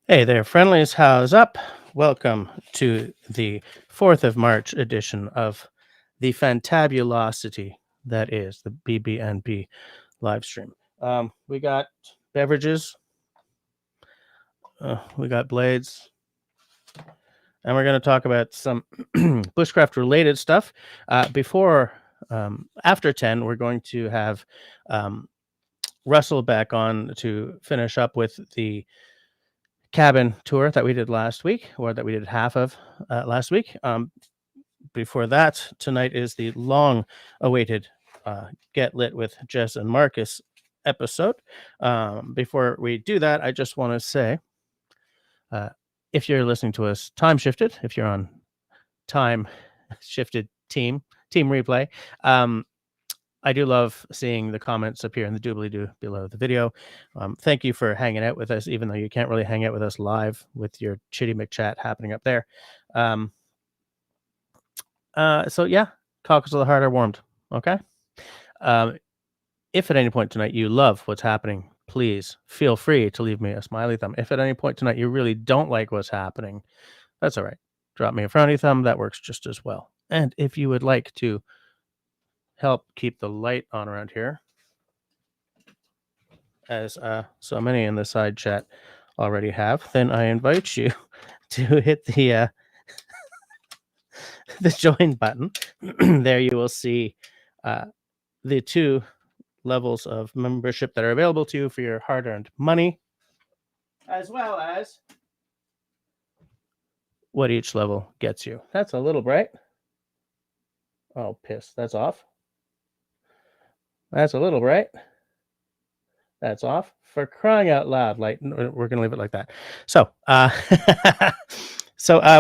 Hey there, friendlies. How's up? Welcome to the 4th of March edition of the fantabulosity that is the BBNB live stream. We got beverages, we got blades, and we're going to talk about some bushcraft related stuff. After 10, we're going to have Russell back on to finish up with the cabin tour that we did last week, or that we did half of last week. Before that, tonight is the long awaited Get Lit with Jes and Markus episode. Before we do that, I just want to say if you're listening to us time shifted, if you're on time shifted team replay, I do love seeing the comments appear in the doobly-doo below the video. Thank you for hanging out with us, even though you can't really hang out with us live with your Chitty McChat happening up there. So yeah, cockles of the heart are warmed. Okay. If at any point tonight you love what's happening, please feel free to leave me a smiley thumb. If at any point tonight you really don't like what's happening, that's all right. Drop me a frowny thumb. That works just as well. And if you would like to help keep the light on around here, as so many in the side chat already have, then I invite you to hit the the join button. There you will see the two levels of membership that are available to you for your hard-earned money, as well as what each level gets you. That's a little bright. Oh, piss. That's off. That's a little bright. That's off. For crying out loud, like, we're going to leave it like that. So,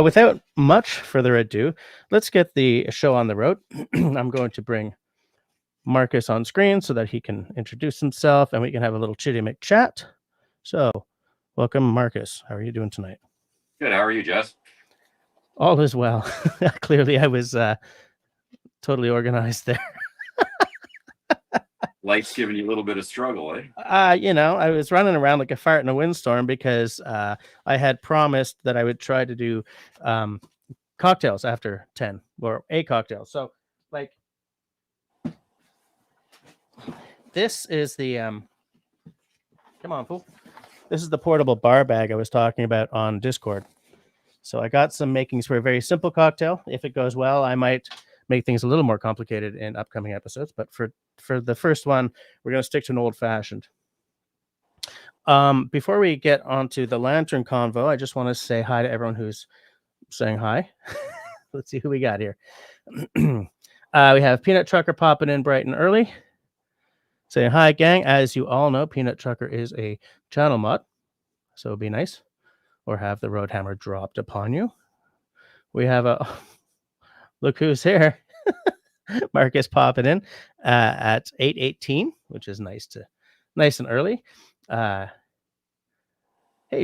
without much further ado, let's get the show on the road. I'm going to bring Markus on screen so that he can introduce himself and we can have a little chitty McChat. So, welcome, Markus. How are you doing tonight? Good. How are you, Jess? All is well. Clearly, I was totally organized there. Life's giving you a little bit of struggle, eh? I was running around like a fart in a windstorm because I had promised that I would try to do cocktails after 10, or a cocktail. So, like, this is the come on, fool. This is the portable bar bag I was talking about on Discord. So I got some makings for a very simple cocktail. If it goes well, I might make things a little more complicated in upcoming episodes. But for the first one, we're going to stick to an old-fashioned. Before we get onto the lantern convo, I just want to say hi to everyone who's saying hi. Let's see who we got here. We have Peanut Trucker popping in bright and early. Saying hi, gang. As you all know, Peanut Trucker is a channel mod, so it'd be nice. Or have the road hammer dropped upon you. We have a look who's here. Markus popping in at 8:18, which is nice and early. Hey,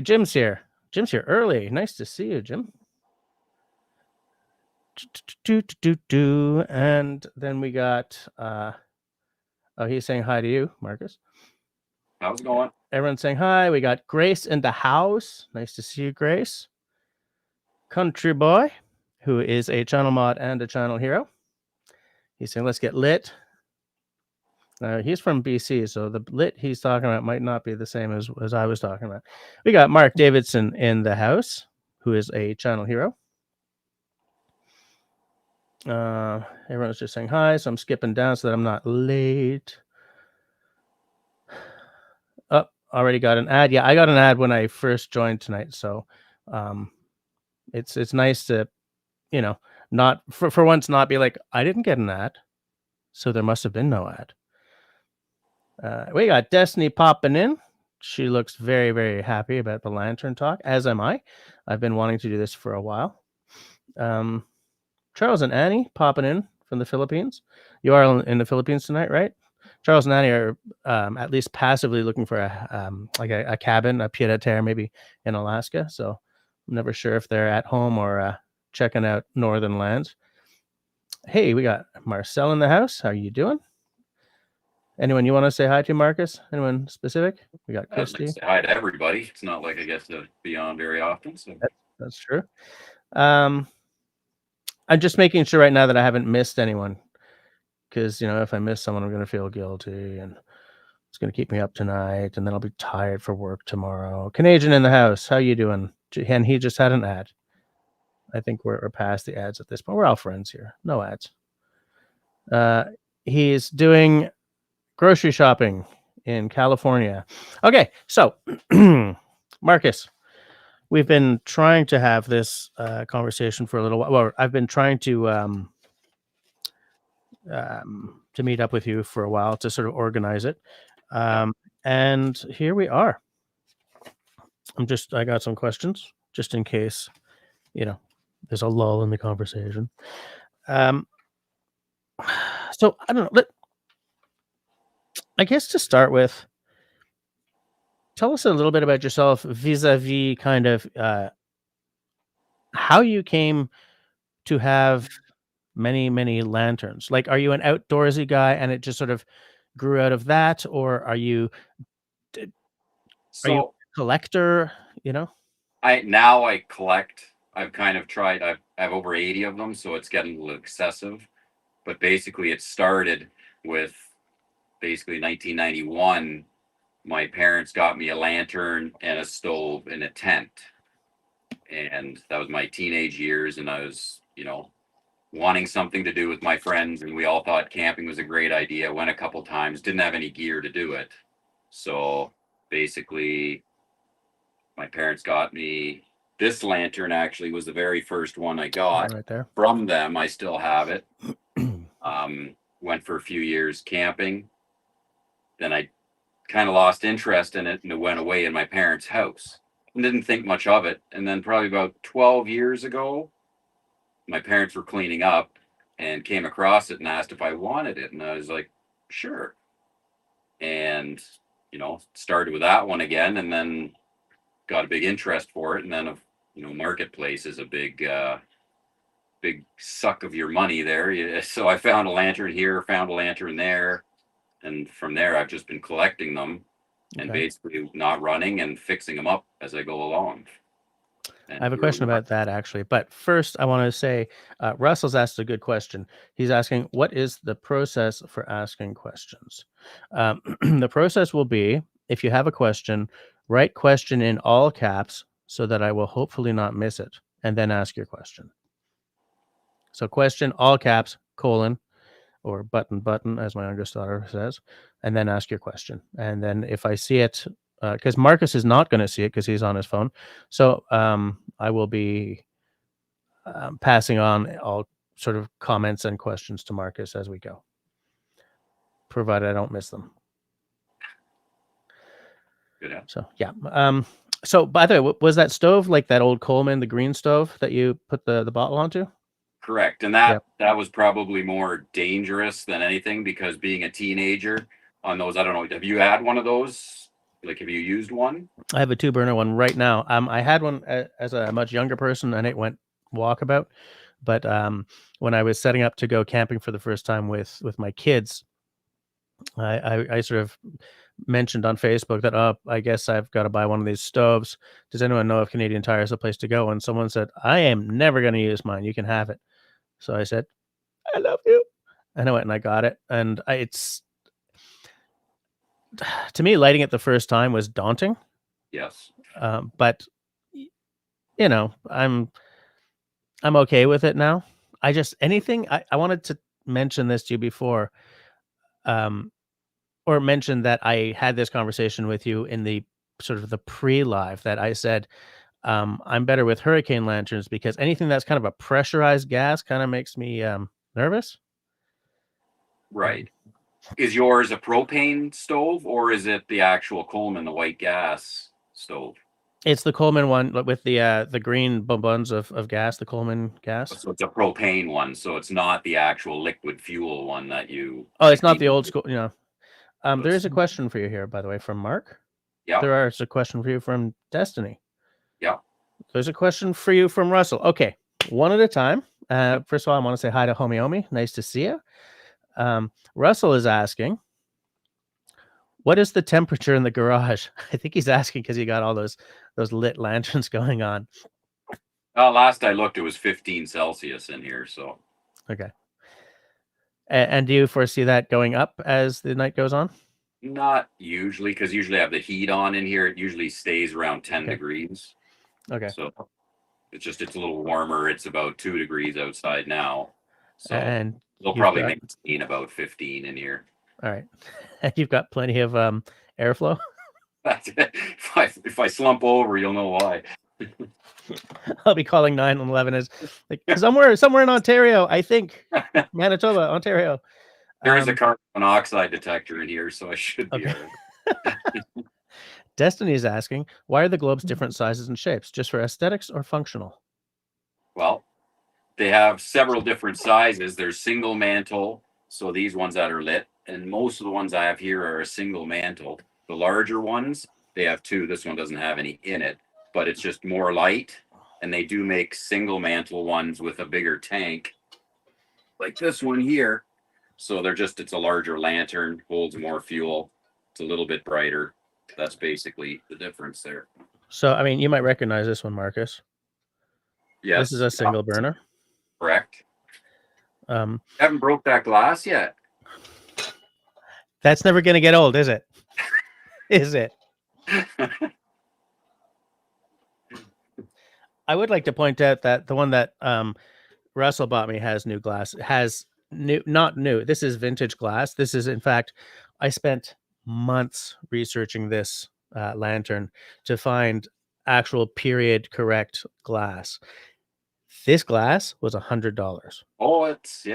Jim's here. Jim's here early. Nice to see you, Jim. And then we got he's saying hi to you, Markus. How's it going? Everyone's saying hi. We got Grace in the house. Nice to see you, Grace. Country Boy, who is a channel mod and a channel hero. He's saying, let's get lit. He's from BC, so the lit he's talking about might not be the same as I was talking about. We got Mark Davidson in the house, who is a channel hero. Everyone's just saying hi, so I'm skipping down so that I'm not late. Oh, already got an ad. Yeah, I got an ad when I first joined tonight, so it's nice to, not for once not be like, I didn't get an ad, so there must have been no ad. We got Destiny popping in. She looks very, very happy about the lantern talk, as am I. I've been wanting to do this for a while. Charles and Annie popping in from the Philippines. You are in the Philippines tonight, right? Charles and Annie are at least passively looking for a cabin, a pied-à-terre, maybe in Alaska. So I'm never sure if they're at home or checking out northern lands. Hey, we got Marcel in the house. How are you doing? Anyone you want to say hi to, Marcus? Anyone specific? We got I'd like Christy. to say hi to everybody. It's not like I get to be on very often. So That's true. I'm just making sure right now that I haven't missed anyone, because if I miss someone, I'm going to feel guilty, and it's going to keep me up tonight, and then I'll be tired for work tomorrow. Canadian in the house, how you doing? And he just had an ad. I think we're past the ads at this point. We're all friends here. No ads. He's doing grocery shopping in California. Okay, so Marcus, we've been trying to have this conversation for a little while. Well, I've been trying to meet up with you for a while to sort of organize it, and here we are. I got some questions just in case, there's a lull in the conversation. So I don't know. I guess to start with, tell us a little bit about yourself vis-a-vis kind of how you came to have many, many lanterns. Like, are you an outdoorsy guy and it just sort of grew out of that, or are you a collector? I collect. I've kind of tried. I have over 80 of them, so it's getting a little excessive. But basically, it started with 1991. My parents got me a lantern and a stove and a tent, and that was my teenage years. And I was, wanting something to do with my friends, and we all thought camping was a great idea. Went a couple times, didn't have any gear to do it, so basically my parents got me this lantern. Actually was the very first one I got right there from them. I still have it. Went for a few years camping, then I kind of lost interest in it, and it went away in my parents' house and didn't think much of it. And then probably about 12 years ago, my parents were cleaning up and came across it and asked if I wanted it, and I was like, sure. And started with that one again, and then got a big interest for it. And then marketplace is a big suck of your money there. So I found a lantern here, found a lantern there, and from there I've just been collecting them and basically not running and fixing them up as I go along. I have a question about that, actually. But first, I want to say Russell's asked a good question. He's asking, what is the process for asking questions? The process will be, if you have a question, write question in all caps so that I will hopefully not miss it, and then ask your question. So question, all caps, colon, or button, as my youngest daughter says, and then ask your question. And then if I see it, because Marcus is not going to see it because he's on his phone, so I will be passing on all sort of comments and questions to Marcus as we go, provided I don't miss them. Good. So yeah. So by the way, was that stove like that old Coleman, the green stove that you put the bottle onto? Correct. And that was probably more dangerous than anything, because being a teenager on those, I don't know, have you had one of those? Like, have you used one? I have a 2-burner one right now. I had one as a much younger person, and it went walkabout. But when I was setting up to go camping for the first time with my kids, I sort of mentioned on Facebook that, I guess I've got to buy one of these stoves. Does anyone know if Canadian Tire is a place to go? And someone said, I am never going to use mine. You can have it. So I said, I love you. And I went and I got it. And it's, to me, lighting it the first time was daunting. Yes. But I'm okay with it now. I wanted to mention this to you before, or mention that I had this conversation with you in the sort of the pre-live, that I said, I'm better with hurricane lanterns because anything that's kind of a pressurized gas kind of makes me nervous. Right. Is yours a propane stove, or is it the actual Coleman, the white gas stove? It's the Coleman one with the green buns of gas, the Coleman gas. So it's a propane one. So it's not the actual liquid fuel one that you. Oh, it's not the old school. There is a question for you here, by the way, from Mark. Yeah. There is a question for you from Destiny. Yeah. There's a question for you from Russell. Okay, one at a time. First of all, I want to say hi to Homie Omi. Nice to see you. Russell is asking, What is the temperature in the garage? I think he's asking because you got all those lit lanterns going on. Last I looked, it was 15 Celsius in here. So Okay. And do you foresee that going up as the night goes on? not usually, because usually I have the heat on in here. It usually stays around 10 Okay. degrees. Okay. So it's a little warmer. It's about 2 degrees outside now. So And they'll you've probably got maintain about 15 in here. all right. And you've got plenty of airflow. If I slump over, you'll know why. I'll be calling 911 as like somewhere in Ontario, I think. Manitoba, Ontario. There is a carbon monoxide detector in here, so I should be Okay. all right. Destiny is asking, why are the globes different sizes and shapes? Just for aesthetics or functional? Well, they have several different sizes. There's single mantle, so these ones that are lit, and most of the ones I have here are a single mantle. The larger ones, they have two. This one doesn't have any in it, but it's just more light. And they do make single mantle ones with a bigger tank, like this one here. So it's a larger lantern, holds more fuel. It's a little bit brighter. That's basically the difference there. So, I mean, you might recognize this one, Marcus. Yes. This is a single burner. Correct. Haven't broke that glass yet. That's never going to get old, is it? Is it? I would like to point out that the one that Russell bought me has new glass. Not new. This is vintage glass. This is, in fact, I spent months researching this lantern to find actual period correct glass. This glass was $100. Oh, it's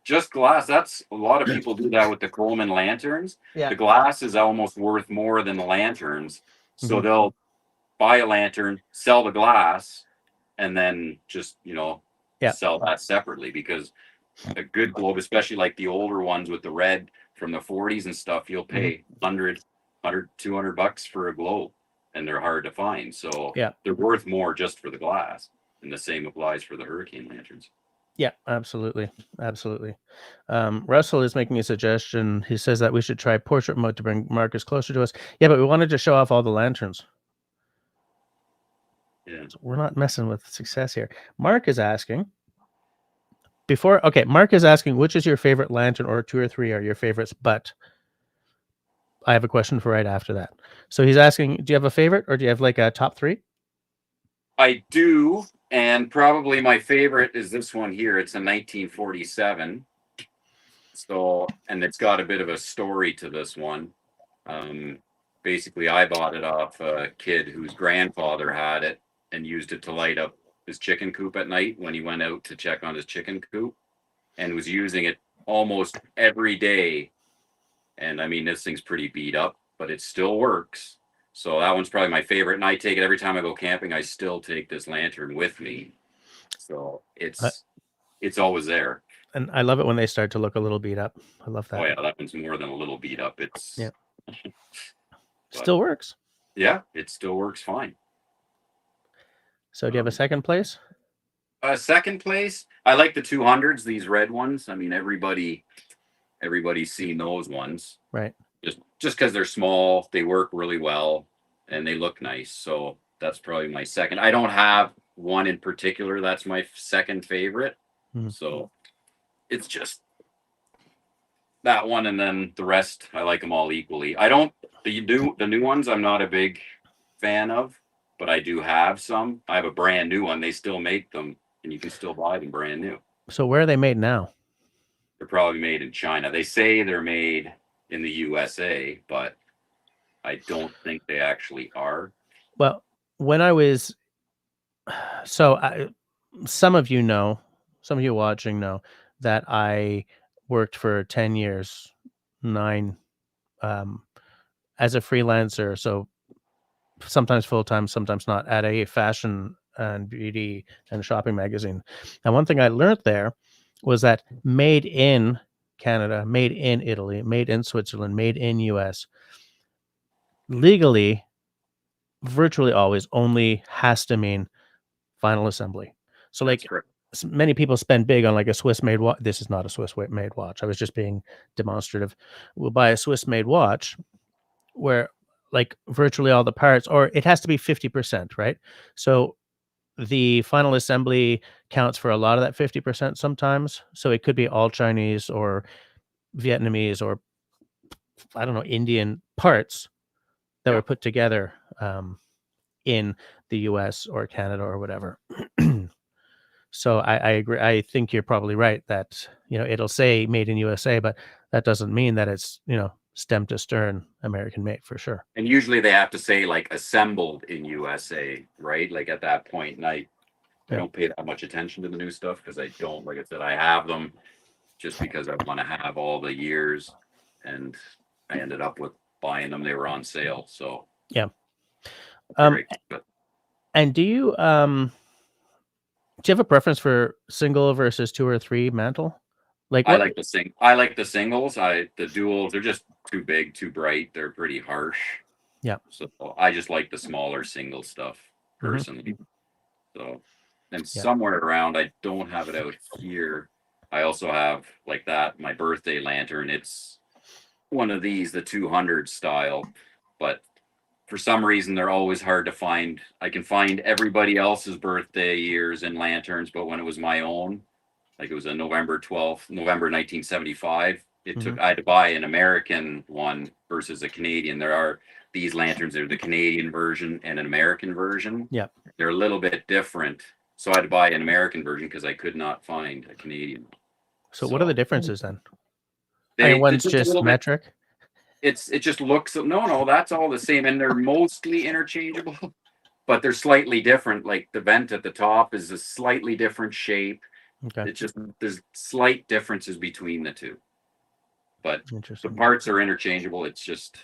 just glass. That's a lot of people do that with the Coleman lanterns. Yeah. The glass is almost worth more than the lanterns. So they'll buy a lantern, sell the glass, and then just, sell that separately, because a good globe, especially like the older ones with the red from the 40s and stuff, you'll pay $200 for a globe, and they're hard to find. So they're worth more just for the glass. And the same applies for the hurricane lanterns. Yeah, absolutely. Absolutely. Russell is making a suggestion. He says that we should try portrait mode to bring Marcus closer to us. Yeah, but we wanted to show off all the lanterns. Yeah. So we're not messing with success here. Mark is asking, Mark is asking, which is your favorite lantern, or 2 or 3 are your favorites? But I have a question for right after that. So he's asking, do you have a favorite, or do you have like a top 3? I do. And probably my favorite is this one here. It's a 1947. So, and it's got a bit of a story to this one. Basically, I bought it off a kid whose grandfather had it and used it to light up his chicken coop at night when he went out to check on his chicken coop, and was using it almost every day. And I mean, this thing's pretty beat up, but it still works. So that one's probably my favorite, and I take it every time I go camping. I still take this lantern with me, so it's always there. And I love it when they start to look a little beat up. I love that. Oh yeah, that one's more than a little beat up. It's still works. Yeah, it still works fine. So do you have a second place? Second place, I like the 200s. These red ones. I mean, everybody's seen those ones, right? Just because they're small, they work really well, and they look nice. So that's probably my second. I don't have one in particular that's my second favorite. So it's just that one, and then the rest, I like them all equally. The new ones I'm not a big fan of, but I do have some. I have a brand new one. They still make them, and you can still buy them brand new. So where are they made now? They're probably made in China. They say they're made in the USA, but I don't think they actually are. Well, when I was, some of you watching know that I worked for 10 years, 9, as a freelancer. So sometimes full-time, sometimes not, at a fashion and beauty and shopping magazine. And one thing I learned there was that made in Canada, made in Italy, made in Switzerland, made in US, legally, virtually always only has to mean final assembly. So like many people spend big on like a Swiss made watch. This is not a Swiss made watch. I was just being demonstrative. We'll buy a Swiss made watch, where like virtually all the parts, or it has to be 50%, right? So the final assembly counts for a lot of that 50% sometimes. So it could be all Chinese or Vietnamese or I don't know, Indian parts that Yeah. were put together in the US or Canada or whatever. So I agree. I think you're probably right that, it'll say made in USA, but that doesn't mean that it's, stem to stern American made for sure. And usually they have to say like assembled in USA, right? Like at that point. And I Yeah. don't pay that much attention to the new stuff because I don't, like I said, I have them just because I want to have all the years. And I ended up with buying them. They were on sale. So Yeah. great. But And do you have a preference for single versus 2 or 3 mantle? Like I what? like I like the singles. The duals, they're just too big, too bright. They're pretty harsh. Yeah. So I just like the smaller single stuff Mhm. personally. So, and Yeah. somewhere around, I don't have it out here. I also have like that, my birthday lantern. It's one of these, the 200 style, but for some reason, they're always hard to find. I can find everybody else's birthday years in lanterns, but when it was my own, like it was a November 12th, November 1975, Mhm. I had to buy an American one versus a Canadian. There are these lanterns, they're the Canadian version and an American version. Yeah. They're a little bit different. So I had to buy an American version because I could not find a Canadian. So what are the So differences then? I mean, they're one's just a just little bit, metric. it just looks, no, that's all the same. And they're mostly interchangeable, but they're slightly different. Like the vent at the top is a slightly different shape. Okay. It's just, there's slight differences between the two, but the Interesting. parts are interchangeable. It's just,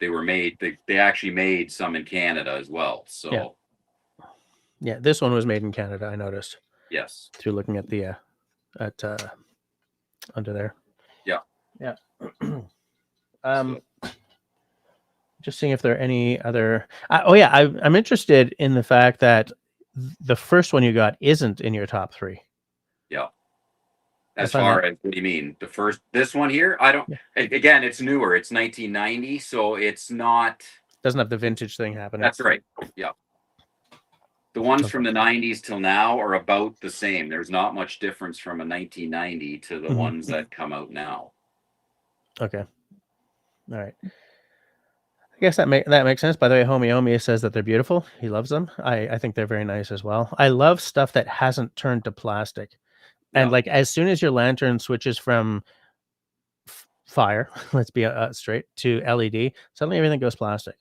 they actually made some in Canada as well. So Yeah, this one was made in Canada, I noticed yes. through looking at the at under there. Yeah. Yeah. um just seeing if there are any other I'm interested in the fact that the first one you got isn't in your top 3. Yeah. I As find far that, as, what do you mean? This one here, I don't, yeah, again, it's newer. It's 1990. So it's not, doesn't have the vintage thing happening. that's right. Yeah. The ones Okay. from the 90s till now are about the same. There's not much difference from a 1990 to the ones that come out now. Okay. All right. I guess that makes sense. By the way, Homie says that they're beautiful. He loves them. I think they're very nice as well. I love stuff that hasn't turned to plastic. And Yeah. like as soon as your lantern switches from fire, let's be straight, to LED, suddenly everything goes plastic.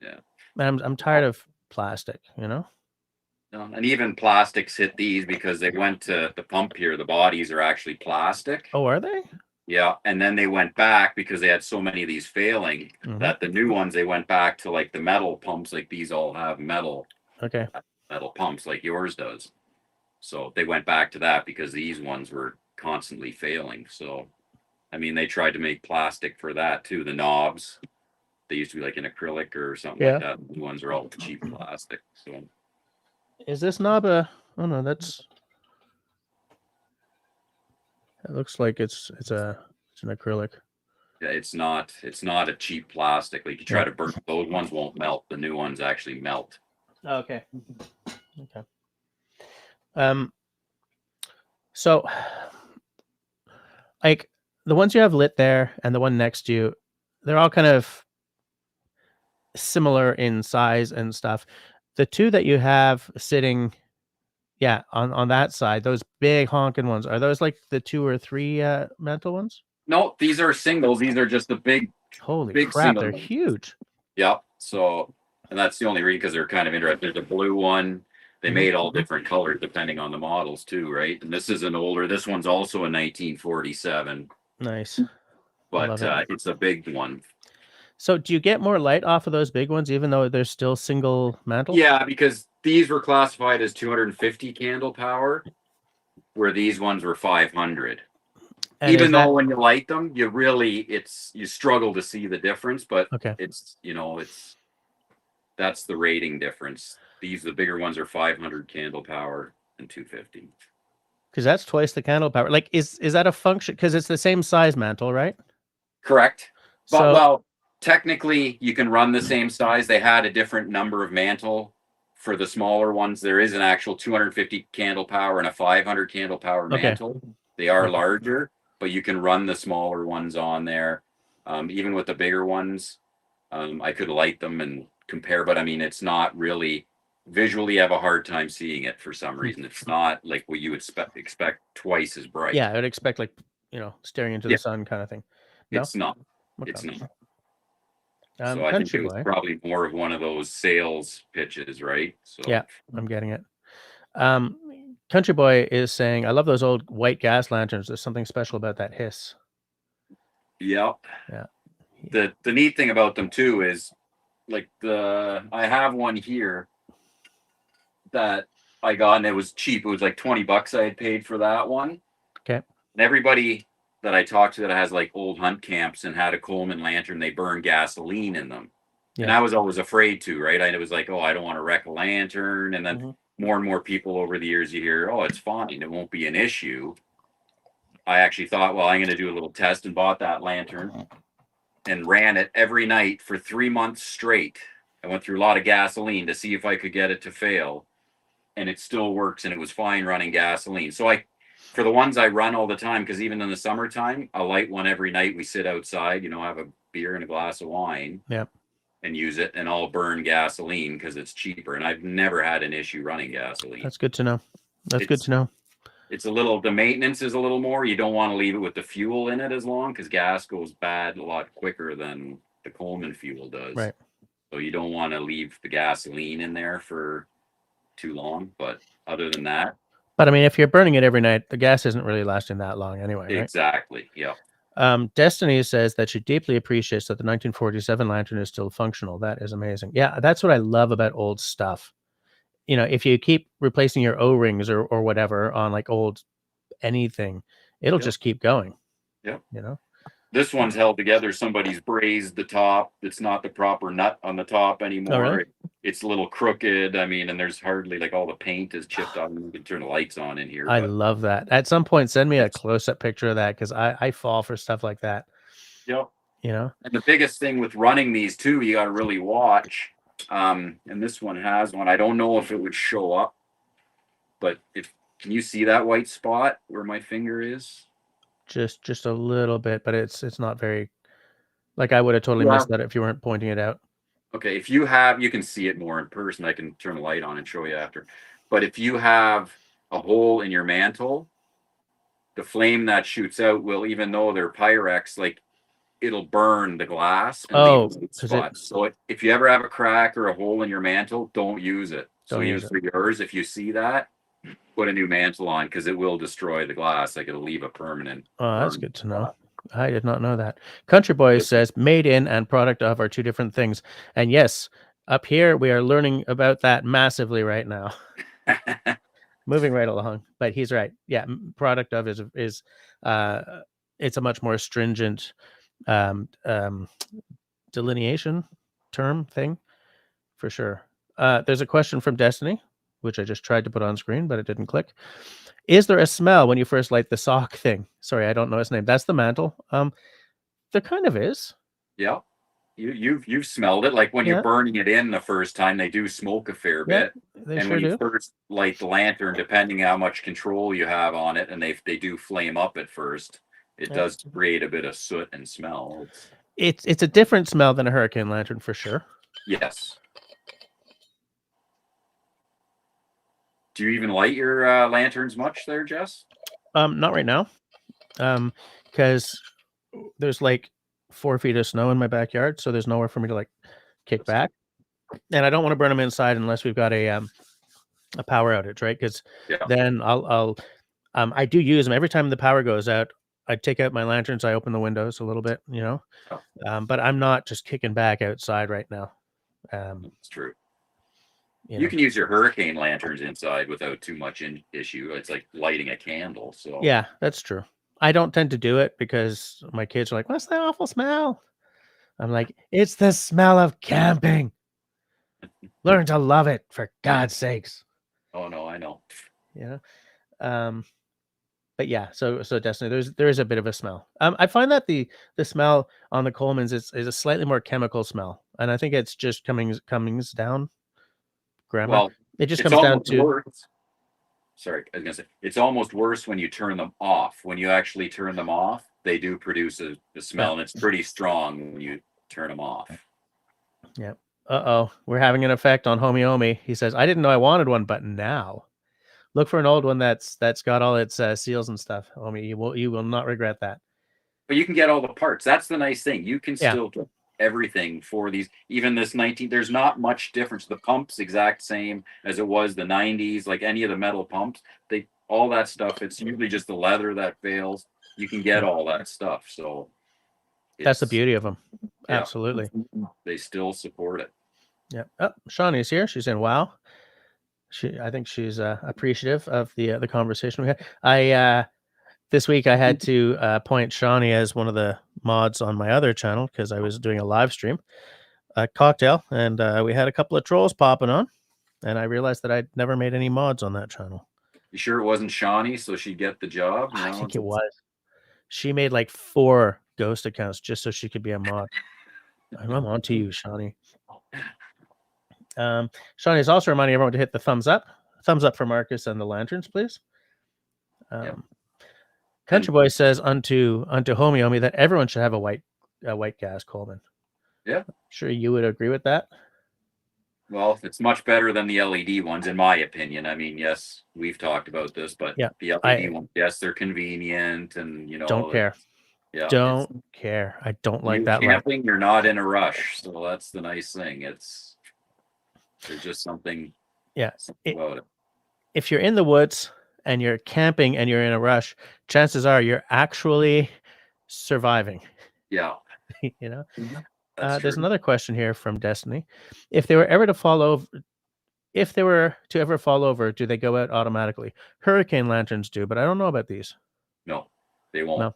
Yeah. And I'm tired of plastic, And even plastics hit these because they went to the pump here. The bodies are actually plastic. Oh, are they? Yeah. And then they went back because they had so many of these failing that the new ones, they went back to like the metal pumps. Like these all have metal Okay. pumps like yours does. So they went back to that because these ones were constantly failing. So, I mean, they tried to make plastic for that too. The knobs, they used to be like an acrylic or something Yeah. like that. The ones are all cheap plastic. So Is this knob a? Oh no, it looks like it's an acrylic. yeah, it's not a cheap plastic. Like you try Yeah. to burn, those ones won't melt. The new ones actually melt. Okay. Okay. So like the ones you have lit there and the one next to you, they're all kind of similar in size and stuff. The two that you have sitting, on that side, those big honking ones, are those like the 2 or 3 mantle ones? No, these are singles. These are just the big Holy big crap, single they're ones. huge. Yeah. So, and that's the only reason because they're kind of interesting. There's a blue one. They made all different colors depending on the models too, right? And this is an older. This one's also a 1947, Nice. but it's a big one. So do you get more light off of those big ones even though they're still single mantle? Yeah, because these were classified as 250 candle power, where these ones were 500. And Even though that when you light them, you struggle to see the difference, but okay? it's that's the rating difference. The bigger ones are 500 candle power and 250. Because that's twice the candle power. Like, is that a function? Because it's the same size mantle, right? Correct. But So well, technically you can run the same size. They had a different number of mantle for the smaller ones. There is an actual 250 candle power and a 500 candle power Okay. mantle. They are Okay. larger, but you can run the smaller ones on there. Even with the bigger ones, I could light them and compare, but I mean, it's not really visually. I have a hard time seeing it for some reason. It's not like what you would expect twice as bright. Yeah, I would expect like, staring into Yeah. the sun kind of thing. No? It's not. Okay. It's not. So I think Country it was boy. probably more of one of those sales pitches, right? So Yeah, I'm getting it. Country boy is saying, I love those old white gas lanterns. There's something special about that hiss. yeah. Yeah. The neat thing about them too is like I have one here that I got and it was cheap. It was like $20 I had paid for that one. Okay. And everybody that I talked to that has like old hunt camps and had a Coleman lantern, they burn gasoline in them. Yeah. And I was always afraid to, right? I was like, oh, I don't want to wreck a lantern. And then more and more people over the years you hear, oh, it's fine. It won't be an issue. I actually thought, well, I'm going to do a little test and bought that lantern and ran it every night for 3 months straight. I went through a lot of gasoline to see if I could get it to fail. And it still works. And it was fine running gasoline. So for the ones I run all the time, because even in the summertime, I'll light one every night. We sit outside, have a beer and a glass of wine. Yep. And use it, and I'll burn gasoline because it's cheaper. And I've never had an issue running gasoline. That's good to know. Good to know. It's the maintenance is a little more. You don't want to leave it with the fuel in it as long because gas goes bad a lot quicker than the Coleman fuel does. Right. So you don't want to leave the gasoline in there for too long. But other than that. But I mean, if you're burning it every night, the gas isn't really lasting that long anyway, right? Exactly. Yeah. Destiny says that she deeply appreciates that the 1947 lantern is still functional. That is amazing. Yeah, that's what I love about old stuff. If you keep replacing your O-rings or whatever on like old anything, it'll just keep going. Yeah. This one's held together. Somebody's brazed the top. It's not the proper nut on the top anymore. Oh, really? It's a little crooked. I mean, and there's hardly like all the paint is chipped off. You can turn the lights on in here. I love that. At some point, send me a close-up picture of that because I fall for stuff like that. Yep. And the biggest thing with running these too, you got to really watch. And this one has one. I don't know if it would show up, but can you see that white spot where my finger is? Just a little bit, but it's not very. Like I would have totally missed that if you weren't pointing it out. Okay, if you can see it more in person. I can turn the light on and show you after. But if you have a hole in your mantle, the flame that shoots out will, even though they're Pyrex, like it'll burn the glass. And so if you ever have a crack or a hole in your mantle, don't use it. So use for yours. If you see that, put a new mantle on because it will destroy the glass. Like it'll leave a permanent. Oh, that's good to know. I did not know that. Country Boy says made in and product of are two different things. And yes, up here we are learning about that massively right now. Moving right along, but he's right. Yeah, product of is it's a much more stringent delineation term thing for sure. There's a question from Destiny, which I just tried to put on screen, but it didn't click. Is there a smell when you first light the sock thing? Sorry, I don't know his name. That's the mantle. There kind of is. Yeah. You've smelled it. Like when you're burning it in the first time, they do smoke a fair bit. And when you first light the lantern, depending how much control you have on it, and they do flame up at first, it does create a bit of soot and smell. It's a different smell than a hurricane lantern for sure. Yes. Do you even light your lanterns much there, Jess? Not right now. Because there's like 4 feet of snow in my backyard, so there's nowhere for me to like kick back. And I don't want to burn them inside unless we've got a power outage, right? Because then I do use them every time the power goes out. I take out my lanterns, I open the windows a little bit, but I'm not just kicking back outside right now. That's true. You can use your hurricane lanterns inside without too much issue. It's like lighting a candle. So yeah, that's true. I don't tend to do it because my kids are like, "What's that awful smell?" I'm like, "It's the smell of camping. Learn to love it, for God's sakes." Oh no, I know. Yeah. but yeah, so Destiny, there is a bit of a smell. I find that the smell on the Colemans is a slightly more chemical smell, and I think it's just Cummings down grammar. Well, It just it's comes down almost to worse. Sorry, I was gonna say it's almost worse when you turn them off. When you actually turn them off, they do produce a smell, and it's pretty strong when you turn them off. yeah. Uh-oh, we're having an effect on Homie Omi. He says, "I didn't know I wanted one, but now look for an old one that's got all its seals and stuff. Homie, you will not regret that." But you can get all the parts. That's the nice thing. You can Yeah. still get everything for these. Even this 19, there's not much difference. The pump's exact same as it was the 90s, like any of the metal pumps. They all that stuff. It's usually just the leather that fails. You can get all that stuff. So That's the beauty of them. yeah, Absolutely. they still support it. Yeah. Oh, Shawnee's here. She's in. Wow. I think she's appreciative of the conversation we had. This week I had to point Shawnee as one of the mods on my other channel because I was doing a live stream, cocktail, and we had a couple of trolls popping on, and I realized that I'd never made any mods on that channel. You sure it wasn't Shawnee, so she'd get the job? I think it was. She made like 4 ghost accounts just so she could be a mod. I'm on to you, Shawnee. Shawnee is also reminding everyone to hit the thumbs up for Markus and the lanterns, please. Country Boy says unto Homie Omi that everyone should have a white gas Coleman. Yeah, sure you would agree with that. Well, it's much better than the LED ones, in my opinion. I mean, yes, we've talked about this, but yeah, the LED ones, yes, they're convenient, and don't care. Yeah, don't care. I don't like that. Camping, you're not in a rush, so that's the nice thing. There's just something. Yeah, about it. If you're in the woods and you're camping and you're in a rush, chances are you're actually surviving. Yeah, you know. There's another question here from Destiny. If they were ever to fall over, do they go out automatically? Hurricane lanterns do, but I don't know about these. No, they won't. No.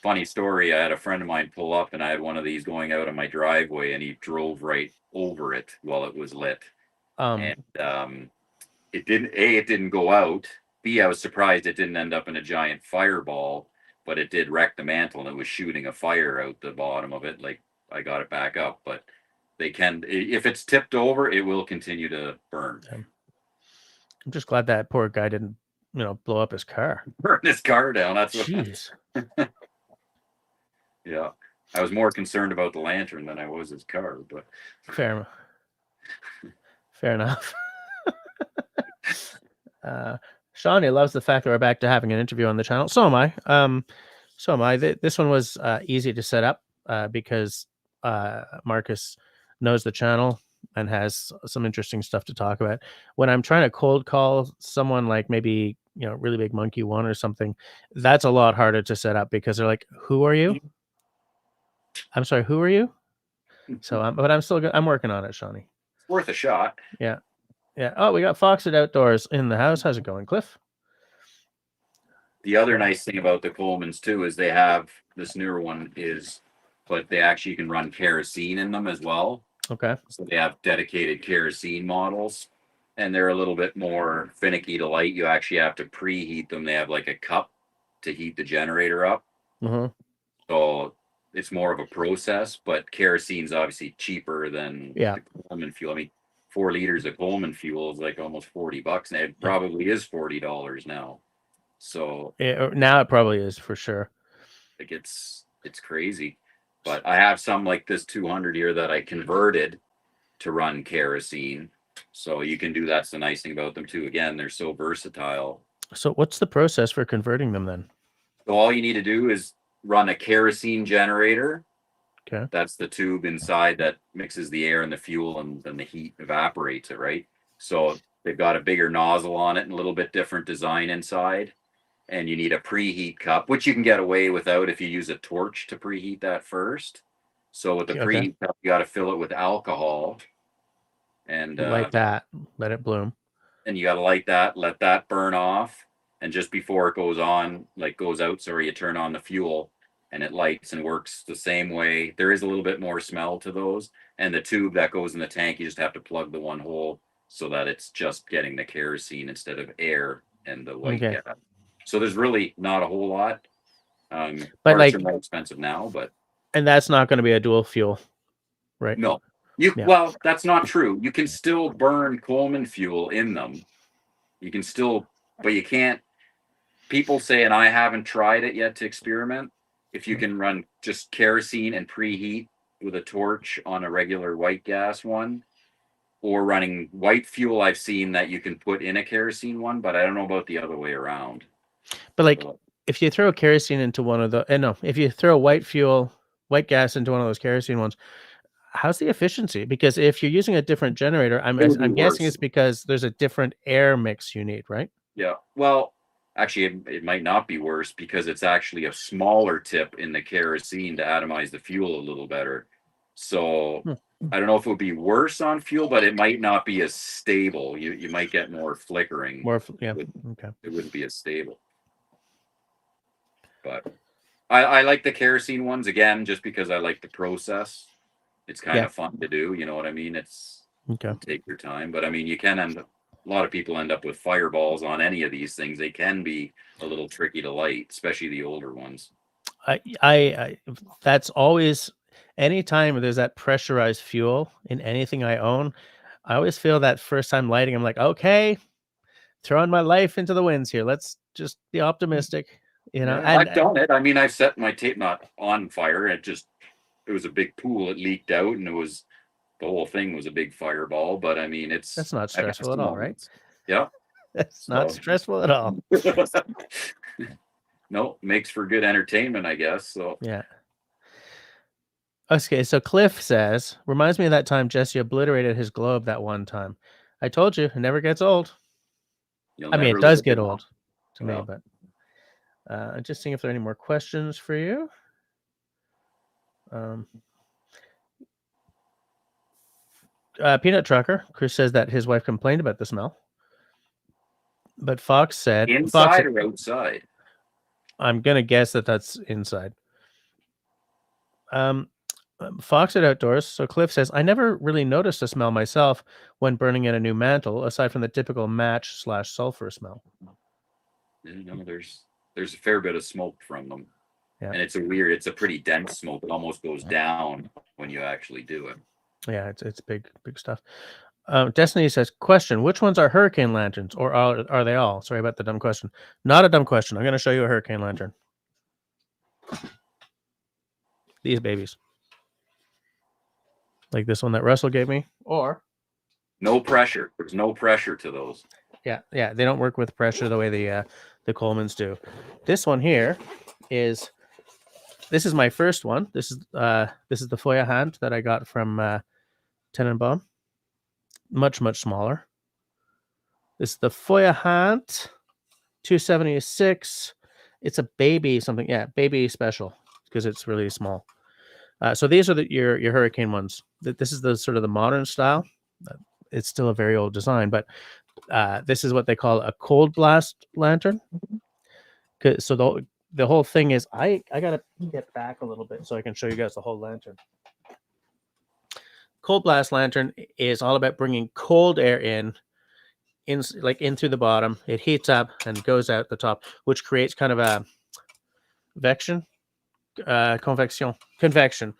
Funny story. I had a friend of mine pull up, and I had one of these going out on my driveway, and he drove right over it while it was lit. And it didn't go out. B, I was surprised it didn't end up in a giant fireball, but it did wreck the mantle, and it was shooting a fire out the bottom of it. Like, I got it back up, but they can, if it's tipped over, it will continue to burn. I'm just glad that poor guy didn't, blow up his car. Burn his car down. That's what. Jeez. Yeah, I was more concerned about the lantern than I was his car, but fair enough. Shawnee loves the fact that we're back to having an interview on the channel. So am I. This one was easy to set up because Markus knows the channel and has some interesting stuff to talk about. When I'm trying to cold call someone like maybe, Really Big Monkey 1 or something, that's a lot harder to set up because they're like, who are you? I'm sorry, who are you? So, but I'm still good. I'm working on it, Shawnee. It's worth a shot. Yeah. Oh, we got Fox at Outdoors in the house. How's it going, Cliff? The other nice thing about the Colemans too is they have this newer one but they actually can run kerosene in them as well. Okay. So they have dedicated kerosene models, and they're a little bit more finicky to light. You actually have to preheat them. They have like a cup to heat the generator up. Mm-hmm. So it's more of a process, but kerosene's obviously cheaper than the Coleman fuel. I mean, 4 liters of Coleman fuel is like almost $40, and it probably is $40 now. So now it probably is for sure. Like it's crazy. But I have some like this 200 here that I converted to run kerosene. So you can do, that's the nice thing about them too. Again, they're so versatile. So what's the process for converting them then? So all you need to do is run a kerosene generator. Okay. That's the tube inside that mixes the air and the fuel, and then the heat evaporates it, right? So they've got a bigger nozzle on it and a little bit different design inside. And you need a preheat cup, which you can get away without if you use a torch to preheat that first. So with the preheat cup, you got to fill it with alcohol. And light that, let it bloom. And you got to light that, let that burn off. And just before it goes out, you turn on the fuel, and it lights and works the same way. There is a little bit more smell to those. And the tube that goes in the tank, you just have to plug the one hole so that it's just getting the kerosene instead of air and the white gas. So there's really not a whole lot. But Parts are like, more expensive now, but and that's not going to be a dual fuel, right? no. Yeah. Well, that's not true. You can still burn Coleman fuel in them. You can still, but you can't. People say, and I haven't tried it yet to experiment, if you can run just kerosene and preheat with a torch on a regular white gas one, or running white fuel, I've seen that you can put in a kerosene one, but I don't know about the other way around. But like, So, if you throw kerosene into one of the, no, if you throw white gas into one of those kerosene ones, how's the efficiency? Because if you're using a different generator, it would be I'm guessing worse. it's because there's a different air mix you need, right? Yeah. Well, actually, it might not be worse because it's actually a smaller tip in the kerosene to atomize the fuel a little better. So Hmm. I don't know if it would be worse on fuel, but it might not be as stable. You might get more flickering. Yeah. Okay. It wouldn't be as stable. But I like the kerosene ones again, just because I like the process. It's kind Yeah. of fun to do. You know what I mean? It's Okay. take your time, but I mean, you can end up. A lot of people end up with fireballs on any of these things. They can be a little tricky to light, especially the older ones. I that's always, anytime there's that pressurized fuel in anything I own, I always feel that first time lighting, I'm like, okay, throwing my life into the winds here. Let's just be optimistic, Yeah, and I've done it. I mean, I've set my tape knot on fire. It was a big pool. It leaked out, and the whole thing was a big fireball. But I mean, that's not I've had stressful at some all, right? moments. Yeah. That's not So stressful at all. no, makes for good entertainment, I guess. So Yeah. Okay, so Cliff says, reminds me of that time Jesse obliterated his globe that one time. I told you, it never gets old. you'll I mean, it never does live get long. old to me, Well, but just seeing if there are any more questions for you. Peanut Trucker, Chris says that his wife complained about the smell. But inside or outside? I'm going to guess that that's inside. Fox at Outdoors. So Cliff says, I never really noticed a smell myself when burning in a new mantle, aside from the typical match/sulfur smell. You know, there's a fair bit of smoke from them. Yeah. And it's a pretty dense smoke. It almost goes down when you actually do it. Yeah, it's big stuff. Destiny says, question, which ones are hurricane lanterns, or are they all? Sorry about the dumb question. Not a dumb question. I'm going to show you a hurricane lantern. These babies. Like this one that Russell gave me, or no pressure. There's no pressure to those. Yeah, they don't work with pressure the way the Colemans do. This one here is my first one. This is the Foya hand that I got from Tenenbaum. Much smaller. This is the Foya hand 276. It's a baby something. Yeah, baby special because it's really small. So these are your hurricane ones. This is the sort of the modern style. It's still a very old design, but this is what they call a cold blast lantern. So the whole thing is, I gotta get back a little bit so I can show you guys the whole lantern. Cold blast lantern is all about bringing cold air in through the bottom. It heats up and goes out the top, which creates kind of a convection,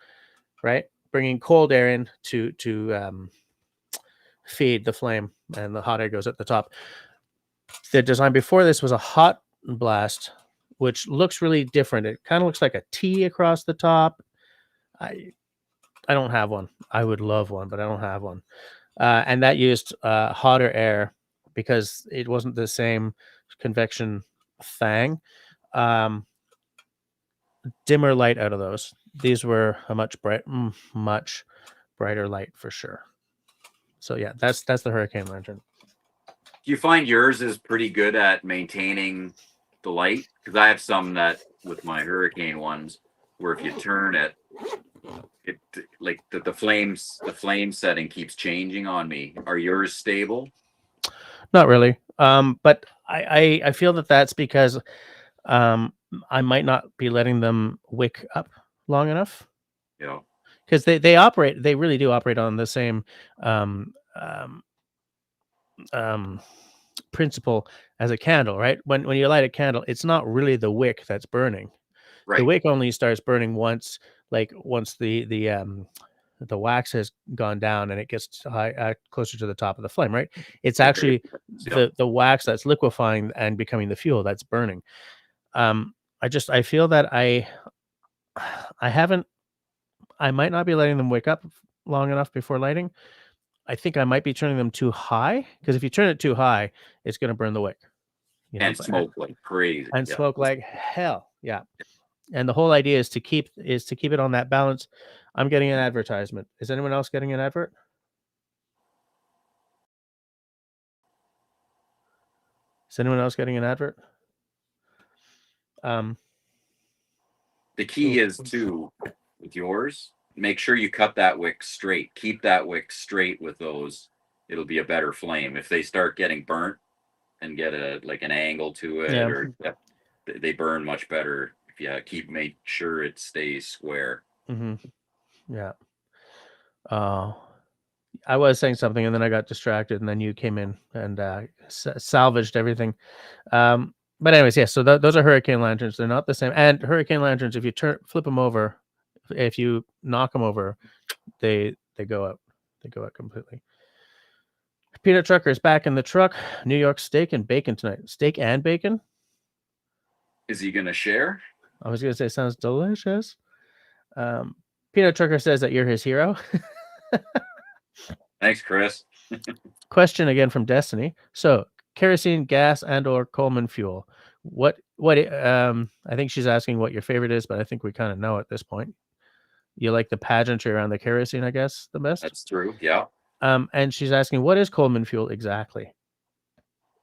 right? Bringing cold air in to feed the flame, and the hot air goes at the top. The design before this was a hot blast, which looks really different. It kind of looks like a T across the top. I don't have one. I would love one, but I don't have one. And that used hotter air because it wasn't the same convection thing. Dimmer light out of those. These were a much brighter light for sure. So yeah, that's the hurricane lantern. Do you find yours is pretty good at maintaining the light? Because I have some that with my hurricane ones, where if you turn it, like the flame setting keeps changing on me. Are yours stable? Not really. But I feel that that's because I might not be letting them wick up long enough. Yeah. Because they really do operate on the same principle as a candle, right? When you light a candle, it's not really the wick that's burning. The Right. wick only starts burning once the wax has gone down and it gets high, closer to the top of the flame, right? It's actually Yep. the wax that's liquefying and becoming the fuel that's burning. I feel that I haven't I might not be letting them wake up long enough before lighting. I think I might be turning them too high, because if you turn it too high, it's going to burn the wick, And smoke like crazy. and Yeah. smoke like hell. Yeah. And the whole idea is to keep it on that balance. I'm getting an advertisement. Is anyone else getting an advert? Is anyone else getting an advert? The key is too, with yours, make sure you cut that wick straight. Keep that wick straight with those. It'll be a better flame. If they start getting burnt and get an angle to it, Yeah. or they burn much better if you make sure it stays square. Mm-hmm. Yeah. I was saying something and then I got distracted, and then you came in and salvaged everything. But anyways, yes. So those are hurricane lanterns. They're not the same. And hurricane lanterns, if you flip them over, if you knock them over, they go out. They go out completely. Peanut Trucker is back in the truck. New York steak and bacon tonight. Steak and bacon? Is he going to share? I was going to say sounds delicious. Peanut Trucker says that you're his hero. Thanks, Chris. Question again from Destiny. So, kerosene, gas, and/or Coleman fuel. What? I think she's asking what your favorite is, but I think we kind of know at this point. You like the pageantry around the kerosene, I guess, the best. That's true. Yeah. And she's asking, what is Coleman fuel exactly?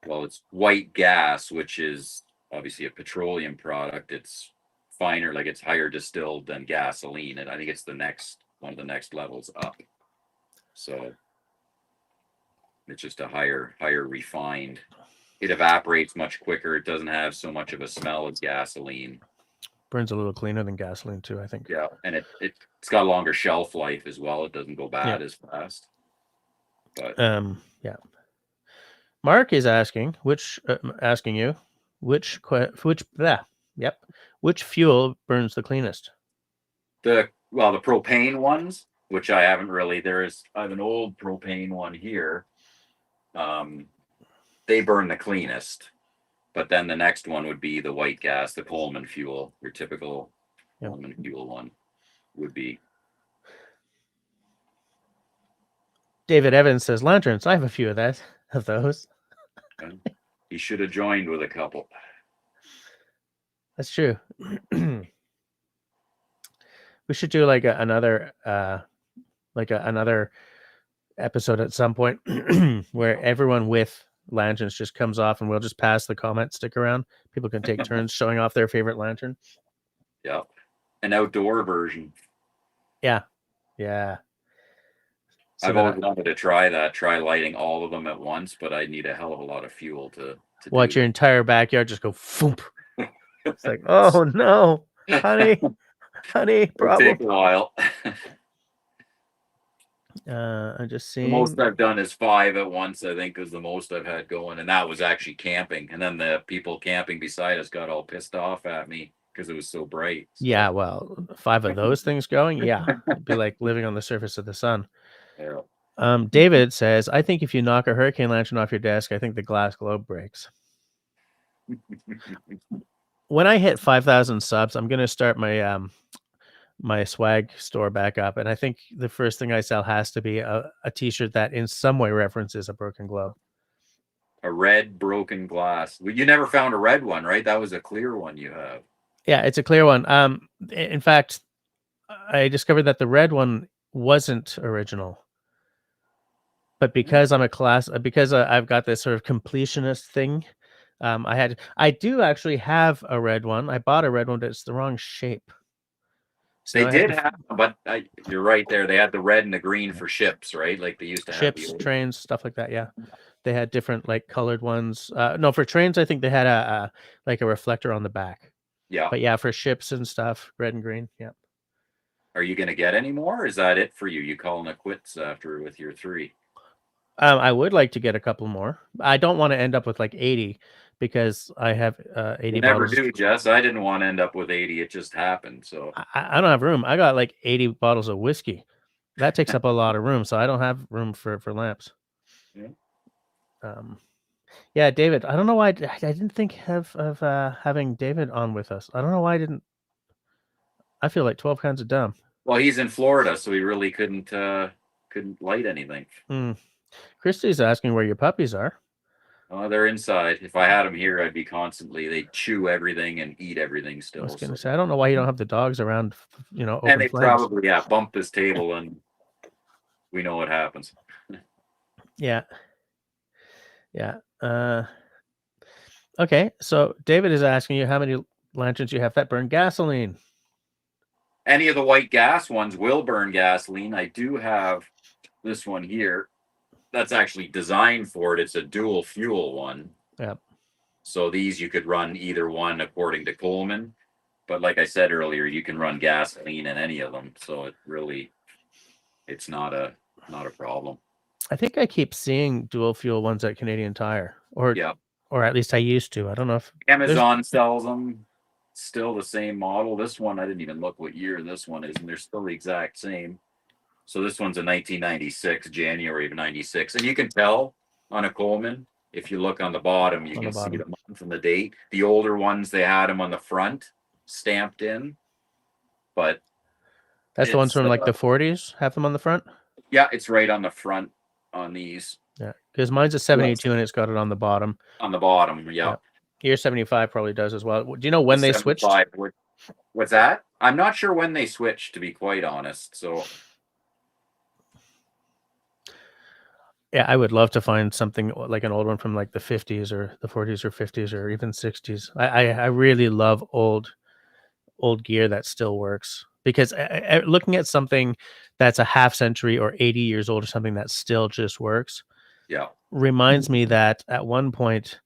Well, it's white gas, which is obviously a petroleum product. It's finer, like it's higher distilled than gasoline, and I think it's one of the next levels up. So it's just a higher refined. It evaporates much quicker. It doesn't have so much of a smell as gasoline. Burns a little cleaner than gasoline too, I think. Yeah, and it's got a longer shelf life as well. It doesn't go bad as fast. But yeah. Mark is asking which fuel burns the cleanest? The propane ones, which I haven't really. I have an old propane one here. They burn the cleanest, but then the next one would be the white gas, the Coleman fuel. Your typical Coleman fuel one would be. David Evans says lanterns. I have a few of those. He should have joined with a couple. That's true. We should do another episode at some point where everyone with lanterns just comes off, and we'll just pass the comment stick around. People can take turns showing off their favorite lantern. Yeah, an outdoor version. Yeah. So I've always wanted to try lighting all of them at once, but I need a hell of a lot of fuel to watch your entire backyard just go foomp. It's like, oh no, honey, problem. It'll take a while. I'm just seeing. The most I've done is 5 at once, I think, is the most I've had going, and that was actually camping. And then the people camping beside us got all pissed off at me because it was so bright. So. Yeah, well, 5 of those things going, yeah, it'd be like living on the surface of the sun. Yeah. David says, I think if you knock a hurricane lantern off your desk, I think the glass globe breaks. When I hit 5,000 subs, I'm going to start my my swag store back up, and I think the first thing I sell has to be a t-shirt that in some way references a broken globe. A red broken glass. You never found a red one, right? That was a clear one you have. Yeah, it's a clear one. In fact, I discovered that the red one wasn't original. But because I've got this sort of completionist thing, I do actually have a red one. I bought a red one, but it's the wrong shape. So they did have, but you're right there. They had the red and the green for ships, right? Like they used to have ships, trains, stuff like that. Yeah, they had different colored ones. No, for trains, I think they had a reflector on the back. Yeah, but yeah, for ships and stuff, red and green. Yeah. Are you gonna get any more? Or is that it for you? You calling it quits with your 3? I would like to get a couple more. I don't want to end up with like 80 because I have 80 You never bottles. do, Jess. I didn't want to end up with 80. It just happened. So I don't have room. I got like 80 bottles of whiskey. That takes up a lot of room, so I don't have room for lamps. yeah. Yeah, David. I don't know why I didn't think of having David on with us. I don't know why I didn't. I feel like 12 kinds of dumb. Well, he's in Florida, so he really couldn't light anything. Christy's asking where your puppies are. Oh, they're inside. If I had them here, I'd be constantly. They chew everything and eat everything I still. was going to So. say I don't know why you don't have the dogs around. Open And they flames. probably bump this table, and we know what happens. Yeah. Yeah. Okay, so David is asking you how many lanterns you have that burn gasoline. Any of the white gas ones will burn gasoline. I do have this one here. That's actually designed for it. It's a dual fuel one. Yeah. So these you could run either one according to Coleman. But like I said earlier, you can run gasoline in any of them. So it's not a problem. I think I keep seeing dual fuel ones at Canadian Tire, or at least I used to. I don't know if Amazon sells them. Still the same model. This one, I didn't even look what year this one is, and they're still the exact same. So this one's a 1996, January of 96. And you can tell on a Coleman, if you look on the bottom, you can see the month and the date. The older ones, they had them on the front, stamped in. But that's the ones from like the 40s, have them on the front? Yeah, it's right on the front on these. Yeah, because mine's a 72 and it's got it on the bottom. On the bottom, yeah. Your 75 probably does as well. Do you know when they switched? What's that? I'm not sure when they switched, to be quite honest. So, yeah, I would love to find something like an old one from like the 50s or the 40s or 50s or even 60s. I really love old gear that still works, because looking at something that's a half century or 80 years old or something that still just works, reminds me that at one point,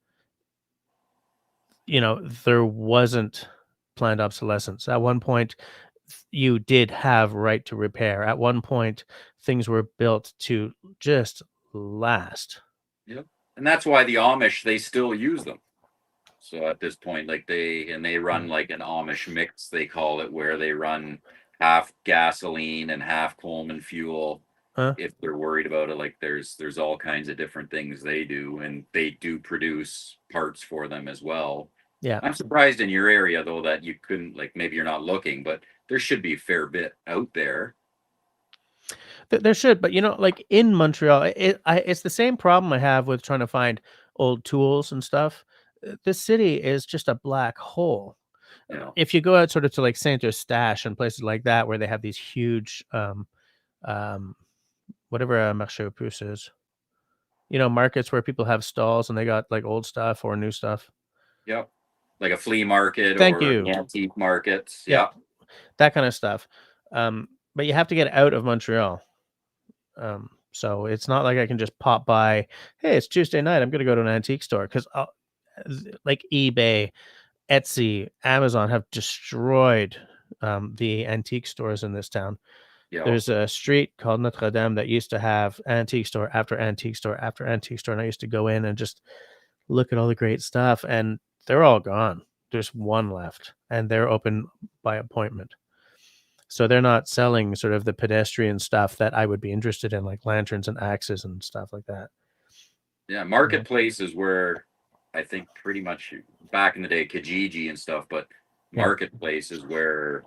there wasn't planned obsolescence. At one point, you did have right to repair. At one point, things were built to just last. Yep. And that's why the Amish, they still use them. So at this point, like they run like an Amish mix, they call it, where they run half gasoline and half Coleman fuel. If they're worried about it, like there's all kinds of different things they do, and they do produce parts for them as well. Yeah. I'm surprised in your area though that you couldn't, like, maybe you're not looking, but there should be a fair bit out there. There should, but like in Montreal, it's the same problem I have with trying to find old tools and stuff. This city is just a black hole. If you go out sort of to like Saint Eustache and places like that, where they have these huge, whatever a marché aux puces is, markets where people have stalls and they got like old stuff or new stuff. Yep. Like a flea market or antique markets. Yeah. That kind of stuff. But you have to get out of Montreal. So it's not like I can just pop by, hey, it's Tuesday night, I'm going to go to an antique store, because like eBay, Etsy, Amazon have destroyed the antique stores in this town. There's a street called Notre Dame that used to have antique store after antique store after antique store, and I used to go in and just look at all the great stuff, and they're all gone. There's one left, and they're open by appointment. So they're not selling sort of the pedestrian stuff that I would be interested in, like lanterns and axes and stuff like that. Yeah, Marketplace is where I think pretty much back in the day, Kijiji and stuff, but Marketplace is where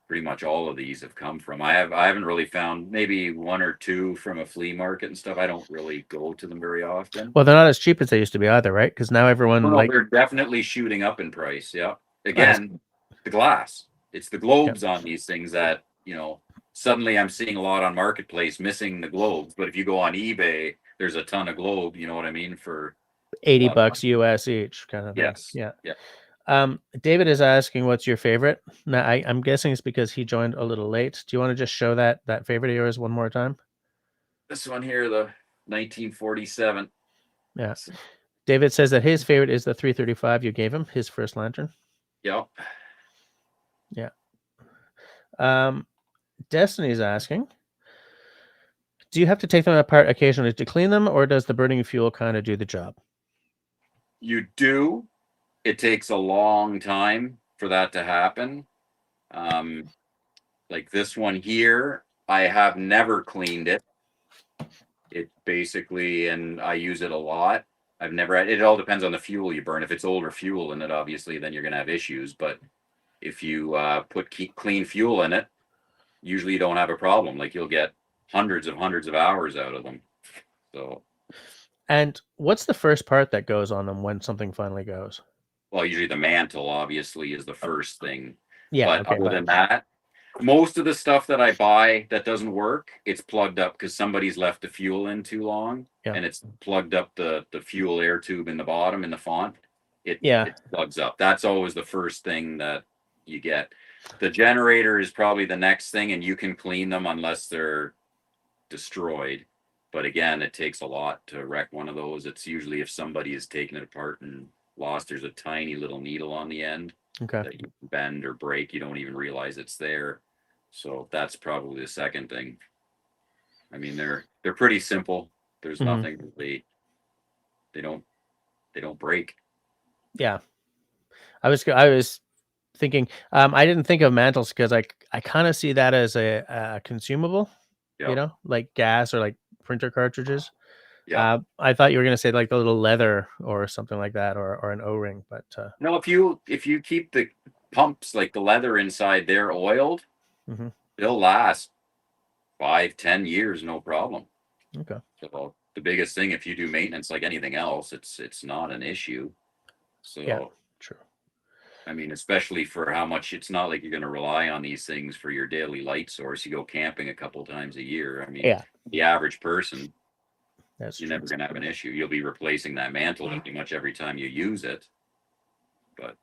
pretty much all of these have come from. I haven't really found maybe one or two from a flea market and stuff. I don't really go to them very often. Well, they're not as cheap as they used to be either, right? Because now everyone they're definitely shooting up in price. Yeah. Again, the glass. It's the globes on these things that, suddenly I'm seeing a lot on Marketplace missing the globes. But if you go on eBay, there's a ton of globe, you know what I mean, for $80 US each, kind of thing. Yes. Yeah. David is asking, what's your favorite? Now, I'm guessing it's because he joined a little late. Do you want to just show that favorite of yours one more time? This one here, the 1947. Yeah. David says that his favorite is the 335 you gave him, his first lantern. Yep. Yeah. Destiny's asking, Do you have to take them apart occasionally to clean them, or does the burning fuel kind of do the job? You do. It takes a long time for that to happen. Like this one here, I have never cleaned it. It basically, and I use it a lot. I've never had, it all depends on the fuel you burn. If it's older fuel in it, obviously, then you're going to have issues. But if you put clean fuel in it, usually you don't have a problem. Like you'll get hundreds of hours out of them. So, And what's the first part that goes on them when something finally goes? well, usually the mantle obviously is the first thing. Yeah. But Okay. other But than that, most of the stuff that I buy that doesn't work, it's plugged up because somebody's left the fuel in too long, yeah. and it's plugged up the fuel air tube in the bottom in the font. Yeah. It plugs up. That's always the first thing that you get. The generator is probably the next thing, and you can clean them unless they're destroyed. But again, it takes a lot to wreck one of those. It's usually if somebody has taken it apart and lost, there's a tiny little needle on the end Okay. that you can bend or break. You don't even realize it's there. So that's probably the second thing. I mean, they're pretty simple. There's nothing they don't break. Yeah. I was thinking. I didn't think of mantles because I kind of see that as a consumable. You Yeah. know, like gas or like printer cartridges. Yeah. I thought you were going to say like the little leather or something like that, or an O-ring, but No, if you keep the pumps like the leather inside there oiled, mhm. they'll last 5-10 years, no problem. Okay. So the biggest thing, if you do maintenance like anything else, it's not an issue. Yeah. So True. I mean, especially for how much, it's not like you're going to rely on these things for your daily light source. You go camping a couple times a year. I mean, Yeah. the average person, That's you're true. never going to have an issue. You'll be replacing that mantle pretty much every time you use it. But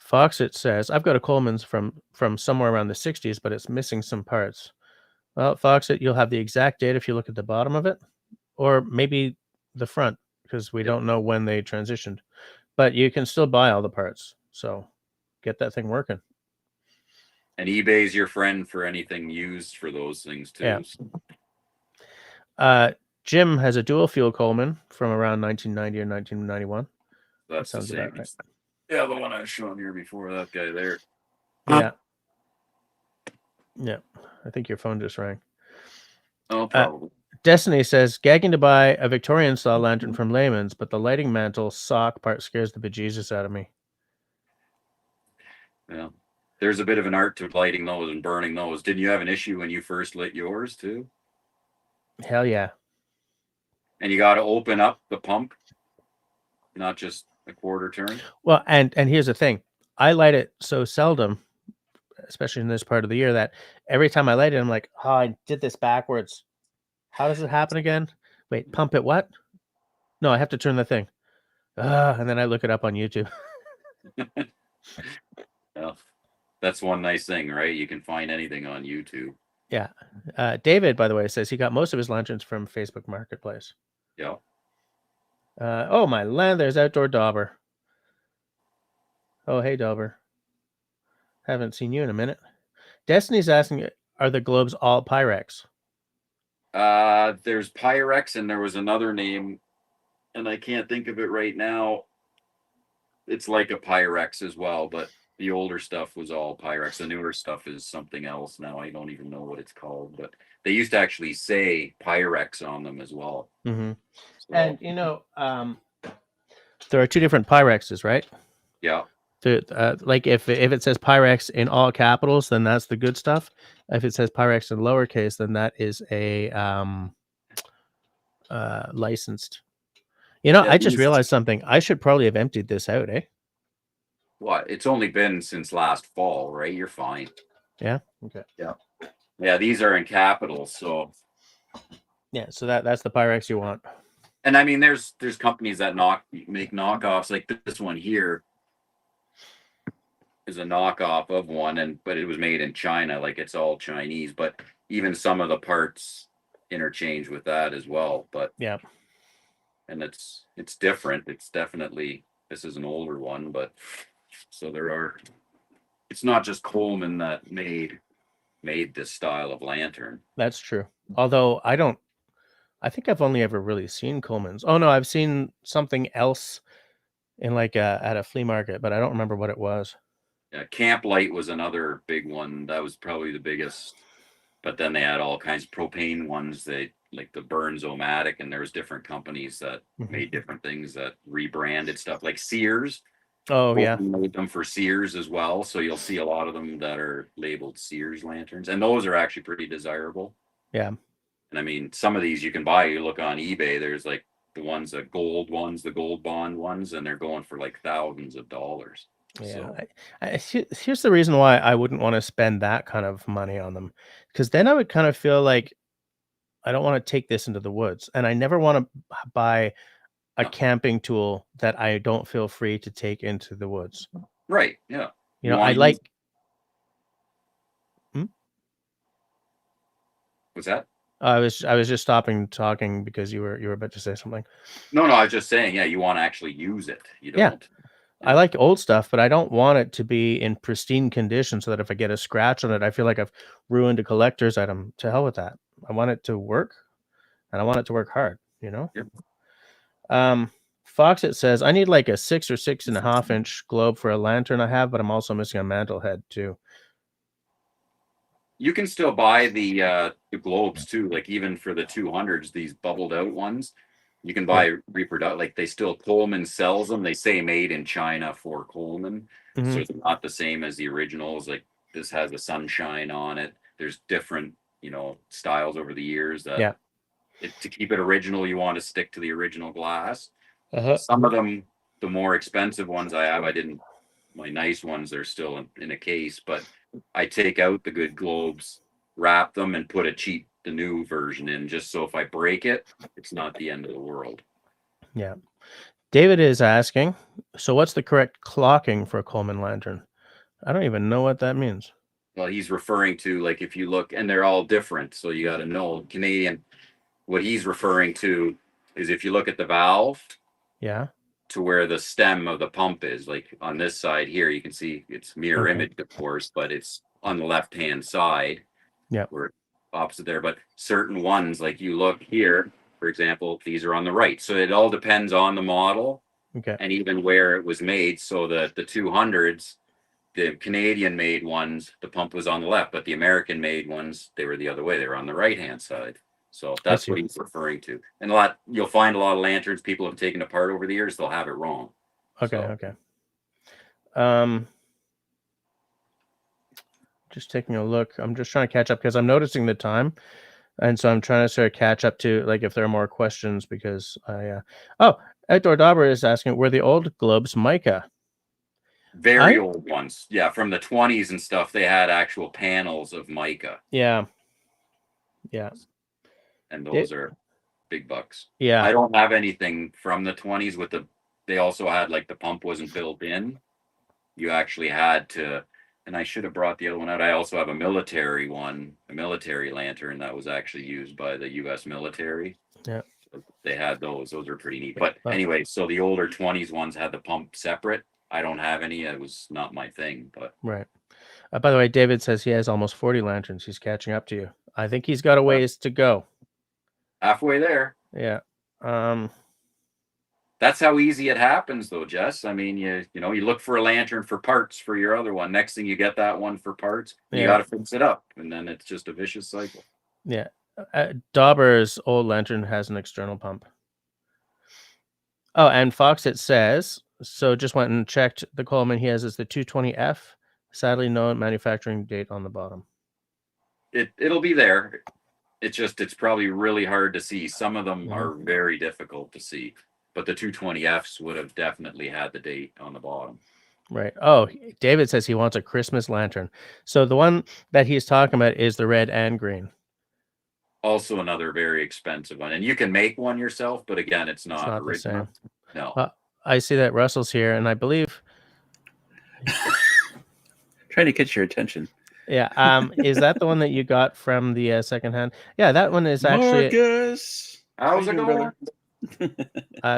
Foxit says I've got a Coleman's from somewhere around the 60s, but it's missing some parts. Well, Foxit, you'll have the exact date if you look at the bottom of it, or maybe the front, because we yep. don't know when they transitioned. But you can still buy all the parts, so get that thing working. And eBay's your friend for anything used for those things too. Yeah. Jim has a dual fuel Coleman from around 1990 or 1991. That's the Sounds about same. right. Yeah, the one I was showing here before, that guy there. Yeah. Yeah. I think your phone just rang. Oh, probably. Destiny says, gagging to buy a Victorian style lantern from Layman's, but the lighting mantle sock part scares the bejesus out of me. Yeah. There's a bit of an art to lighting those and burning those. Didn't you have an issue when you first lit yours too? Hell yeah. And you got to open up the pump, not just a quarter turn. Well, and here's the thing. I light it so seldom, especially in this part of the year, that every time I light it, I'm like, oh, I did this backwards. How does it happen again? Wait, pump it what? No, I have to turn the thing. And then I look it up on YouTube. Yeah. That's one nice thing, right? You can find anything on YouTube. Yeah. David, by the way, says he got most of his lanterns from Facebook Marketplace. Yeah. Oh, my land, there's Outdoor Dauber. Oh, hey, Dauber. Haven't seen you in a minute. Destiny's asking, are the globes all Pyrex? There's Pyrex, and there was another name, and I can't think of it right now. It's like a Pyrex as well, but the older stuff was all Pyrex. The newer stuff is something else now. I don't even know what it's called, but they used to actually say Pyrex on them as well. Mm-hmm. So, And, there are two different Pyrexes, right? yeah. Like if it says Pyrex in all capitals, then that's the good stuff. If it says Pyrex in lowercase, then that is a licensed. Yeah, I just realized something. I should probably have emptied this out, eh? What? It's only been since last fall, right? You're fine. Yeah. Okay. Yeah. Yeah, these are in capitals, so Yeah. So that's the Pyrex you want. and I mean there's companies that make knockoffs, like this one here is a knockoff of one, but it was made in China, like it's all Chinese, but even some of the parts interchange with that as well. But yeah, and it's different. It's definitely, this is an older one, but so it's not just Coleman that made made this style of lantern. That's true. Although I think I've only ever really seen Coleman's. Oh no, I've seen something else in like at a flea market, but I don't remember what it was. Camp Light was another big one. That was probably the biggest. But then they had all kinds of propane ones. They like the Burns-O-Matic, and there was different companies that made different things that rebranded stuff. Like Sears, Oh yeah, Coleman made them for Sears as well. So you'll see a lot of them that are labeled Sears lanterns, and those are actually pretty desirable. yeah. And I mean, some of these you can buy. You look on eBay. There's like the ones, the gold ones, the gold bond ones, and they're going for like thousands of dollars. Yeah, So here's the reason why I wouldn't want to spend that kind of money on them, because then I would kind of feel like I don't want to take this into the woods, and I never want to buy a no. camping tool that I don't feel free to take into the woods. Right, yeah. You know, I like. What's that? I was just stopping talking because you were about to say something. No, I was just saying, yeah, you want to actually use it. You Yeah. don't. I like old stuff, but I don't want it to be in pristine condition so that if I get a scratch on it, I feel like I've ruined a collector's item. To hell with that. I want it to work, and I want it to work hard, you know? Yep. Foxit says, I need like a 6 or 6.5 inch globe for a lantern I have, but I'm also missing a mantle head too. You can still buy the globes too, like even for the 200s, these bubbled out ones. You can buy reproduct, like they still, Coleman sells them. They say made in China for Coleman. So it's not the same as the originals. Like this has a sunshine on it. There's different, styles over the years that to keep it original, you want to stick to the original glass. Some of them, the more expensive ones I have, my nice ones, they're still in a case, but I take out the good globes, wrap them, and put the new version in, just so if I break it, it's not the end of the world. Yeah. David is asking, so what's the correct clocking for a Coleman lantern? I don't even know what that means. Well, he's referring to, like, if you look, and they're all different, so you got to know Canadian. What he's referring to is if you look at the valve, to where the stem of the pump is, like on this side here, you can see it's mirror image, of course, but it's on the left-hand side. Yeah. We're opposite there, but certain ones, like you look here, for example, these are on the right. So it all depends on the model and even where it was made. So that the 200s, the Canadian made ones, the pump was on the left, but the American made ones, they were the other way. They were on the right-hand side. So that's what he's referring to. And you'll find a lot of lanterns people have taken apart over the years. They'll have it wrong. Okay. Just taking a look. I'm just trying to catch up because I'm noticing the time. And so I'm trying to sort of catch up to, like, if there are more questions, because Outdoor Dauber is asking, were the old globes mica? Very old ones. Yeah, from the 20s and stuff, they had actual panels of mica. Yeah. And those are big bucks. Yeah. I don't have anything from the 20s they also had, like, the pump wasn't built in. You actually had to, and I should have brought the other one out. I also have a military lantern that was actually used by the U.S. military. Yeah. They had those. Those are pretty neat. But anyway, so the older 20s ones had the pump separate. I don't have any. It was not my thing, but. Right. By the way, David says he has almost 40 lanterns. He's catching up to you. I think he's got a ways to go. Halfway there. Yeah. That's how easy it happens, though, Jess. I mean, you look for a lantern for parts for your other one. Next thing you get that one for parts, you got to fix it up, and then it's just a vicious cycle. Yeah. Dauber's old lantern has an external pump. Oh, and Foxit says, so just went and checked the Coleman he has is the 220F. Sadly, no manufacturing date on the bottom. It'll be there. It's probably really hard to see. Some of them are very difficult to see, but the 220Fs would have definitely had the date on the bottom. Right. Oh, David says he wants a Christmas lantern. So the one that he's talking about is the red and green. Also another very expensive one. And you can make one yourself, but again, it's not the original. same. No. I see that Russell's here, and I believe... Trying to catch your attention. Yeah. Is that the one that you got from the secondhand? Yeah, that one is actually... Markus! How's it going?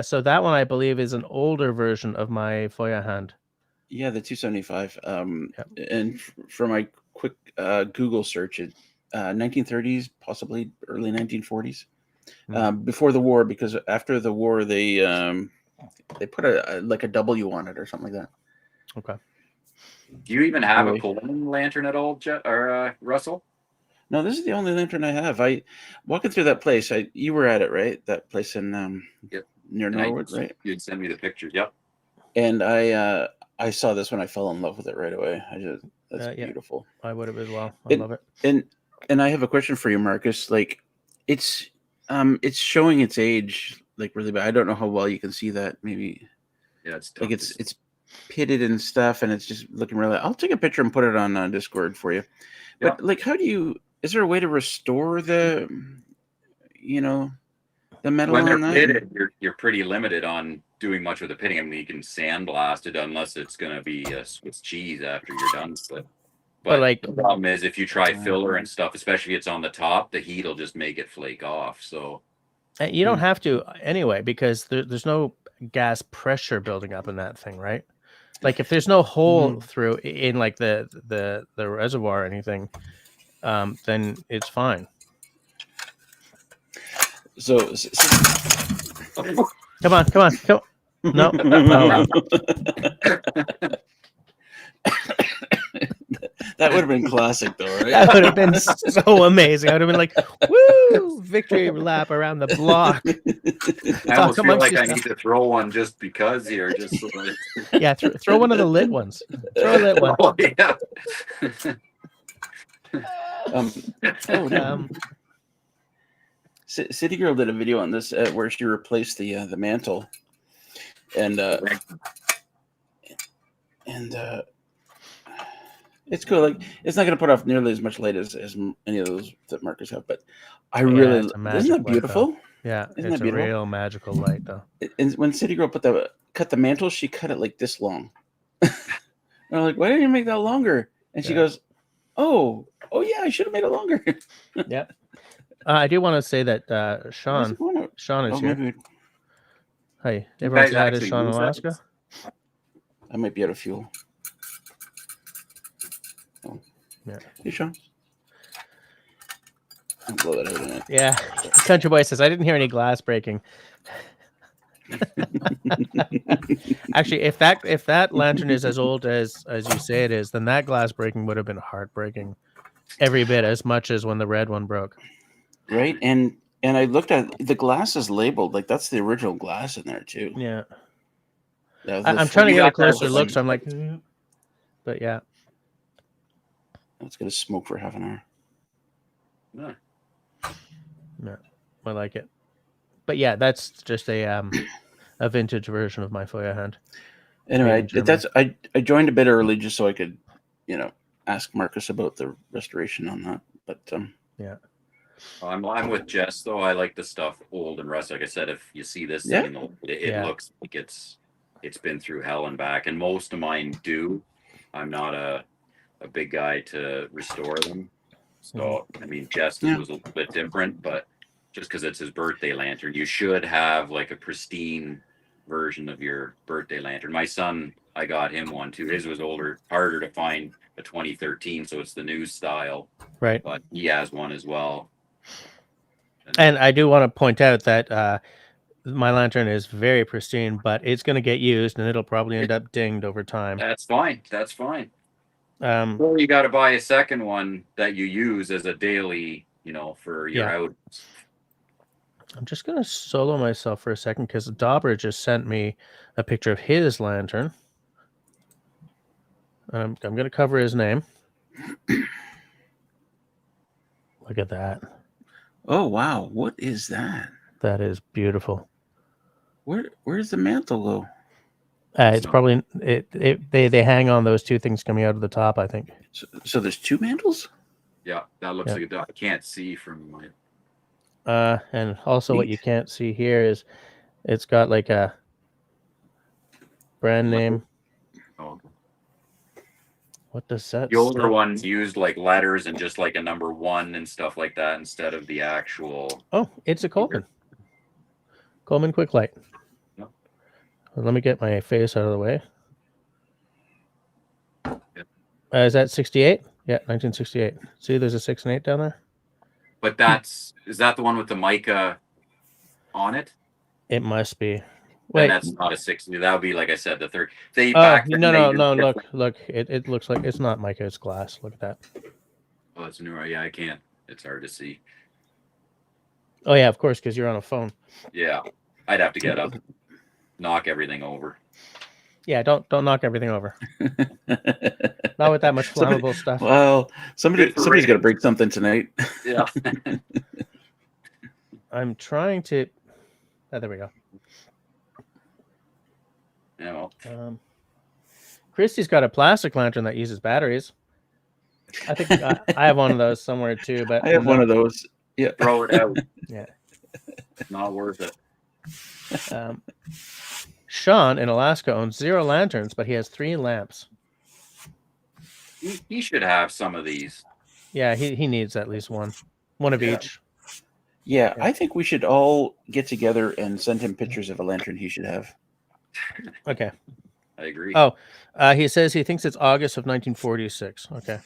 So that one, I believe, is an older version of my Foya hand. Yeah, the 275. And for my quick Google search. It 1930s, possibly early 1940s, before the war. Because after the war, they put like a W on it or something like that. Okay. Do you even have Anyway. a Coleman lantern at all, Russell? No, this is the only lantern I have. I walking through that place. You were at it, right? That place in Yep. near Norwood, right? You'd send me the pictures. Yep. And I saw this one. I fell in love with it right away. That's Yeah. beautiful. I would have as well. I love it. And I have a question for you, Marcus. Like, it's showing its age like really bad. I don't know how well you can see that. Maybe Yeah, it's tough like it's pitted and stuff, and it's just looking really. I'll take a picture and put it on Discord for you. But Yeah. like, how do you? Is there a way to restore the metal when they're on that? pitted, you're pretty limited on doing much with the pitting. I mean, you can sandblast it unless it's going to be a Swiss cheese after you're done. But like, the problem is if you try filler and stuff, especially if it's on the top, the heat will just make it flake off. So you don't have to anyway, because there's no gas pressure building up in that thing, right? Like if there's no hole through in like the reservoir or anything, then it's fine. So Come on. No. that would have been classic, though, right? That would have been so amazing. I would have been like, "Woo! Victory lap around the block." I almost feel like I need to throw one just because here. Just so yeah, throw one of the lit ones. Throw a lit one. Oh, yeah. City Girl did a video on this where she replaced the mantle, and it's cool. Like, it's not going to put off nearly as much light as any of those that Marcus have, but isn't that beautiful? Yeah, isn't it's that beautiful? a real magical light, though. And when City Girl cut the mantle, she cut it like this long. And I'm like, why didn't you make that longer? And she goes, oh yeah, I should have made it longer. Yeah. I do want to say that Sean is here. Maybe Hi, everyone's glad is Sean in Alaska. I might be out of fuel. Oh. Yeah. Hey, Sean. I'll blow that out in it. Yeah. Country Boy says, I didn't hear any glass breaking. Actually, if that lantern is as old as you say it is, then that glass breaking would have been heartbreaking every bit as much as when the red one broke. Right, and I looked at the glass is labeled, like that's the original glass in there too. Yeah. I'm trying to get a closer look, so I'm like, but yeah. It's gonna smoke for half an hour. Yeah, I like it. But yeah, that's just a vintage version of my Foya hand. Anyway, I joined a bit early just so I could, ask Marcus about the restoration on that. But yeah. I'm with Jess though. I like the stuff old and rusty. Like I said, if you see this thing, it looks like it's been through hell and back, and most of mine do. I'm not a big guy to restore them. So I mean, Jess was a little bit different, but just because it's his birthday lantern, you should have like a pristine version of your birthday lantern. My son, I got him one too. His was older, harder to find, a 2013, so it's the new style. Right. But he has one as well. And I do want to point out that my lantern is very pristine, but it's going to get used, and it'll probably end up dinged over time. That's fine. Or you got to buy a second one that you use as a daily, for your outings. I'm just going to solo myself for a second because Dauber just sent me a picture of his lantern. I'm going to cover his name. Look at that. Oh, wow. What is that? That is beautiful. Where's the mantle go? It's probably they hang on those two things coming out of the top, I think. So there's two mantles? Yeah, that looks like I can't see from my. And also what you can't see here is it's got like a brand name. Oh. What does that? The older ones used like letters and just like a number 1 and stuff like that instead of the actual. Oh, it's a Coleman. Coleman Quick Light. Yep. Let me get my face out of the way. Yep. Is that 68? Yeah, 1968. See, there's a 6 and 8 down there. But is that the one with the mica on it? It must be. And Wait. that's not a 60. That would be, like I said, the third. They Oh, back then, they no. did Look, different- look. It looks like it's not mica. It's glass. Look at that. Oh, it's newer. Yeah, I can't. It's hard to see. Oh yeah, of course, because you're on a phone. Yeah, I'd have to get up, knock everything over. Yeah, don't knock everything over. Not with that much flammable stuff. Well, somebody's got to ratings. break something tonight. Yeah. I'm trying to. Oh, there we go. Yeah, well, Christy's got a plastic lantern that uses batteries. I think I have one of those somewhere too, but I have one of those. Yeah. throw it out. Yeah. Not worth it. Sean in Alaska owns 0 lanterns, but he has 3 lamps. He should have some of these. Yeah, he needs at least one of each. Yeah, I think we should all get together and send him pictures of a lantern he should have. Okay. I agree. Oh, he says he thinks it's August of 1946. Okay.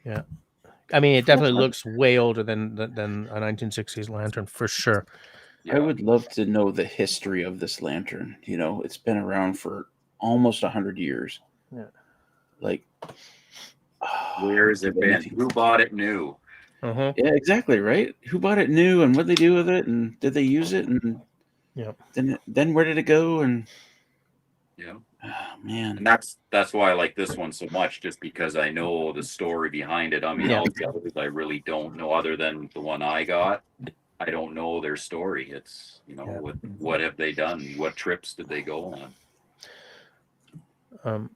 Yeah. I mean, it definitely looks way older than a 1960s lantern for sure. I would love to know the history of this lantern. You know, it's been around for almost 100 years. Yeah. Like, where has it been? Who bought it new? Uh-huh. Yeah, exactly, right? Who bought it new, and what did they do with it, and did they use it, and then where did it go? And oh, man, and that's why I like this one so much, just because I know the story behind it. I mean, all the others I really don't know, other than the one I got. I don't know their story. It's, what have they done? What trips did they go on?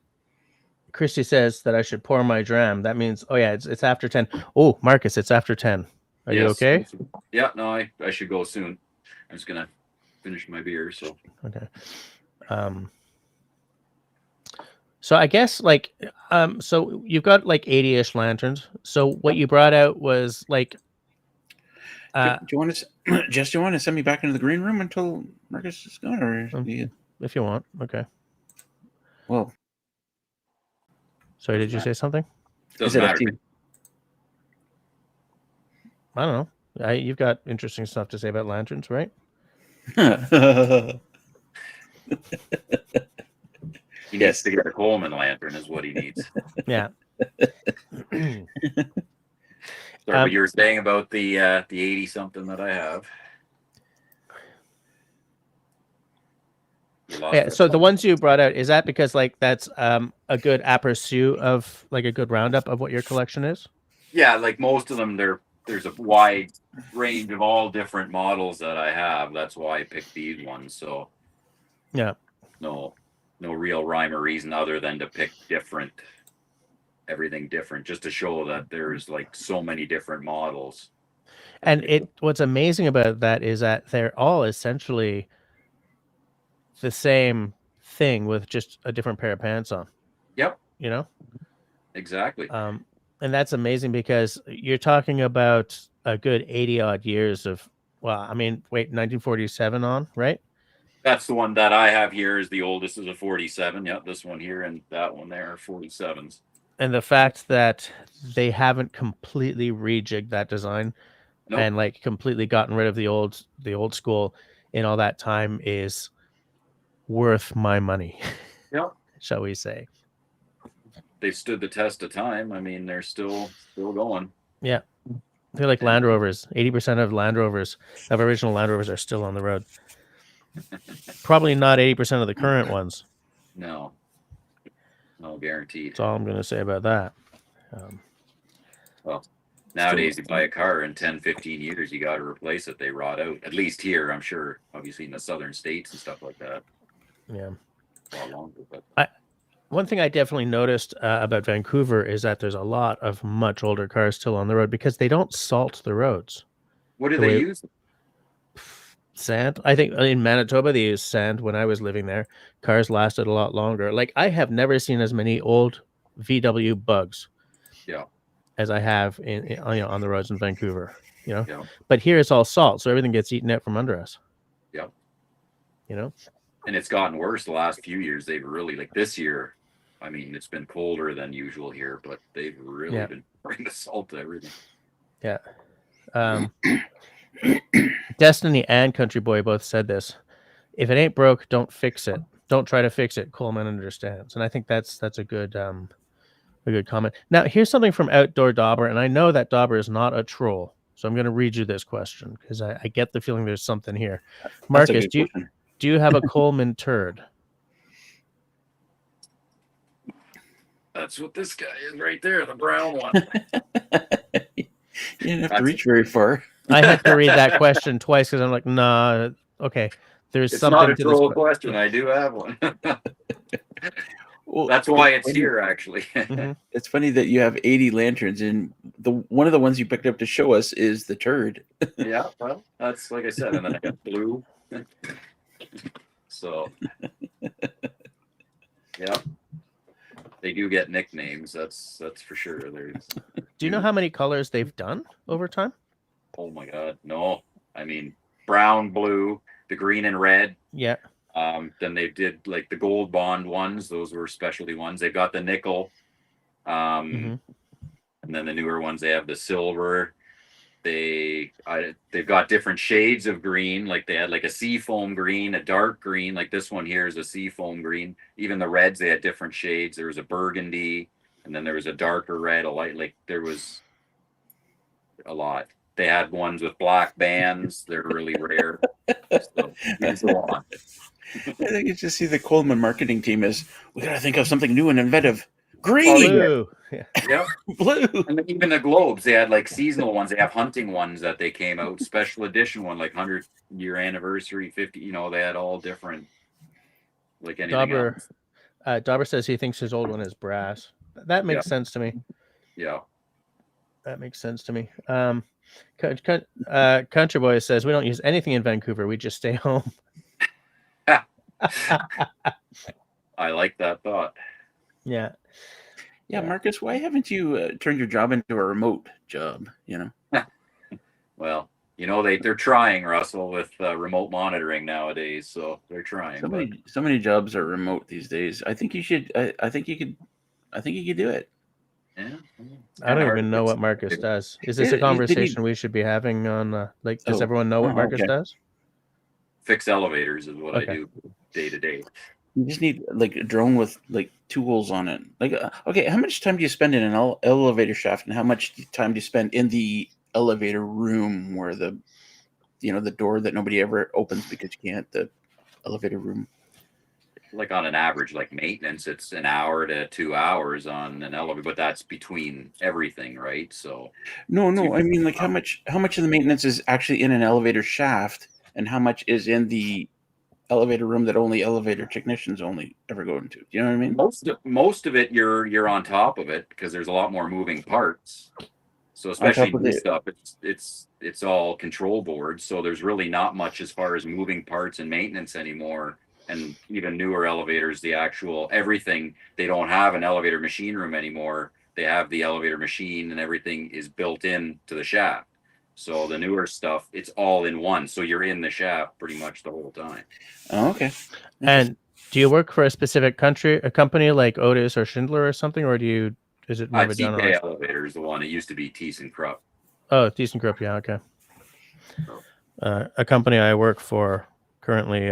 Christy says that I should pour my dram. That means, it's after 10. Oh, Marcus, it's after 10. Are you okay? Yeah, no, I should go soon. I'm just gonna finish my beer. So okay. So I guess so you've got like 80-ish lanterns. So what you brought out was like. Do you want to, Jess? Do you want to send me back into the green room until Marcus is gone, or if you want? Okay. Well. Sorry, did you say something? Doesn't matter. I don't know. You've got interesting stuff to say about lanterns, right? He needs to get a Coleman lantern, is what he needs. Yeah. Sorry, but you were saying about the 80 something that I have. Yeah, so the ones you brought out, is that because that's a good aperçu of a good roundup of what your collection is? Yeah, like most of them, there's a wide range of all different models that I have. That's why I picked these ones. So yeah, no real rhyme or reason other than to pick everything different, just to show that there's so many different models. And what's amazing about that is that they're all essentially the same thing with just a different pair of pants on. Yep. Exactly. And that's amazing because you're talking about a good 80 odd years of, 1947 on, right? That's the one that I have here is the oldest, is a 47. Yep. This one here and that one there are 47s. And the fact that they haven't completely rejigged that design and completely gotten rid of the old school in all that time is worth my money. Yep. Shall we say? They've stood the test of time. I mean, they're still going. Yeah. They're like Land Rovers. 80% of original Land Rovers are still on the road. Probably not 80% of the current ones. No, guaranteed. That's all I'm going to say about that. Well, nowadays you buy a car in 10, 15 years, you got to replace it. They rot out. At least here, I'm sure, obviously in the southern states and stuff like that. Yeah. A lot longer, but one thing I definitely noticed about Vancouver is that there's a lot of much older cars still on the road because they don't salt the roads. What do they use? Sand. I think in Manitoba they use sand. When I was living there, cars lasted a lot longer. I have never seen as many old VW bugs, as I have on the roads in Vancouver. But here it's all salt, so everything gets eaten out from under us. And it's gotten worse the last few years. They've really, this year, I mean, it's been colder than usual here, but they've really been pouring the salt to everything. Yeah. Destiny and Country Boy both said this. If it ain't broke, don't fix it. Don't try to fix it. Coleman understands, and I think that's a good comment. Now, here's something from Outdoor Dauber, and I know that Dauber is not a troll, so I'm going to read you this question because I get the feeling there's something here. Marcus, do you have a Coleman turd? That's what this guy is right there, the brown one. You didn't have to reach very far. I had to read that question twice because I'm like, nah, okay. There's it's something not a to troll this question. I do have one. Well, that's why it's here, actually. It's funny that you have 80 lanterns, and one of the ones you picked up to show us is the turd. Yeah, well, that's like I said, and then I got blue. So, yeah, they do get nicknames. That's for sure. Do you know how many colors they've done over time? Oh my God, no! I mean, brown, blue, the green and red. Yeah. Then they did like the gold bond ones. Those were specialty ones. They've got the nickel. And then the newer ones, they have the silver. They've got different shades of green. Like they had like a sea foam green, a dark green. Like this one here is a sea foam green. Even the reds, they had different shades. There was a burgundy, and then there was a darker red, a light. Like there was a lot. They had ones with black bands. They're really rare. So, I think you just see the Coleman marketing team is, we got to think of something new and inventive. Green, blue, yeah, blue, and even the globes. They had like seasonal ones. They have hunting ones that they came out, special edition one, like 100-year anniversary, 50. You know, they had all different. Like anything else. Dauber says he thinks his old one is brass. That makes sense to me. Yeah, that makes sense to me. Country Boy says we don't use anything in Vancouver. We just stay home. I like that thought. Yeah. Marcus, why haven't you turned your job into a remote job? You know. Well, you know they're trying, Russell, with remote monitoring nowadays. So they're trying. So many jobs are remote these days. I think you should. I think you could do it. Yeah. I don't even know what Marcus does. Is this a conversation we should be having on? Does everyone know what Marcus does? Fix elevators is what I do day to day. You just need like a drone with like tools on it. Like, okay, how much time do you spend in an elevator shaft, and how much time do you spend in the elevator room where the door that nobody ever opens because you can't, the elevator room? Like on an average, like maintenance, it's an hour to 2 hours on an elevator, but that's between everything, right? So no, I mean like how much of the maintenance is actually in an elevator shaft, and how much is in the elevator room that only elevator technicians only ever go into? Do you know what I mean? Most of it, you're on top of it because there's a lot more moving parts. So especially this stuff, it's all control boards. So there's really not much as far as moving parts and maintenance anymore. And even newer elevators, the actual everything, they don't have an elevator machine room anymore. They have the elevator machine, and everything is built in to the shaft. So the newer stuff, it's all in one. So you're in the shaft pretty much the whole time. Oh, okay. And do you work for a specific company like Otis or Schindler or something, or is it more of a general? TK Elevator is the one. It used to be ThyssenKrupp. Oh, ThyssenKrupp, yeah, okay. A company I work for currently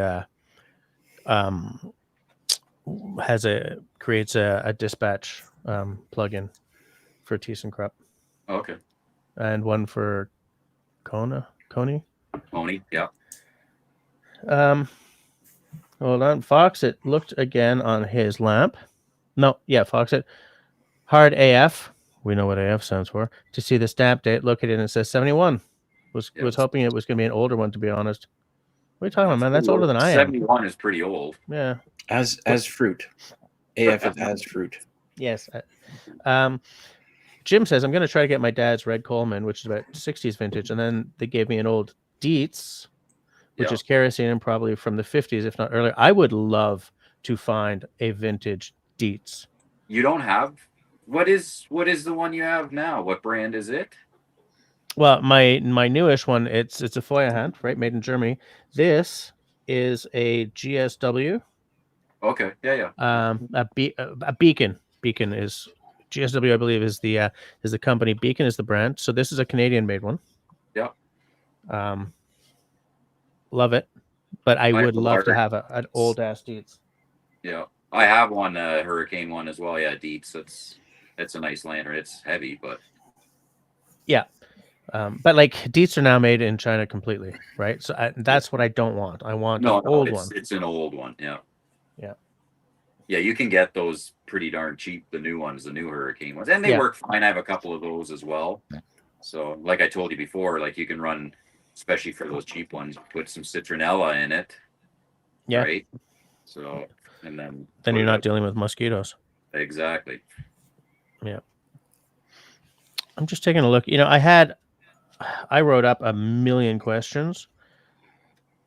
creates a dispatch plugin for ThyssenKrupp. Okay. And one for Coney, yeah. Hold on. Foxit looked again on his lamp. No, yeah, Foxit. Hard AF. We know what AF stands for. To see the stamp date, look at it and it says 71. Was hoping it was going to be an older one, to be honest. What are you talking about, man? That's older than I am. 71 is pretty old. Yeah. As fruit. AF is as fruit. Yes. Jim says, I'm going to try to get my dad's red Coleman, which is about 60s vintage. And then they gave me an old Dietz, which is kerosene and probably from the 50s, if not earlier. I would love to find a vintage Dietz. You don't have? What is the one you have now? What brand is it? Well, my newish one, it's a Feuerhand, right? Made in Germany. This is a GSW. Okay. Yeah. A Beacon. Beacon is GSW, I believe, is the company. Beacon is the brand. So this is a Canadian made one. Yeah. Love it, but I I have would a love to large. have an old ass Dietz. Yeah. I have one Hurricane one as well. Yeah, Deeps. It's a nice lantern. It's heavy, but Yeah. But like Dietz are now made in China completely, right? So that's what I don't want. I want an no, old one. it's an old one. Yeah. Yeah. Yeah, you can get those pretty darn cheap, the new ones, the new Hurricane ones. And they Yeah. work fine. I have a couple of those as well. So like I told you before, like you can run, especially for those cheap ones, put some citronella in it. Yeah. Right. So and then You're not dealing with mosquitoes. Exactly. Yeah. I'm just taking a look. I wrote up a million questions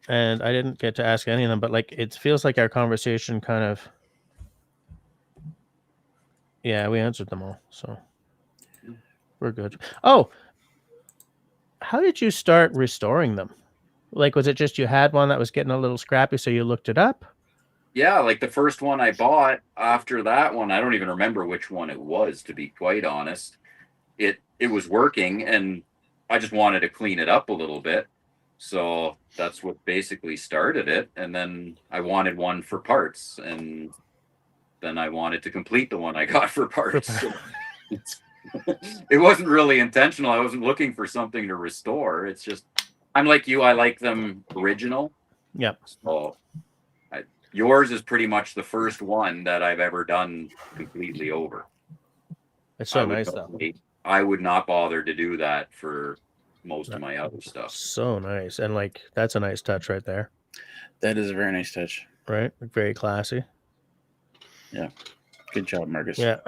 and I didn't get to ask any of them, but like it feels like our conversation kind of, yeah, we answered them all. So we're good. Oh, how did you start restoring them? Like, was it just you had one that was getting a little scrappy, so you looked it up? Yeah, like the first one I bought after that one, I don't even remember which one it was, to be quite honest. It was working and I just wanted to clean it up a little bit. So that's what basically started it. And then I wanted one for parts, and then I wanted to complete the one I got for parts. So it wasn't really intentional. I wasn't looking for something to restore. It's just, I'm like you, I like them original. Yep. So yours is pretty much the first one that I've ever done completely over. It's so nice though. I would not bother to do that for most of my other stuff. So nice. And like, that's a nice touch right there. That is a very nice touch. Right? Very classy. Yeah. Good job, Markus. Yeah.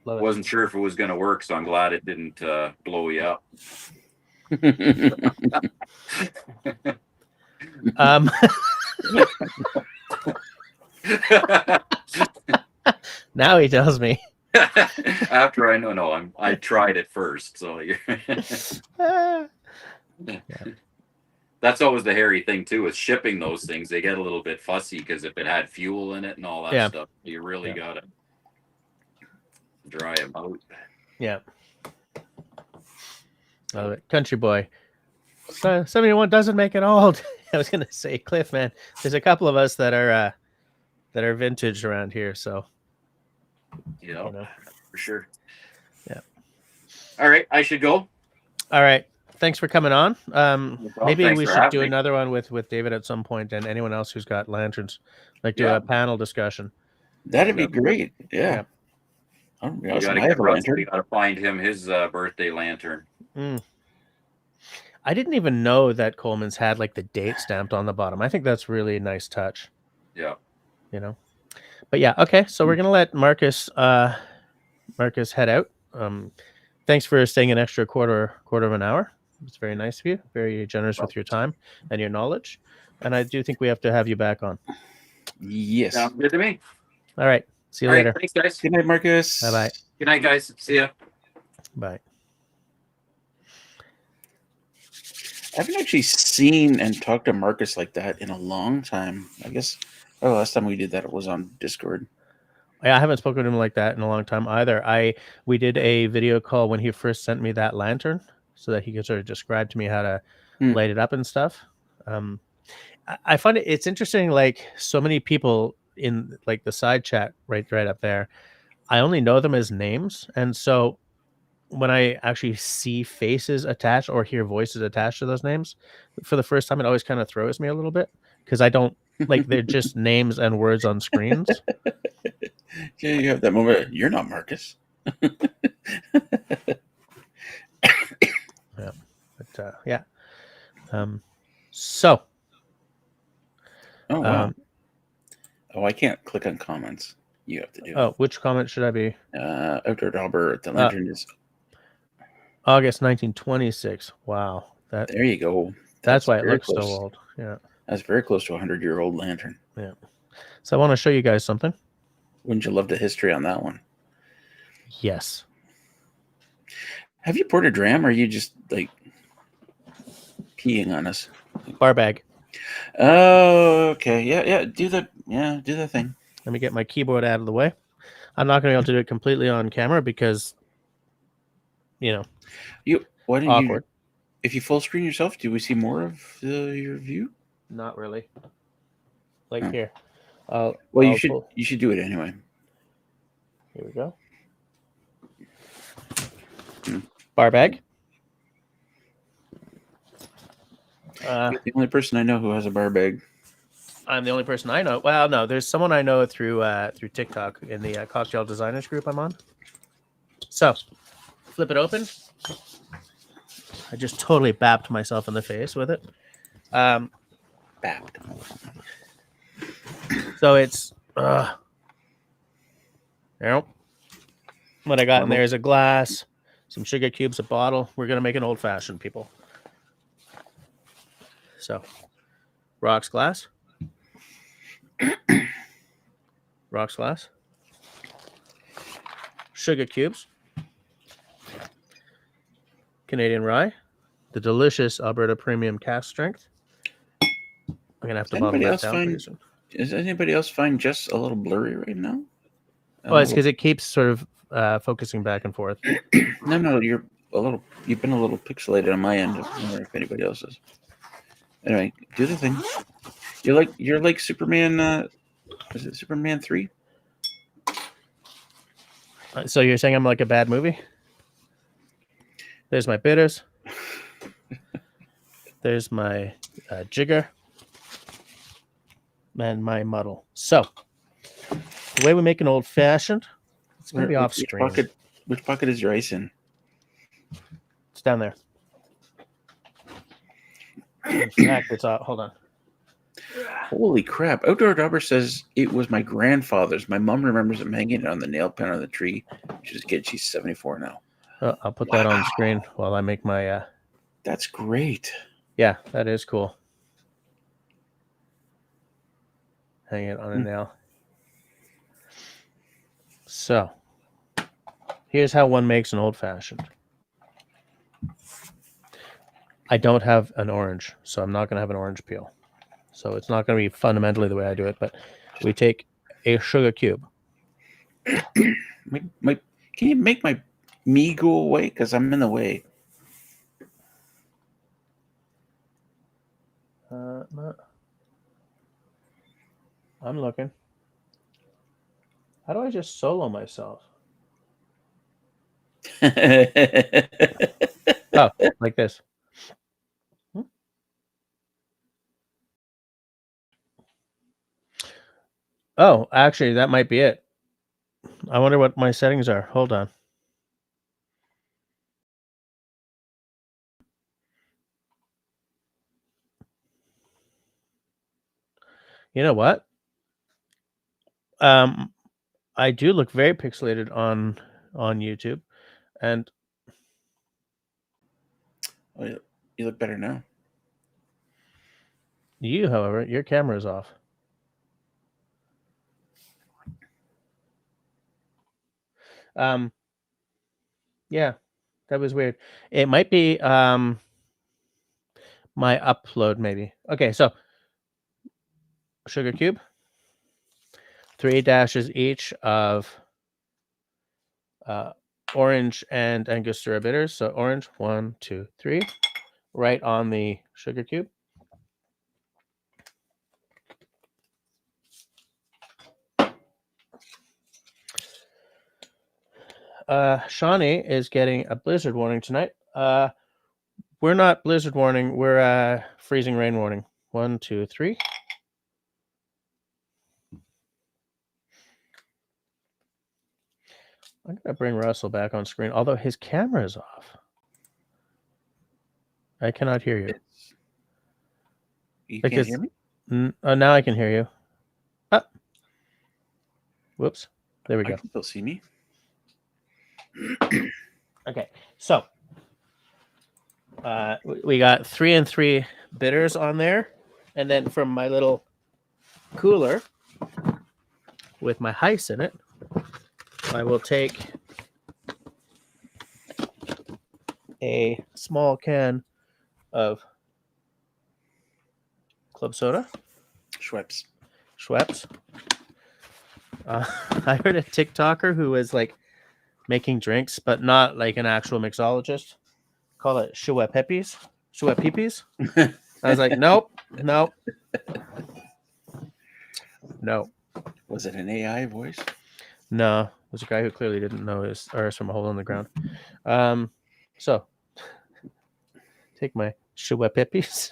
Love it. Wasn't sure if it was going to work, so I'm glad it didn't blow you up. Now he tells me. After I tried it first, so that's always the hairy thing too, is shipping those things. They get a little bit fussy because if it had fuel in it and all that stuff, you really gotta dry them out. Yeah. Love it. Country boy. 71 doesn't make it old. I was gonna say, Cliff, man. There's a couple of us that are vintage around here, so for sure. Yeah. All right, I should go. All right. Thanks for coming on. Maybe we should do another one with David at some point, and anyone else who's got lanterns, like do a panel discussion. That'd be great. Yeah. You gotta find him his birthday lantern. I didn't even know that Coleman's had like the date stamped on the bottom. I think that's really a nice touch. Yeah. But yeah, okay. So we're gonna let Markus head out. Thanks for staying an extra quarter of an hour. It's very nice of you. Very generous with your time and your knowledge. And I do think we have to have you back on. Yes. Sounds good to me. All right. See you later. Thanks, guys. Good night, Markus. Bye-bye. Good night, guys. See ya. Bye. I haven't actually seen and talked to Markus like that in a long time. I guess the last time we did that, it was on Discord. Yeah, I haven't spoken to him like that in a long time either. We did a video call when he first sent me that lantern so that he could sort of describe to me how to light it up and stuff. I find it's interesting, like so many people in like the side chat right up there, I only know them as names. And so when I actually see faces attached or hear voices attached to those names for the first time, it always kind of throws me a little bit because I don't like, they're just names and words on screens. Yeah, you have that moment. You're not Markus. Yeah. But yeah. So. Oh, wow. I can't click on comments. You have to do. Oh, which comment should I be? Outdoor Albert, the lantern is August 1926. Wow. There you go. That's why it looks so old. Yeah. That's very close to a 100-year-old lantern. Yeah. So I want to show you guys something. Wouldn't you love the history on that one? Yes. Have you poured a dram, or are you just like peeing on us? Bar bag. Oh, okay. Yeah. Do the Yeah, do the thing. Let me get my keyboard out of the way. I'm not going to be able to do it completely on camera because, Why don't awkward. if you full screen yourself, do we see more of your view? Not really. Like Oh. here. You should do it anyway. Here we go. Bar bag. You're the only person I know who has a bar bag. I'm the only person I know. Well, no, there's someone I know through TikTok in the cocktail designers group I'm on. So, flip it open. I just totally bapped myself in the face with it. Bapped. So it's what I got in there is a glass, some sugar cubes, a bottle. We're gonna make an old fashioned, people. So, rocks glass. Rocks glass. Sugar cubes. Canadian rye. The delicious Alberta Premium Cask Strength. I'm going to have to bottle that down pretty soon. Does anybody else find Jess a little blurry right now? Well, it's because it keeps sort of focusing back and forth. No, you've been a little pixelated on my end. I wonder if anybody else is. Anyway, do the thing. You're like Superman. Is it Superman 3? So you're saying I'm like a bad movie? There's my bitters. There's my jigger. And my muddle. So, the way we make an old fashioned, it's going to be off screen. Which pocket is your ice in? It's down there. It's off. Hold on. Holy crap. Outdoor Dauber says it was my grandfather's. My mom remembers him hanging it on the nail pen on the tree. She's 74 now. I'll put that on screen while I make my... That's great. Yeah, that is cool. Hang it on a nail. So, here's how one makes an old-fashioned. I don't have an orange, so I'm not going to have an orange peel. So it's not going to be fundamentally the way I do it, but we take a sugar cube. Can you make me go away? Because I'm in the way. I'm looking. How do I just solo myself? Oh, like this. Oh, actually, that might be it. I wonder what my settings are. Hold on. You know what? I do look very pixelated on YouTube, and you look better now. You, however, your camera is off. Yeah, that was weird. It might be my upload, maybe. Okay, so sugar cube, 3 dashes each of orange and Angostura bitters. So orange, 1, 2, 3, right on the sugar cube. Shawnee is getting a blizzard warning tonight. We're not blizzard warning. We're freezing rain warning. 1, 2, 3. I'm gonna bring Russell back on screen, although his camera is off. I cannot hear you. You can't hear me? Now I can hear you. Ah. Whoops. There we go. I can still see me. Okay, so we got 3 and 3 bitters on there, and then from my little cooler with my Heiss in it, I will take a small can of club soda. Schweppes. I heard a TikToker who was like making drinks, but not like an actual mixologist. Call it Schweppes. Schweppes. I was like, nope. No. Was it an AI voice? No. There's a guy who clearly didn't know his R's from a hole in the ground. So take my Schweppes,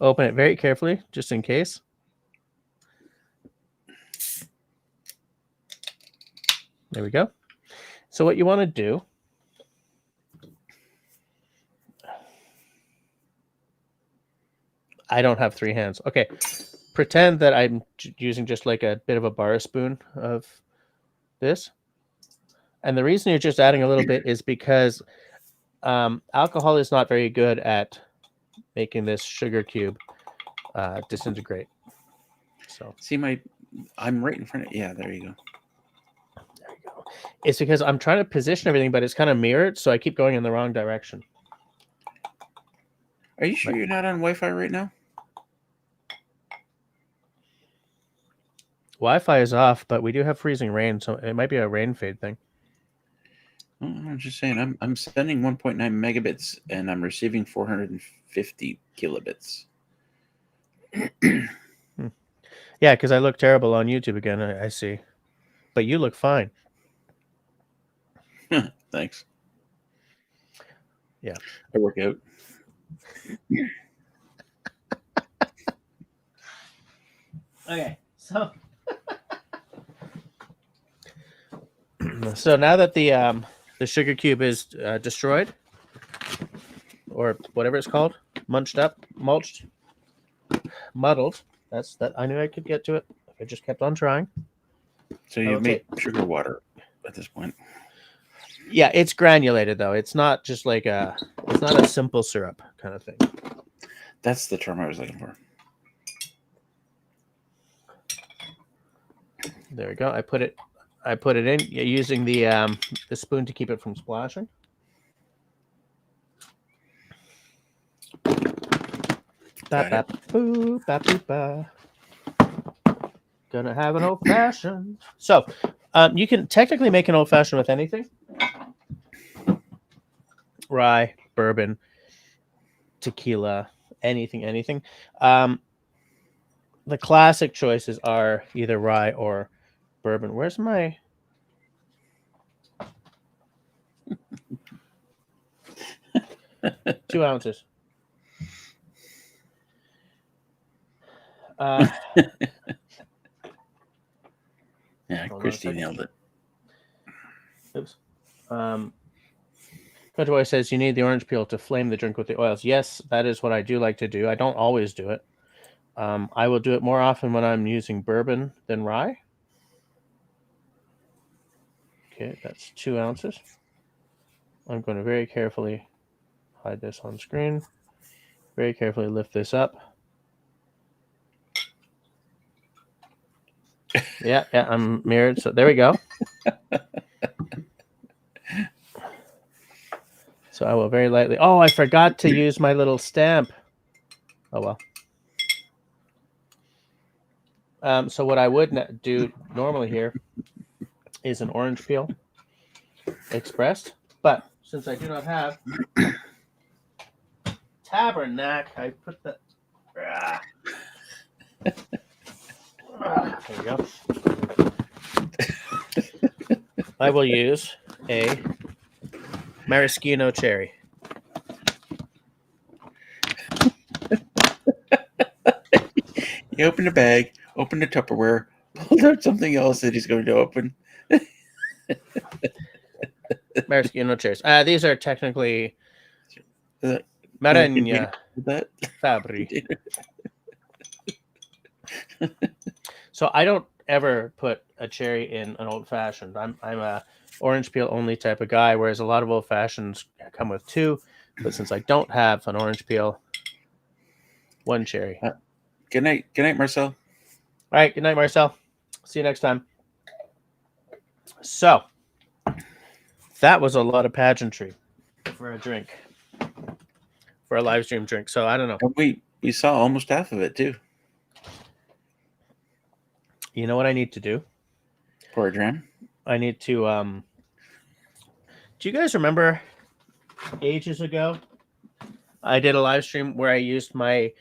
open it very carefully, just in case. There we go. So what you want to do, I don't have 3 hands. Okay. Pretend that I'm using just like a bit of a bar spoon of this. And the reason you're just adding a little bit is because alcohol is not very good at making this sugar cube disintegrate. So See, I'm right in front of. Yeah, there you go. there you go. It's because I'm trying to position everything, but it's kind of mirrored, so I keep going in the wrong direction. Are you sure you're not on Wi-Fi right now? Wi-Fi is off, but we do have freezing rain, so it might be a rain fade thing. I'm just saying. I'm sending 1.9 megabits and I'm receiving 450 kilobits. Yeah, because I look terrible on YouTube again. I see, but you look fine. Thanks. Yeah, I work out. Okay, so so now that the sugar cube is destroyed, or whatever it's called, muddled. That's that. I knew I could get to it if I just kept on trying. So you've made sugar water at this point. Yeah, it's granulated though. It's not just like it's not a simple syrup kind of thing. That's the term I was looking for. There we go. I put it in using the spoon to keep it from splashing. Ba, ba, boo, ba, boo, ba. Gonna have an old fashioned. So, you can technically make an old fashioned with anything: rye, bourbon, tequila, anything. The classic choices are either rye or bourbon. Where's my? Two ounces. Yeah, Christy nailed it. Oops. Coach says you need the orange peel to flame the drink with the oils. Yes, that is what I do like to do. I don't always do it. I will do it more often when I'm using bourbon than rye. Okay, that's 2 ounces. I'm going to very carefully hide this on screen. Very carefully lift this up. Yeah, I'm mirrored. So there we go. So I will very lightly. Oh, I forgot to use my little stamp. Oh well. So what I would do normally here is an orange peel expressed, but since I do not have Tabernac, I put the. There we go. I will use a maraschino cherry. He opened a bag, opened a Tupperware, pulled out something else that he's going to open. Maraschino cherries. These are technically Maragna Fabri. So I don't ever put a cherry in an old fashioned. I'm a orange peel only type of guy, whereas a lot of old fashions come with 2. But since I don't have an orange peel, 1 cherry. Good night, Marcel. All right, good night, Marcel. See you next time. So that was a lot of pageantry for a drink, for a live stream drink. So I don't know. And we saw almost half of it too. You know what I need to do? Pour a dram. I need to. Do you guys remember ages ago? I did a live stream where I used my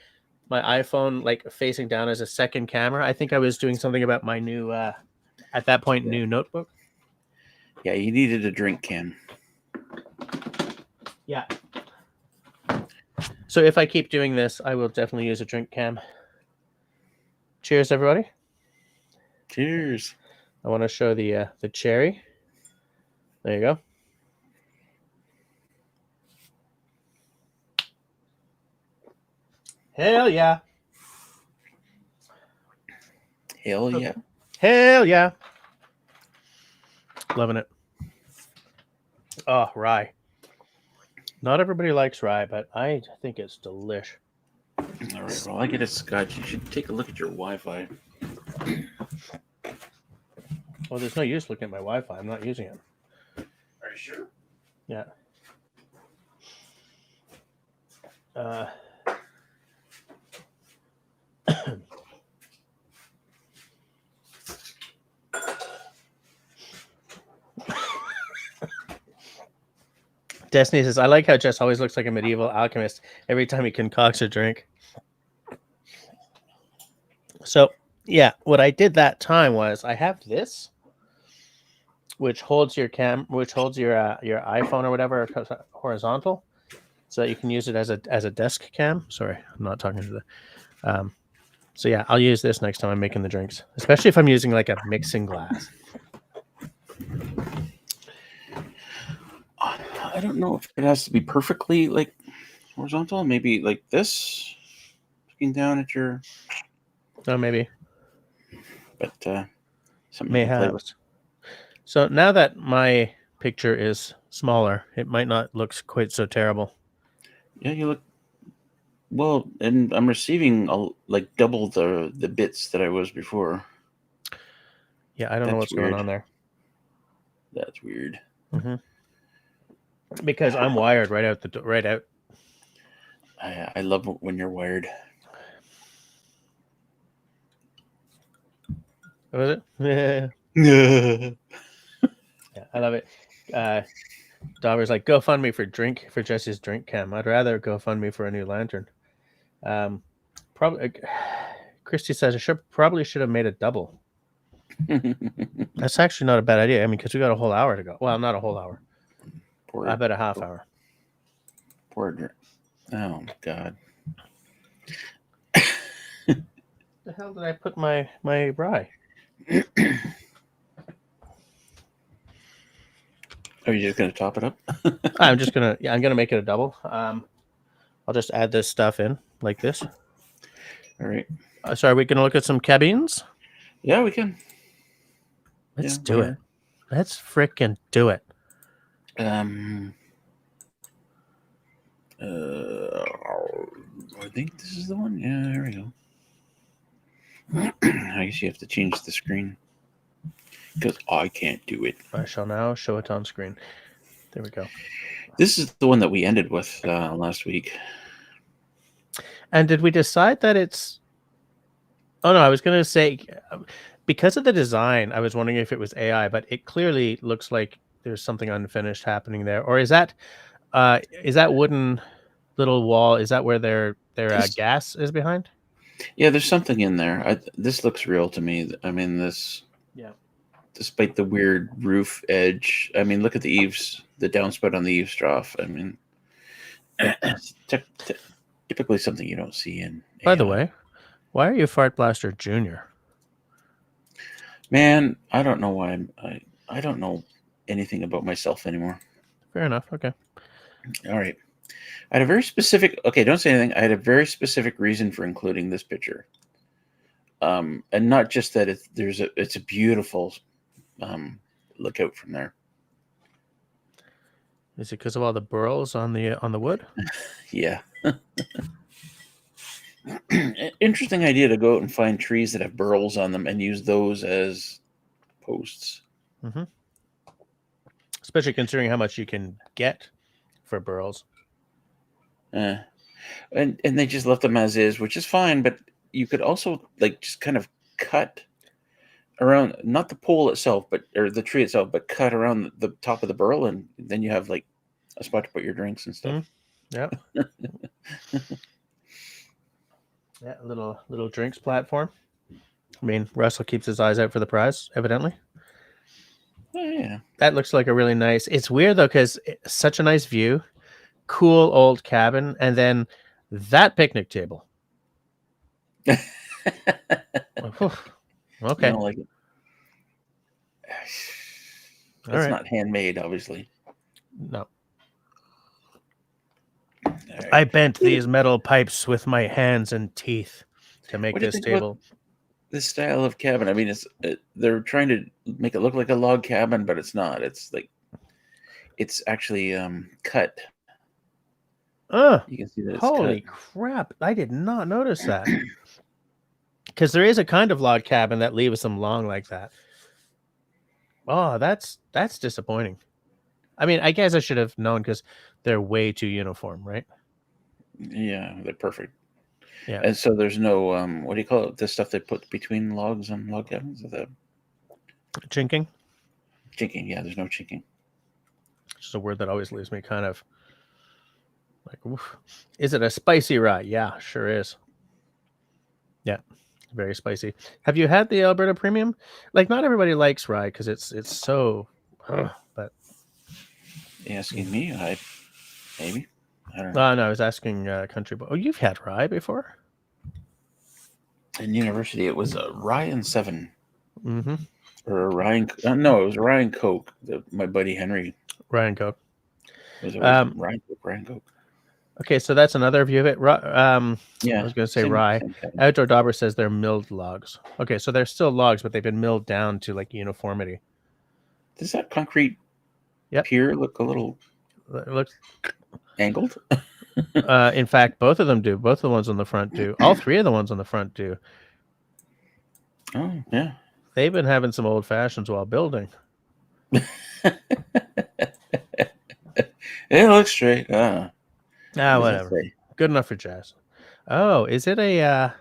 iPhone like facing down as a second camera. I think I was doing something about my new, at that point, new notebook. Yeah, you needed a drink can. Yeah. So if I keep doing this, I will definitely use a drink cam. Cheers, everybody. Cheers. I want to show the cherry. There you go. Hell yeah. Hell yeah. Hell yeah. Loving it. Oh, rye. Not everybody likes rye, but I think it's delish. All right. Well, I get a scotch. You should take a look at your Wi-Fi. Well, there's no use looking at my Wi-Fi. I'm not using it. Are you sure? Yeah. Destiny says, I like how Jess always looks like a medieval alchemist every time he concocts a drink. So, yeah, what I did that time was I have this, which holds your your iPhone or whatever horizontal, so that you can use it as a desk cam. Sorry, I'm not talking to the. So yeah, I'll use this next time I'm making the drinks, especially if I'm using like a mixing glass. I don't know if it has to be perfectly like horizontal. Maybe like this, looking down at your. Oh, maybe. But something May to play have. with. So now that my picture is smaller, it might not look quite so terrible. Yeah, you look well, and I'm receiving like double the bits that I was before. Yeah, I don't know what's going on there. That's weird. Mm-hmm. Because I'm wired right out. I love when you're wired. What was it? Yeah. Yeah, I love it. Dauber's like, GoFundMe for Jesse's drink cam. I'd rather GoFundMe for a new lantern. Probably. Christy says I probably should have made a double. That's actually not a bad idea. I mean, because we got a whole hour to go. Well, not a whole hour. I bet a half hour. Poor drink. Oh my god. The hell did I put my rye? Are you just gonna top it up? I'm gonna make it a double. I'll just add this stuff in like this. All right. So are we gonna look at some cabins? Yeah, we can. Let's do it. Let's frickin' do it. I think this is the one. Yeah, there we go. I guess you have to change the screen because I can't do it. I shall now show it on screen. There we go. This is the one that we ended with last week. And did we decide that it's... Oh, no, I was going to say, because of the design, I was wondering if it was AI, but it clearly looks like there's something unfinished happening there. Or is that wooden little wall, is that where their gas is behind? Yeah, there's something in there. This looks real to me. I mean, this... Yeah. Despite the weird roof edge. I mean, look at the eaves, the downspout on the eaves trough. I mean, typically something you don't see in AI. By the way, why are you Fart Blaster Jr.? Man, I don't know why I don't know anything about myself anymore. Fair enough. Okay. All right. I had a very specific... Okay, don't say anything. I had a very specific reason for including this picture. And not just that it's a beautiful look out from there. Is it because of all the burls on the wood? Yeah. Interesting idea to go out and find trees that have burls on them and use those as posts. Mm-hmm. Especially considering how much you can get for burls. And they just left them as is, which is fine, but you could also like just kind of cut around, not the pole itself, or the tree itself, but cut around the top of the burl, and then you have like a spot to put your drinks and stuff. Yep. Yeah, little drinks platform. I mean, Russell keeps his eyes out for the prize, evidently. Oh, yeah. That looks like a really nice. It's weird though, because it's such a nice view, cool old cabin, and then that picnic table. Whew. You Okay. don't like it. All It's right. not handmade, obviously. No. All right. I bent these metal pipes with my hands and teeth to make What do you this think about table. this style of cabin? I mean, they're trying to make it look like a log cabin, but it's not. It's like it's actually cut. You can see that it's Holy cut. crap. I did not notice that. Because there is a kind of log cabin that leaves them long like that. Oh, that's disappointing. I mean, I guess I should have known because they're way too uniform, right? Yeah, they're perfect. Yeah. And so there's no what do you call it? The stuff they put between logs on log cabins? The Chinking? chinking. Yeah, there's no chinking. Just a word that always leaves me kind of like, oof. Is it a spicy rye? Yeah, sure is. Yeah, very spicy. Have you had the Alberta Premium? Like, not everybody likes rye because it's so. But You asking me? Maybe. I don't know. no, I was asking Country Boy. Oh, you've had rye before? In university, it was a rye and 7. Mm-hmm. Or a rye and, no, it was a rye and Coke. My buddy Henry Rye and Coke. was always rye and Coke. Okay, so that's another view of it. Yeah, I was going to say same rye. kind of- Outdoor Dauber says they're milled logs. Okay, so they're still logs, but they've been milled down to like uniformity. Does that concrete Yep. pier look a little It looks. angled? In fact, both of them do. Both of the ones on the front do. All three of the ones on the front do. Oh, yeah. They've been having some old fashions while building. It looks straight. What does it Whatever. say? Good enough for Jazz. Oh, is it a?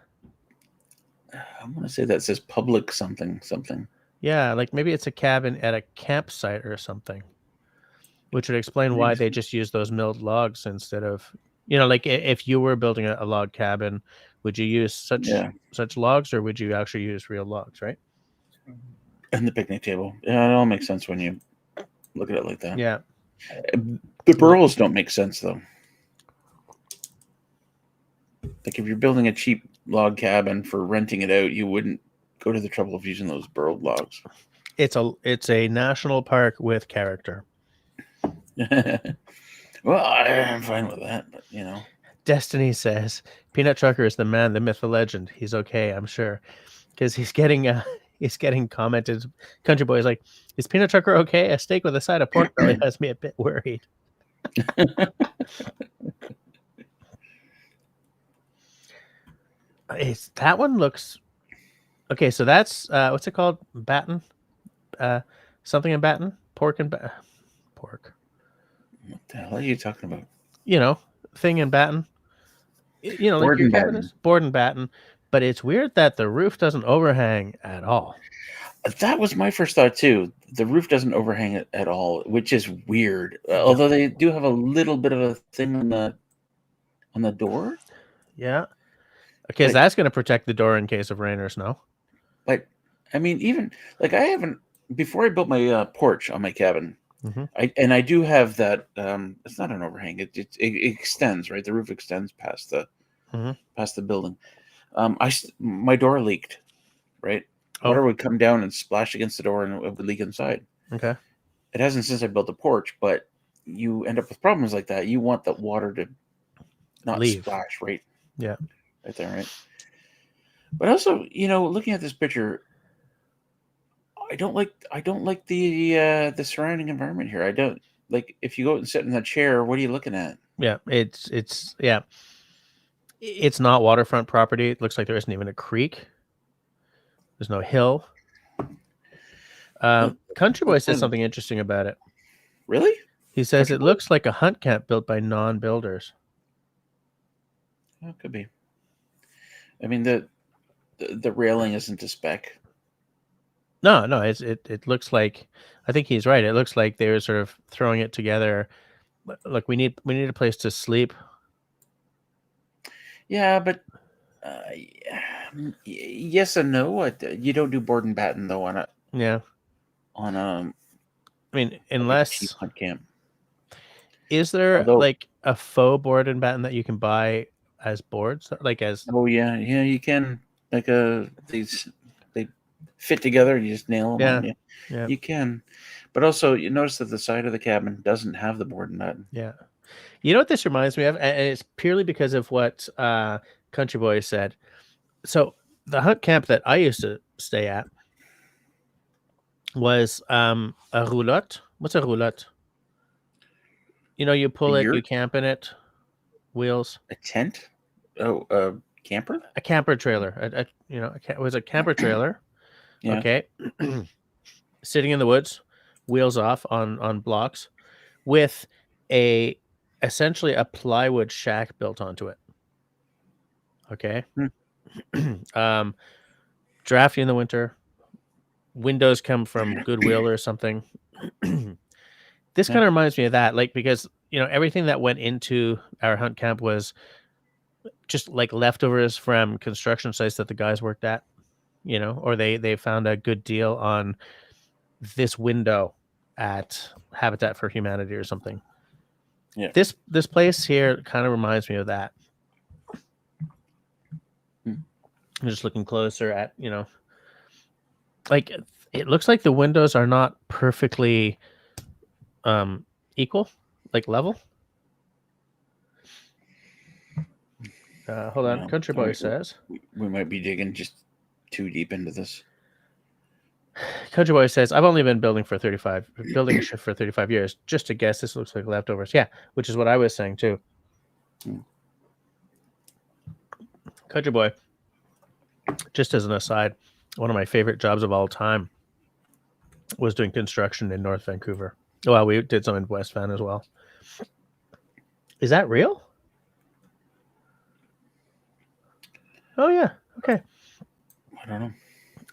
I'm gonna say that says public something. Yeah, like maybe it's a cabin at a campsite or something, which would explain why they just use those milled logs instead of, like if you were building a log cabin, would you use such logs or would you actually use real logs, right? And the picnic table. Yeah, it all makes sense when you look at it like that. Yeah. The burls don't make sense though. Like if you're building a cheap log cabin for renting it out, you wouldn't go to the trouble of using those burled logs. It's a national park with character. Well, I'm fine with that, but Destiny says Peanut Trucker is the man, the myth, the legend. He's okay, I'm sure, because he's getting commented. Country Boy is like, is Peanut Trucker okay? A steak with a side of pork belly has me a bit worried. That one looks okay. So that's what's it called? Batten, something in Batten, pork and pork. What the hell are you talking about? Thing in Batten. Like your cabin is board and batten, but it's weird that the roof doesn't overhang at all. That was my first thought too. The roof doesn't overhang it at all, which is weird. Although they do have a little bit of a thing on the door. Yeah. Okay, so that's going to protect the door in case of rain or snow. But I mean, even like I haven't before I built my porch on my cabin. Mm-hmm. I do have that. It's not an overhang. It extends, right? The roof extends past the building. My door leaked, right? Water would come down and splash against the door, and it would leak inside. Okay. It hasn't since I built the porch, but you end up with problems like that. You want the water to not splash, right? Yeah. Right there, right? But also, looking at this picture, I don't like the surrounding environment here. I don't like if you go out and sit in that chair, what are you looking at? Yeah, it's not waterfront property. It looks like there isn't even a creek. There's no hill. Country Boy says something interesting about it. Really? He says it looks like a hunt camp built by non-builders. Well, it could be. I mean, the railing isn't to spec. No, it looks like, I think he's right. It looks like they were sort of throwing it together. Look, we need a place to sleep. Yeah, but yes and no. You don't do board and batten though Yeah. on I mean, like a cheap unless, hunt camp. is there Although, like a faux board and batten that you can buy as boards? Like as, oh yeah, you can like these they fit together. You just nail them yeah, on. Yeah, yeah, you can. But also, you notice that the side of the cabin doesn't have the board and batten. yeah. You know what this reminds me of? And it's purely because of what Country Boy said. So the hunt camp that I used to stay at was a roulotte. What's a roulotte? You A pull it, you yurt, camp in it, wheels. a tent, oh, a camper. A camper trailer. It was a camper trailer. Yeah. Okay, sitting in the woods, wheels off on blocks, with essentially a plywood shack built onto it. Okay, drafty in the winter. Windows come from Goodwill or something. This kind of reminds me of that, like, because everything that went into our hunt camp was just like leftovers from construction sites that the guys worked at, or they found a good deal on this window at Habitat for Humanity or something. Yeah. This place here kind of reminds me of that. I'm just looking closer at, like, it looks like the windows are not perfectly equal, like level. Hold on. Country Boy says we might be digging just too deep into this. Country Boy says, I've only been building a ship for 35 years. Just to guess, this looks like leftovers. Yeah, which is what I was saying too. Country Boy, just as an aside, one of my favorite jobs of all time was doing construction in North Vancouver. Well, we did some in West Van as well. Is that real? Oh, yeah. Okay. I don't know.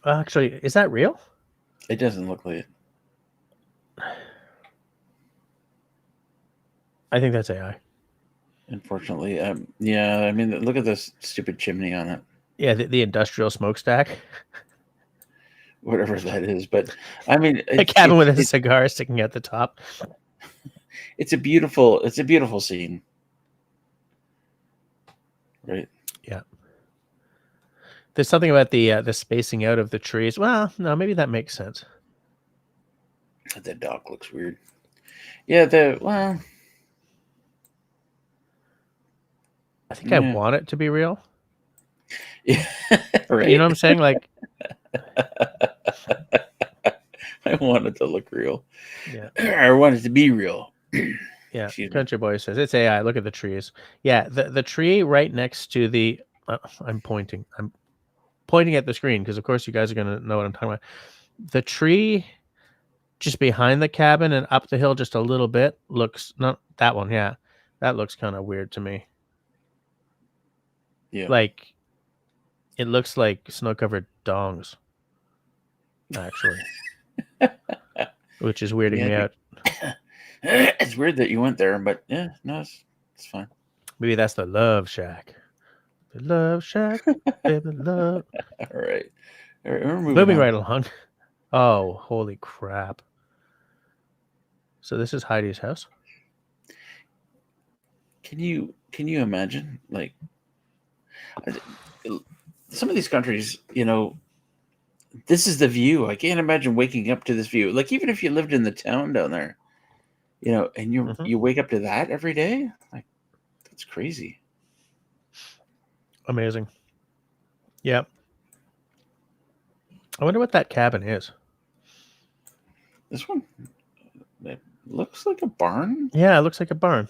Actually, is that real? It doesn't look like it. I think that's AI. Unfortunately. Yeah, I mean, look at this stupid chimney on it. Yeah, the industrial smokestack. Whatever that is. But, I mean... A cabin with a cigar sticking at the top. It's a beautiful scene. Right? Yeah. There's something about the spacing out of the trees. Well, no, maybe that makes sense. The dock looks weird. Yeah, I think I want it to be real. Yeah, right. You know what I'm saying? Like, I want it to look real. Yeah. I want it to be real. Yeah. Country Boy says it's AI. Look at the trees. Yeah, the tree right next to the. I'm pointing at the screen because, of course, you guys are going to know what I'm talking about. The tree just behind the cabin and up the hill just a little bit looks, not that one. Yeah, that looks kind of weird to me. Yeah, like it looks like snow-covered dongs, actually, which is weirding me out. It's weird that you went there, but yeah, no, it's fine. Maybe that's the love shack. The love shack, baby, love. All right. We're moving right along. Oh, holy crap! So this is Heidi's house. Can you imagine, like, some of these countries, this is the view. I can't imagine waking up to this view. Like, even if you lived in the town down there, and you wake up to that every day, like, that's crazy. Amazing. Yep. I wonder what that cabin is. This one, it looks like a barn. Yeah, it looks like a barn.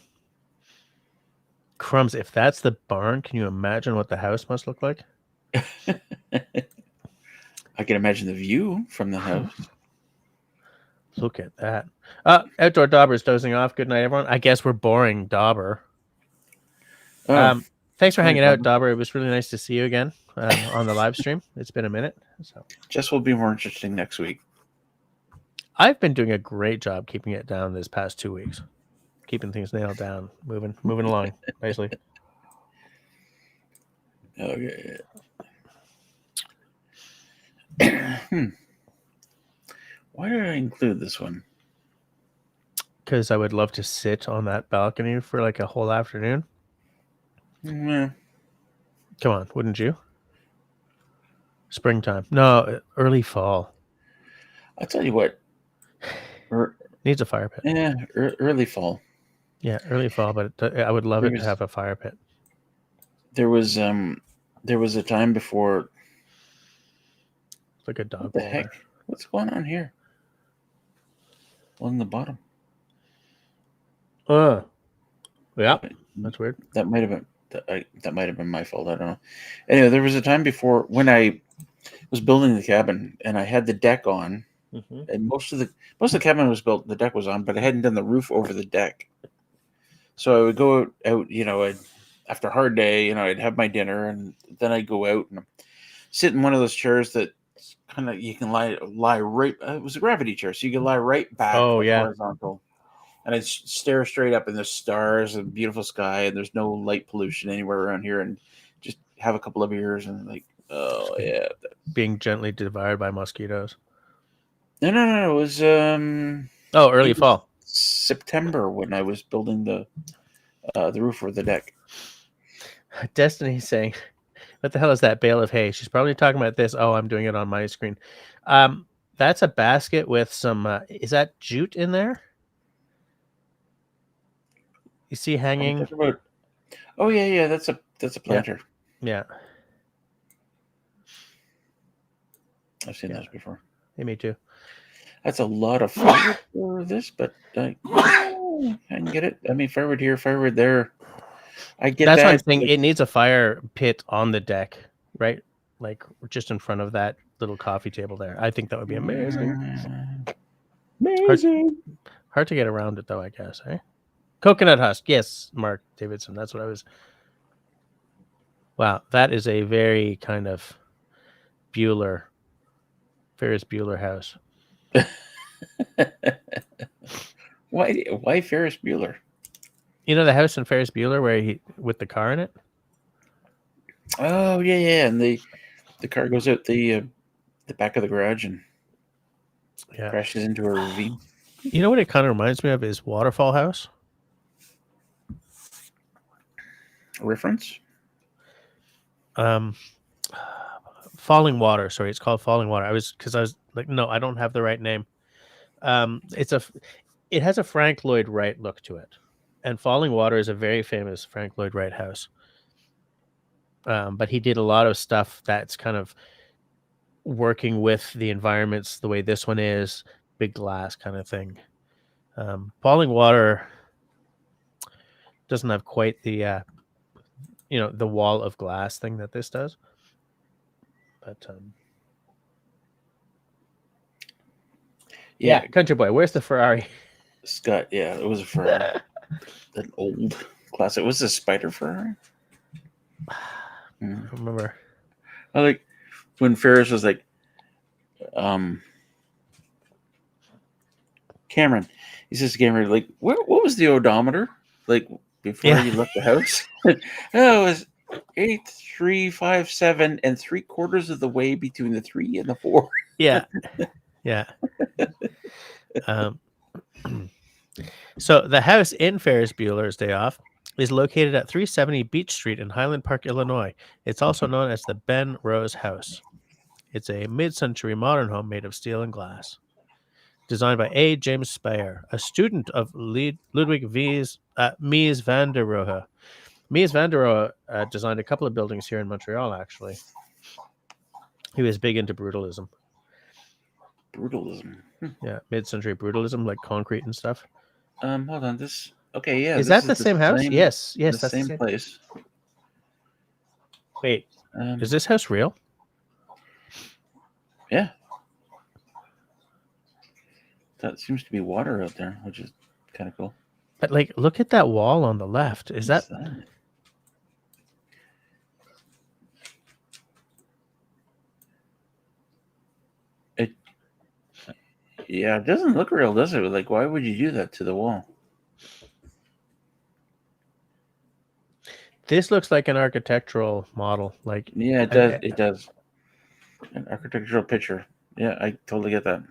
Crumbs, if that's the barn, can you imagine what the house must look like? I can imagine the view from the house. Look at that. Outdoor Dauber's dozing off. Good night, everyone. I guess we're boring Dauber. Thanks for hanging out, Dauber. It was really nice to see you again. on the live stream. It's been a minute. So Jess will be more interesting next week. I've been doing a great job keeping it down this past 2 weeks, keeping things nailed down, moving along nicely. Okay. Why did I include this one? Because I would love to sit on that balcony for like a whole afternoon. Yeah. Come on, wouldn't you? Springtime. No, early fall. I'll tell you what. Needs a fire pit. Yeah, early fall. Yeah, early fall, but I would love it to have a fire pit. There was a time before. It's like a dog. What the heck? What's going on here? Along the bottom. Yeah, that's weird. That might have been that might have been my fault. I don't know. Anyway, there was a time before when I was building the cabin and I had the deck on, and most of the cabin was built. The deck was on, but I hadn't done the roof over the deck. So I would go out, after a hard day, I'd have my dinner, and then I'd go out and sit in one of those chairs that kind of you can lie right. It was a gravity chair, so you could lie right back. Oh, yeah. Horizontal. And I'd stare straight up, and there's stars and beautiful sky, and there's no light pollution anywhere around here, and just have a couple of beers and oh yeah. Being gently devoured by mosquitoes. No. It was early fall. September when I was building the roof or the deck. Destiny's saying, "What the hell is that bale of hay?" She's probably talking about this. Oh, I'm doing it on my screen. That's a basket with some. Is that jute in there? You see hanging? Oh yeah, that's a planter. Yeah. I've seen those before. Yeah, me too. That's a lot of firewood for this, but I can get it. I mean, firewood here, firewood there. I get That's that. what I'm saying. It needs a fire pit on the deck, right? Like just in front of that little coffee table there. I think that would be amazing. Amazing. Hard to get around it though, I guess, eh? Coconut husk. Yes, Mark Davidson. That's what I was. Wow, that is a very kind of Ferris Bueller house. Why Ferris Bueller? You know the house in Ferris Bueller where he with the car in it? Oh yeah, and the car goes out the back of the garage and crashes into a ravine. You know what it kind of reminds me of is Waterfall House. Reference? Falling Water. Sorry, it's called Falling Water. I was like, no, I don't have the right name. It has a Frank Lloyd Wright look to it, and Falling Water is a very famous Frank Lloyd Wright house. But he did a lot of stuff that's kind of working with the environments the way this one is, big glass kind of thing. Falling Water doesn't have quite the the wall of glass thing that this does. But yeah, Country Boy, where's the Ferrari? Scott, yeah, it was a Ferrari. An old classic. It was a Spider Ferrari. I don't remember. I like when Ferris was like, Cameron. He says to Cameron, like, what was the odometer like before you left the house? Oh, it was 8.357 and 3/4 of the way between the 3 and the 4. Yeah. So the house in Ferris Bueller's Day Off is located at 370 Beach Street in Highland Park, Illinois. It's also known as the Ben Rose House. It's a mid-century modern home made of steel and glass. Designed by A. James Speyer, a student of Ludwig Mies van der Rohe. Mies van der Rohe designed a couple of buildings here in Montreal, actually. He was big into brutalism. Brutalism. Yeah, mid-century brutalism, like concrete and stuff. Hold on. Okay, yeah. Is that the same house? Yes, that's the same place. Wait, is this house real? Yeah. That seems to be water out there, which is kind of cool. But like, look at that wall on the left. Is that? Yeah, it doesn't look real, does it? Like, why would you do that to the wall? This looks like an architectural model. Like, Yeah, it does. It does. An architectural picture. Yeah, I totally get that.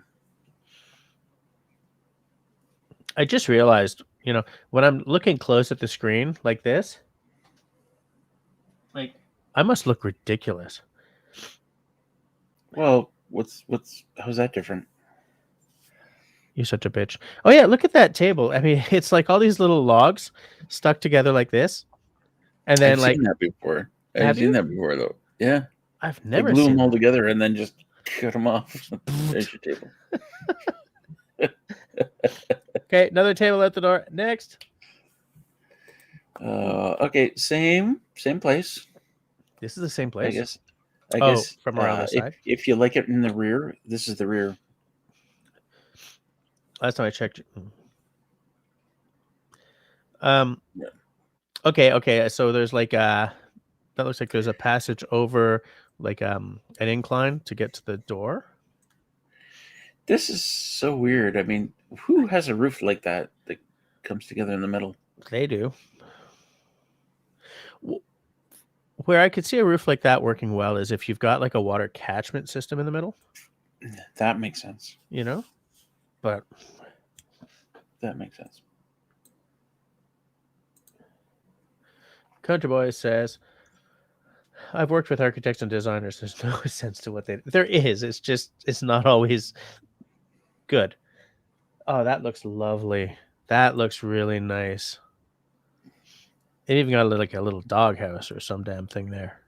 I just realized, when I'm looking close at the screen like this, like I must look ridiculous. Well, how's that different? You're such a bitch. Oh yeah, look at that table. I mean, it's like all these little logs stuck together like this, and then I've seen that before. I've seen that before, though. Yeah, I've they never glue seen them all that. together and then just cut them off. There's your table. Okay, another table at the door. Next. Okay, same place. This is the same place. I guess from around the side. If you like it in the rear, this is the rear. Last time I checked. Yeah. Okay. So there's like that looks like there's a passage over like an incline to get to the door. This is so weird. I mean, who has a roof like that comes together in the middle? They do. Where I could see a roof like that working well is if you've got like a water catchment system in the middle. That makes sense. But that makes sense. Country Boy says, I've worked with architects and designers. There's no sense to what there is. It's not always good. Oh, that looks lovely. That looks really nice. It even got like a little doghouse or some damn thing there.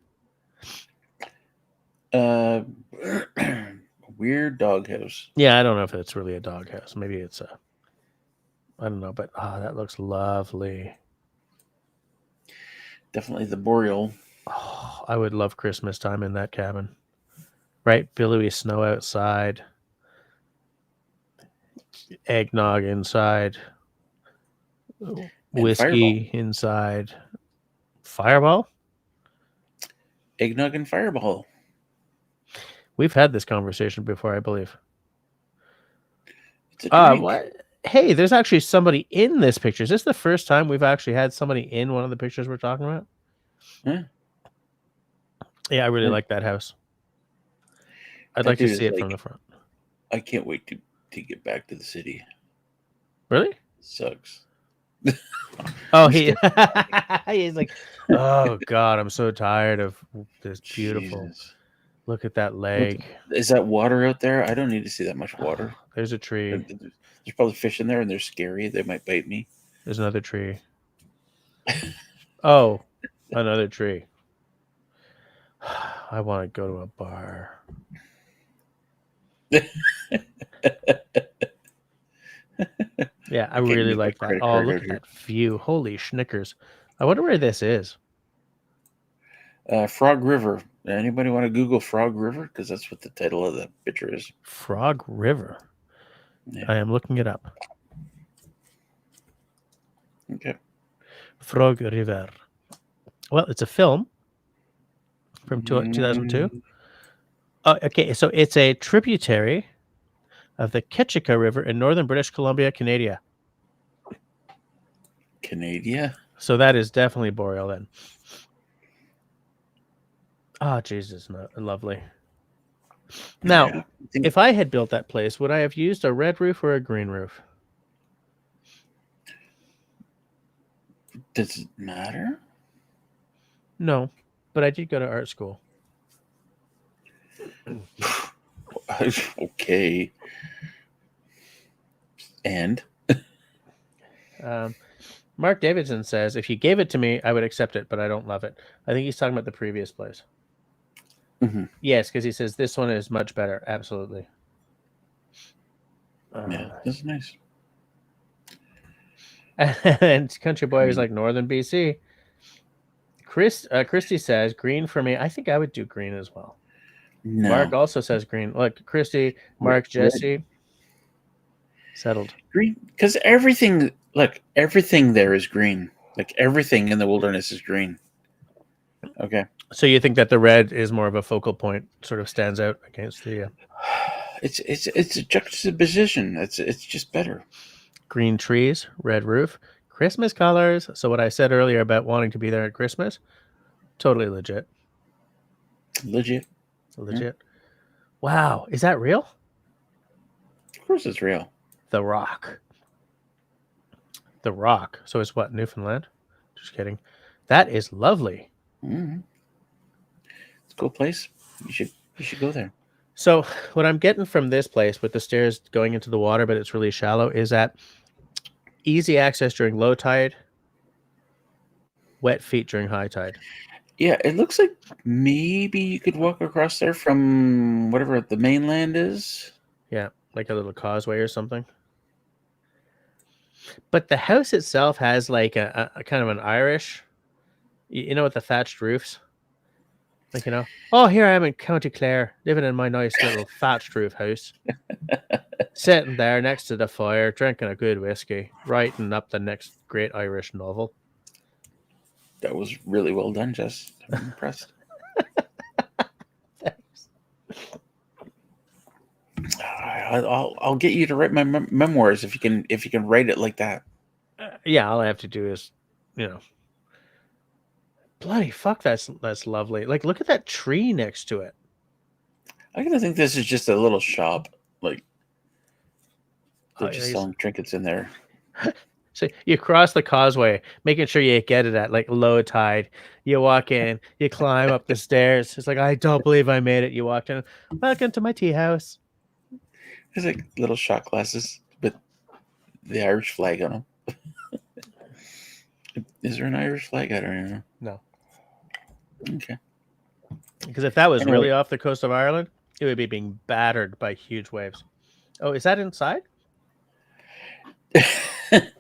Weird doghouse. Yeah, I don't know if it's really a doghouse. Maybe it's I don't know, but that looks lovely. Definitely the boreal. Oh, I would love Christmas time in that cabin. Right? Billowy snow outside. Eggnog inside. Whiskey inside. Fireball? Eggnog and Fireball. We've had this conversation before, I believe. It's a drink. What? Hey, there's actually somebody in this picture. Is this the first time we've actually had somebody in one of the pictures we're talking about? Yeah, I really like that house. I'd like to see it from the front. I can't wait to get back to the city. Really? Sucks. Oh, he's like, oh God, I'm so tired of this beautiful. Jesus. Look at that lake. Is that water out there? I don't need to see that much water. There's a tree. There's probably fish in there, and they're scary. They might bite me. There's another tree. Oh, another tree. I want to go to a bar. Yeah, I really like that. Oh, look at that view. Holy schnickers. I wonder where this is. Frog River. Anybody want to Google Frog River? Because that's what the title of the picture is. Frog River. Yeah. I am looking it up. Okay. Frog River. Well, it's a film from 2002. Oh, okay, so it's a tributary of the Ketchikan River in northern British Columbia, Canada. Canada? So that is definitely boreal then. Oh, Jesus, lovely. Now, if I had built that place, would I have used a red roof or a green roof? Does it matter? No, but I did go to art school. Okay. And? Mark Davidson says, if you gave it to me, I would accept it, but I don't love it. I think he's talking about the previous place. Mm-hmm. Yes, because he says this one is much better. Absolutely. Yeah, that's nice. And Country Boy is like Northern BC. Christy says green for me. I think I would do green as well. No. Mark also says green. Look, Christy, Mark, Jesse. Settled. Green, because everything there is green. Like everything in the wilderness is green. Okay. So you think that the red is more of a focal point, sort of stands out against the... It's a juxtaposition. It's just better. Green trees, red roof, Christmas colors. So what I said earlier about wanting to be there at Christmas, totally legit. Legit. Legit. Wow, is that real? Of course, it's real. The Rock. The Rock. So it's what, Newfoundland? Just kidding. That is lovely. Mm-hmm. It's a cool place. You should go there. So what I'm getting from this place with the stairs going into the water, but it's really shallow, is that easy access during low tide, wet feet during high tide. Yeah, it looks like maybe you could walk across there from whatever the mainland is. Yeah, like a little causeway or something. But the house itself has like a kind of an Irish, you know, with the thatched roofs. Like, you know, oh, here I am in County Clare, living in my nice little thatched roof house. Sitting there next to the fire, drinking a good whiskey, writing up the next great Irish novel. That was really well done, Jess. I'm impressed. Thanks. I'll get you to write my memoirs if you can write it like that. Yeah, all I have to do is, you know, bloody fuck, that's lovely. Like, look at that tree next to it. I gotta think this is just a little shop, like they're Oh, just yeah, selling trinkets in there. So you cross the causeway, making sure you get it at like low tide. You walk in, you climb up the stairs. It's like, I don't believe I made it. You walked in. Welcome to my tea house. There's like little shot glasses with the Irish flag on them. Is there an Irish flag? I don't know. No. Okay. Because if that was Anyway. really off the coast of Ireland, it would be being battered by huge waves. Oh, is that inside?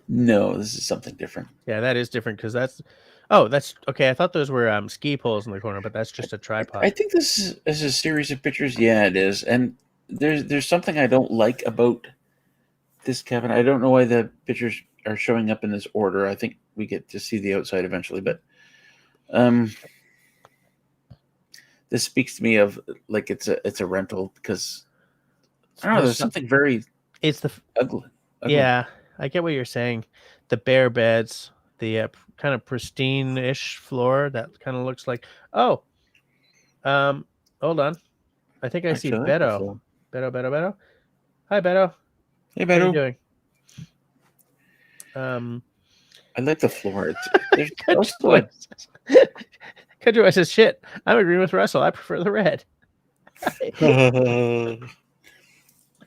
No, this is something different. Yeah, that is different because that's okay. I thought those were ski poles in the corner, but that's just a tripod. I think this is a series of pictures. Yeah, it is. And there's something I don't like about this cabin. I don't know why the pictures are showing up in this order. I think we get to see the outside eventually, but this speaks to me of like it's a rental because I don't know. There's something very ugly. Yeah, I get what you're saying. The bare beds, the kind of pristine-ish floor that kind of looks like. Oh, hold on. I think I see Beto. Beto. Hi, Beto. Hey, How are you Beto. doing? I like the floor. There's Country Boy says, shit, I'm agreeing with Russell. I prefer the red.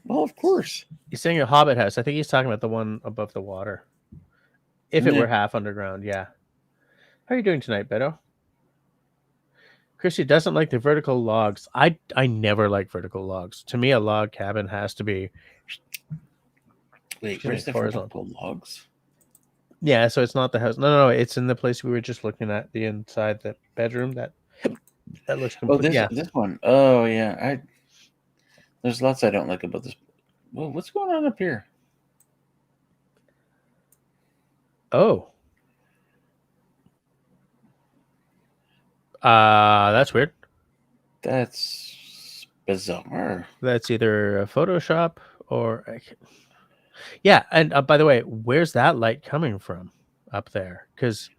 Well, of course. He's saying a Hobbit house. I think he's talking about the one above the water. If it were half underground, yeah. How are you doing tonight, Beto? Chrissy doesn't like the vertical logs. I never like vertical logs. To me, a log cabin has to be... Wait, where's the vertical logs? Yeah, so it's not the house. No, it's in the place we were just looking at, the inside the bedroom. That looks complete. This one. Oh, yeah. There's lots I don't like about this. Well, what's going on up here? Oh. That's weird. That's bizarre. That's either a Photoshop or... Yeah, and by the way, where's that light coming from up there? Because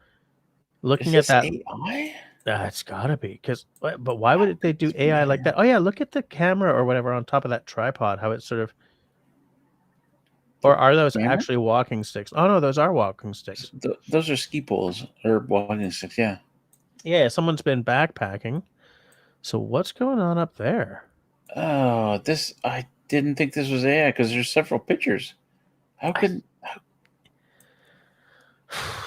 looking at that... AI? It's gotta be. But why would they do AI like that? Oh, yeah, look at the camera or whatever on top of that tripod, how it's sort of... Or are those actually walking sticks? Oh, no, those are walking sticks. Those are ski poles or walking sticks, yeah. Yeah, someone's been backpacking. So what's going on up there? Oh, I didn't think this was AI because there's several pictures.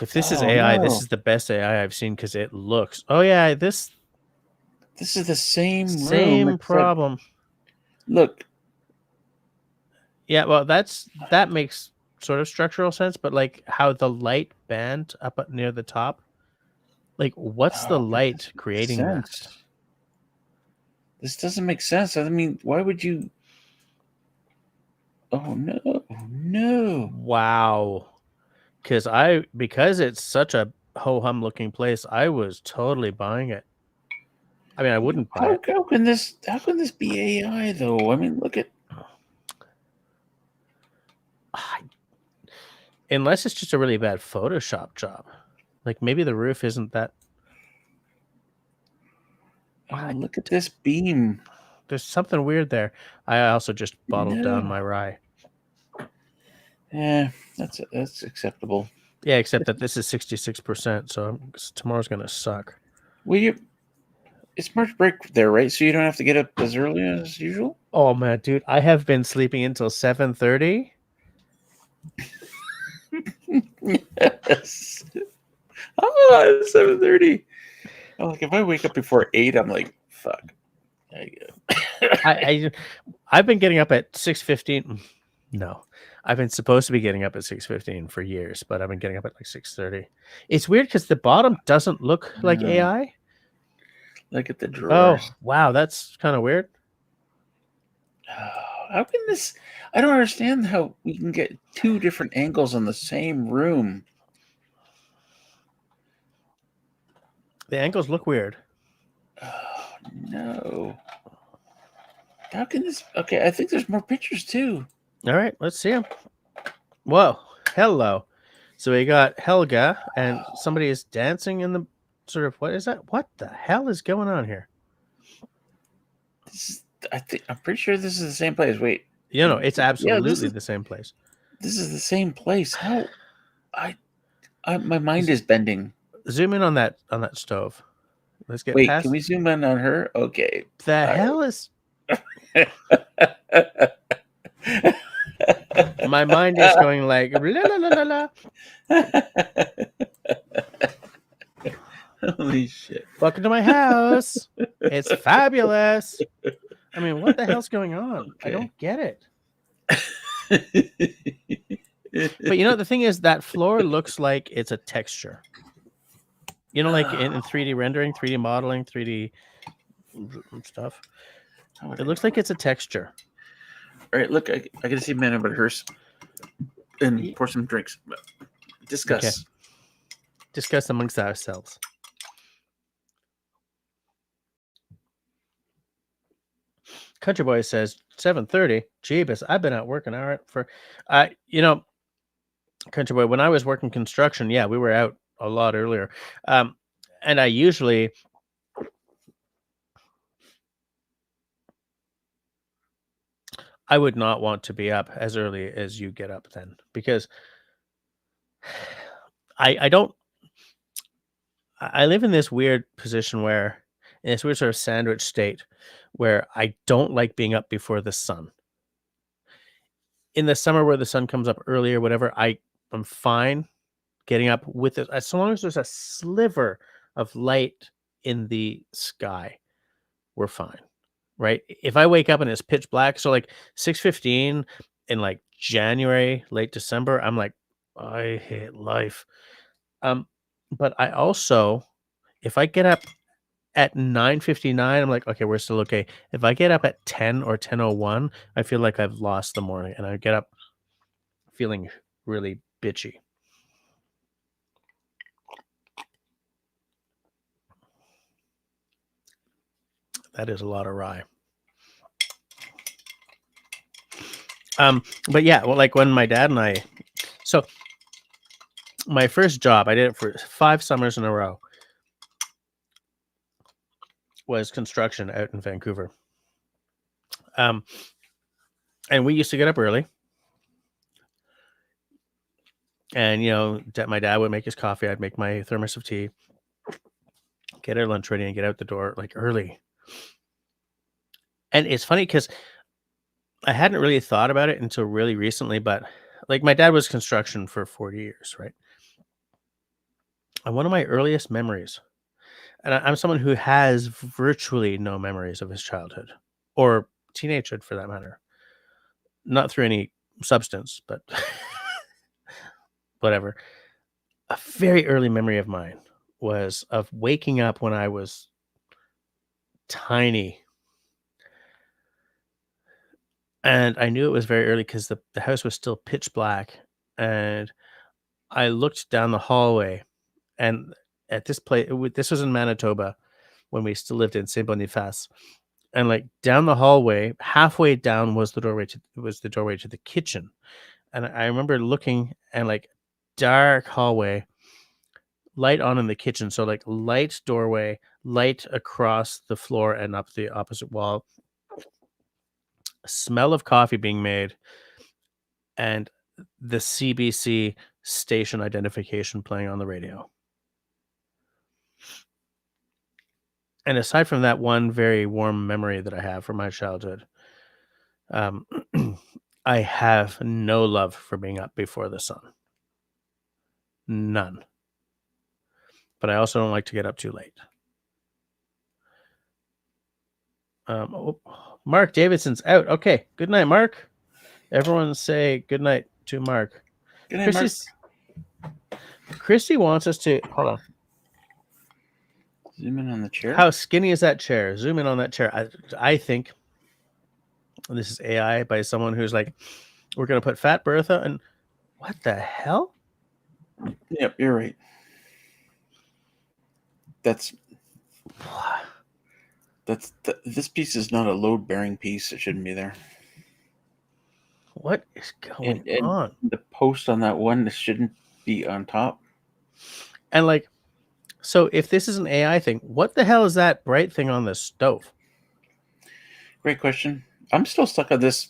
If this is AI, this is the best AI I've seen because it looks... Oh, yeah, this is the same room. Problem. Look. Yeah, well, that makes sort of structural sense, but like how the light band up near the top, like what's the light creating that? This doesn't make sense. I mean, why would you? Oh no! Wow, because it's such a ho hum looking place, I was totally buying it. I mean, I wouldn't buy it. How can this be AI though? I mean, look at. Unless it's just a really bad Photoshop job. Like maybe the roof isn't that. Oh, look at this beam. There's something weird there. I also just bottled down No. my rye. Yeah, that's acceptable. Yeah, except that this is 66%, so tomorrow's gonna suck. Well, it's March break there, right? So you don't have to get up as early as usual? Oh man, dude, I have been sleeping until 7:30. Yes. Oh, 7:30. Oh, like if I wake up before 8, I'm like, fuck. I've been getting up at 6:15. No, I've been supposed to be getting up at 6:15 for years, but I've been getting up at like 6:30. It's weird because the bottom doesn't look like No. AI. Look at the Oh, drawers. wow, that's kind of weird. How can this? I don't understand how we can get two different angles on the same room. The angles look weird. Oh, no. How can this? Okay, I think there's more pictures too. All right, let's see them. Whoa, hello. So we got Helga, and somebody is dancing in the sort of, what is that? What the hell is going on here? I'm pretty sure this is the same place. Wait. You know, it's absolutely is the same place. This is the same place. How? My mind is bending. Zoom in on that stove. Let's get Wait, past. can we zoom in on her? Okay. The hell is? My mind is going like la, la, la, la, la. Holy shit. Welcome to my house. It's fabulous. I mean, what the hell's going on? Okay. I don't get it. But you know, the thing is that floor looks like it's a texture. You know, like in 3D rendering, 3D modeling, 3D stuff. It looks like it's a texture. All right, look, I gotta see Man Over Hearse and pour some drinks. Discuss. Okay. Discuss amongst ourselves. Country Boy says 7:30. Jeebus, I've been out working all right for, you know, Country Boy. When I was working construction, yeah, we were out a lot earlier, and I usually. I would not want to be up as early as you get up then, because I don't. I live in this weird position where, in this weird sort of sandwich state, where I don't like being up before the sun. In the summer where the sun comes up early or whatever, I'm fine getting up with it as long as there's a sliver of light in the sky. We're fine, right? If I wake up and it's pitch black, so like 6:15 in like January, late December, I'm like, I hate life. But I also, if I get up at 9:59, I'm like, okay, we're still okay. If I get up at 10 or 10:01, I feel like I've lost the morning, and I get up feeling really bitchy. That is a lot of rye. But yeah, well, like when my dad and I, so my first job, I did it for 5 summers in a row, was construction out in Vancouver. And we used to get up early. And, you know, my dad would make his coffee. I'd make my thermos of tea, get our lunch ready, and get out the door like early. And it's funny because I hadn't really thought about it until really recently, but like my dad was construction for 40 years, right? And one of my earliest memories, and I'm someone who has virtually no memories of his childhood or teenagehood for that matter, not through any substance, but whatever. A very early memory of mine was of waking up when I was tiny. And I knew it was very early because the house was still pitch black. And I looked down the hallway, and at this place, this was in Manitoba when we still lived in Saint Boniface. And like down the hallway, halfway down was the doorway to the kitchen. and I remember looking and like dark hallway, light on in the kitchen. So like light doorway, light across the floor and up the opposite wall. Smell of coffee being made, and the CBC station identification playing on the radio. And aside from that one very warm memory that I have from my childhood, um, I have no love for being up before the sun. None. But I also don't like to get up too late. Mark Davidson's out. Okay. Good night, Mark. Everyone say good night to Mark. Good night, Mark. Christy wants us to hold on. Zoom in on the chair. How skinny is that chair? Zoom in on that chair. I think this is AI by someone who's like, we're going to put Fat Bertha and what the hell? Yep, you're right. This piece is not a load-bearing piece. It shouldn't be there. What is going on? The post on that one, this shouldn't be on top. And like, so if this is an AI thing, what the hell is that bright thing on the stove? Great question. I'm still stuck on this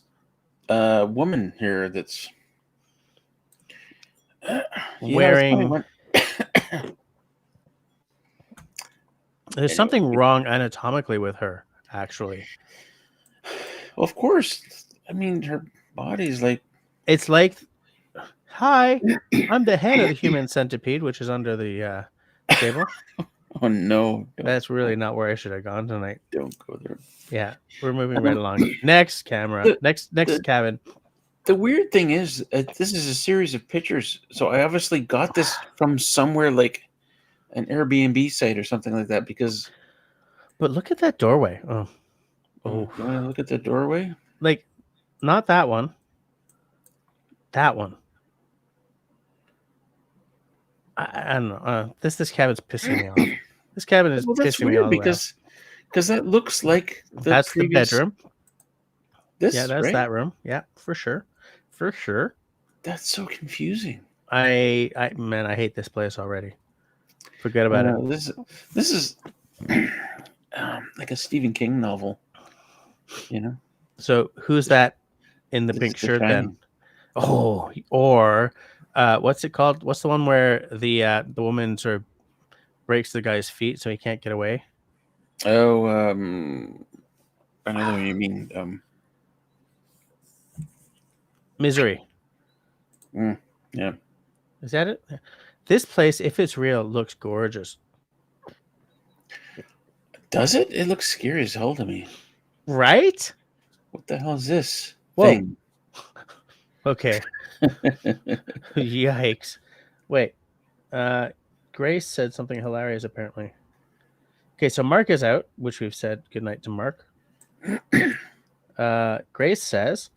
woman here that's wearing. There's something wrong anatomically with her, actually. Well, of course. I mean, her body's like... It's like, hi, I'm the head of the human centipede, which is under the table. Oh, no. That's really not where I should have gone tonight. Don't go there. Yeah, we're moving right along. Next camera. Next cabin. The weird thing is, this is a series of pictures. So I obviously got this from somewhere like an Airbnb site or something like that because... But look at that doorway. Oh. You want to look at the doorway? Like, not that one. That one. I don't know. This cabin's pissing me off. This cabin is pissing me off because that looks like that's the bedroom. That's that room. Yeah, for sure. That's so confusing. I hate this place already. Forget about it. This is like a Stephen King novel, you know. So who's that in the pink shirt then? Oh, or what's it called? What's the one where the woman sort of breaks the guy's feet so he can't get away? Oh, I know what you mean. Misery. Yeah. Is that it? This place, if it's real, looks gorgeous. Does it? It looks scary as hell to me. Right? What the hell is this thing? Okay. Yikes. Wait. Grace said something hilarious, apparently. Okay, so Mark is out, which we've said goodnight to Mark. Grace says,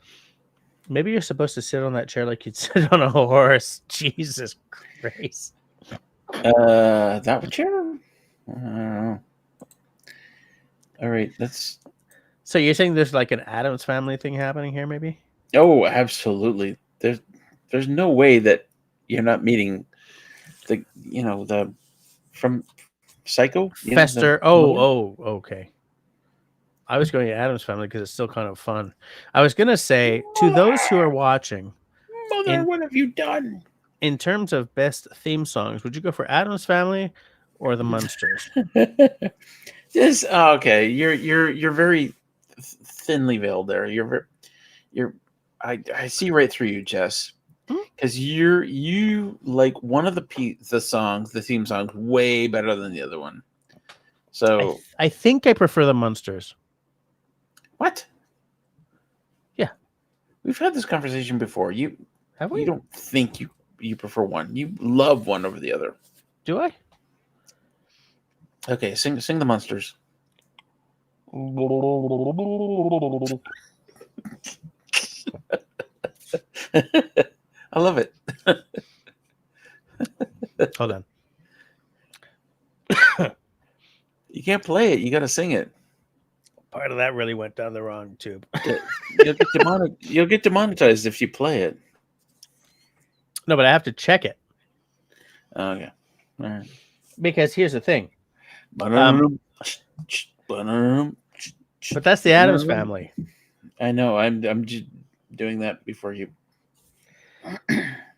maybe you're supposed to sit on that chair like you'd sit on a horse. Jesus Christ. That chair? I don't know. All right, that's... So you're saying there's like an Addams Family thing happening here, maybe? Oh, absolutely. There's no way that you're not meeting the from Psycho? Fester. Okay. I was going to Addams Family because it's still kind of fun. I was going to say, to those who are watching, Mother, what have you done? In terms of best theme songs, would you go for Addams Family or the Munsters? Okay. You're very thinly veiled there. I see right through you, Jess. Because you like one of the theme songs, way better than the other one. So I think I prefer the Munsters. What? Yeah, we've had this conversation before. Have we? You don't think you prefer one. You love one over the other. Do I? Okay, sing the Munsters. I love it. Hold on. You can't play it. You got to sing it. Part of that really went down the wrong tube. You'll get demonetized if you play it. No, but I have to check it Okay. All right. because here's the thing. But But that's the Addams Family. I know. I'm just doing that before you.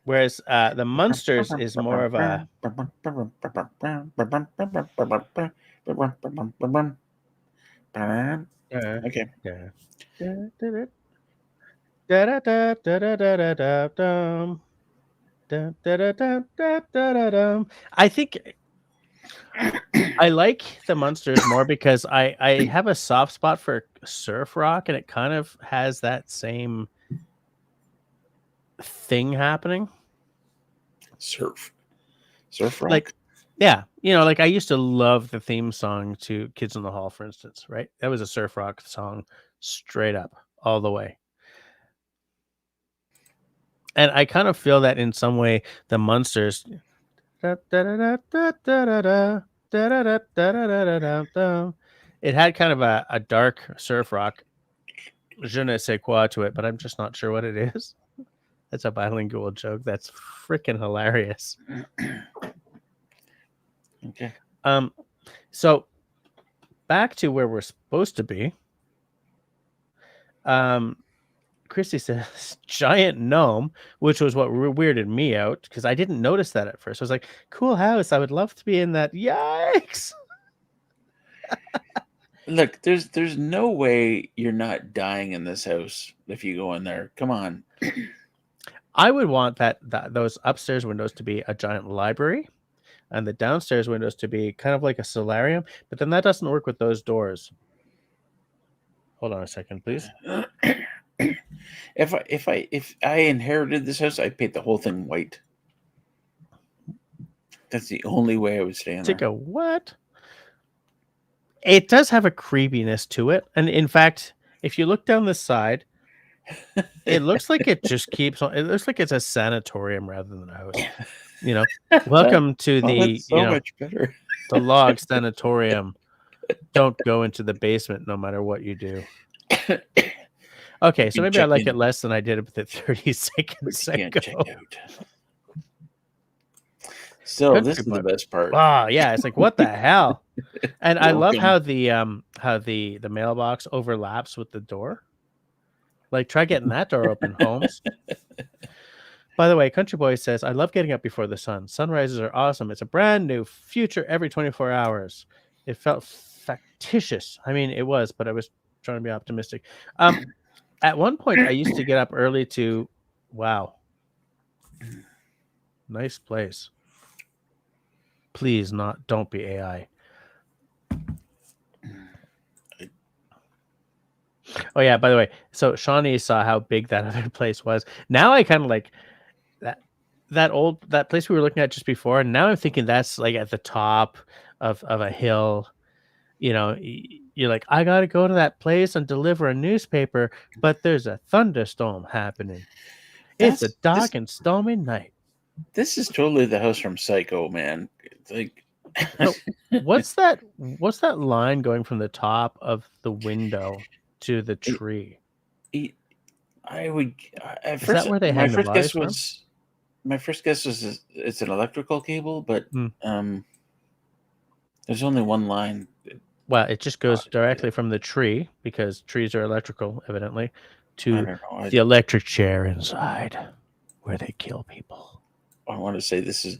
Whereas the Munsters is more of a. Okay. I think I like the Munsters more because I have a soft spot for surf rock, and it kind of has that same thing happening. Surf rock. Like, yeah, like I used to love the theme song to Kids in the Hall, for instance, right? That was a surf rock song straight up all the way. And I kind of feel that in some way the Munsters it had kind of a dark surf rock je ne sais quoi to it, but I'm just not sure what it is. That's a bilingual joke. That's freaking hilarious. Okay. So back to where we're supposed to be. Christy says giant gnome, which was what weirded me out because I didn't notice that at first. I was like, cool house. I would love to be in that. Yikes. Look, there's no way you're not dying in this house if you go in there. Come on. I would want those upstairs windows to be a giant library and the downstairs windows to be kind of like a solarium, but then that doesn't work with those doors. Hold on a second, please. If I inherited this house, I'd paint the whole thing white. That's the only way I would stay in there. Take a what? It does have a creepiness to it, and in fact, if you look down the side, it looks like it just keeps on. It looks like it's a sanatorium rather than a house. Welcome to the that's so much better. The log sanatorium. Don't go into the basement no matter what you do. Okay, so maybe I like it less than I did with it 30 seconds ago. Check out. So this is the best part. Oh yeah, it's like what the hell? And I love how the mailbox overlaps with the door. Like try getting that door open, Holmes. By the way, Country Boy says, I love getting up before the sun. Sunrises are awesome. It's a brand new future every 24 hours. It felt factitious. I mean, it was, but I was trying to be optimistic. At one point, I used to get up early to, wow, nice place. Please don't be AI. Oh yeah, by the way, so Shawnee saw how big that other place was. Now I kind of like that place we were looking at just before, and now I'm thinking that's like at the top of a hill. You're like, I gotta go to that place and deliver a newspaper, but there's a thunderstorm happening. It's a dark and stormy night. This is totally the house from Psycho, man. It's like so what's that line going from the top of the window to the tree? I would at first, that where they hang the bodies from? My first guess was it's an electrical cable, but there's only one line. Well, it just goes directly from the tree, because trees are electrical, evidently, to the electric chair inside where they kill people. I want to say this is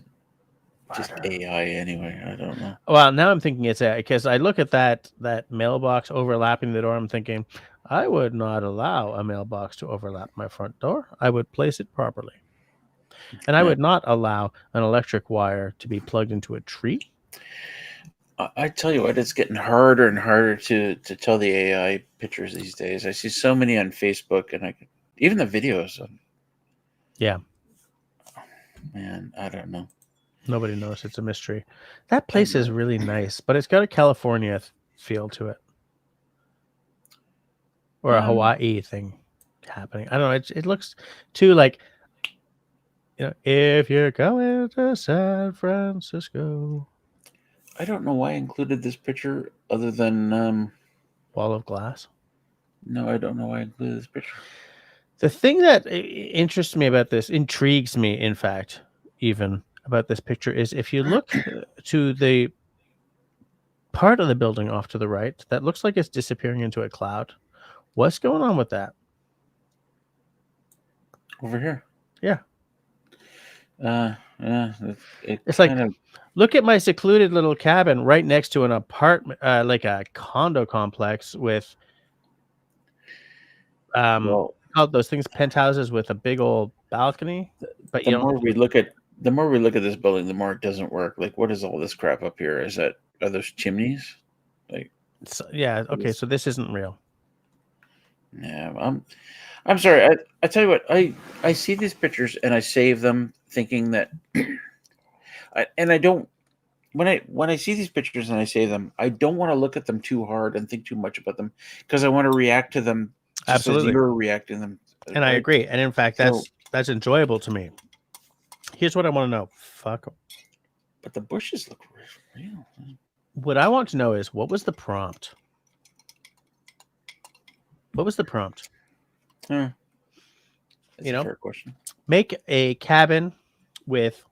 just AI anyway. I don't know. Well, now I'm thinking it's AI, because I look at that mailbox overlapping the door. I'm thinking, I would not allow a mailbox to overlap my front door. I would place it properly. And I would not allow an electric wire to be plugged into a tree. I tell you what, it's getting harder and harder to tell the AI pictures these days. I see so many on Facebook, and even the videos. Yeah. Man, I don't know. Nobody knows. It's a mystery. That place is really nice, but it's got a California feel to it, or a Hawaii thing happening. I don't know. It looks too like, if you're going to San Francisco. I don't know why I included this picture other than wall of glass. No, I don't know why I included this picture. The thing that interests me about this, intrigues me, in fact, even about this picture, is if you look to the part of the building off to the right that looks like it's disappearing into a cloud. What's going on with that? Over here. Yeah. Yeah. It's like, look at my secluded little cabin right next to an apartment, like a condo complex with, well, called those things penthouses with a big old balcony. But the more we look at this building, the more it doesn't work. Like, what is all this crap up here? Are those chimneys? Like, yeah, okay, so this isn't real. Yeah, I'm sorry. I tell you what, I see these pictures and I save them thinking that, I don't. When I see these pictures and I save them, I don't want to look at them too hard and think too much about them because I want to react to them just Absolutely. as you're reacting them. And I agree. And in fact, that's enjoyable to me. Here's what I want to know. Fuck. But the bushes look real. What I want to know is, what was the prompt? What was the prompt? That's a fair question. Make a cabin with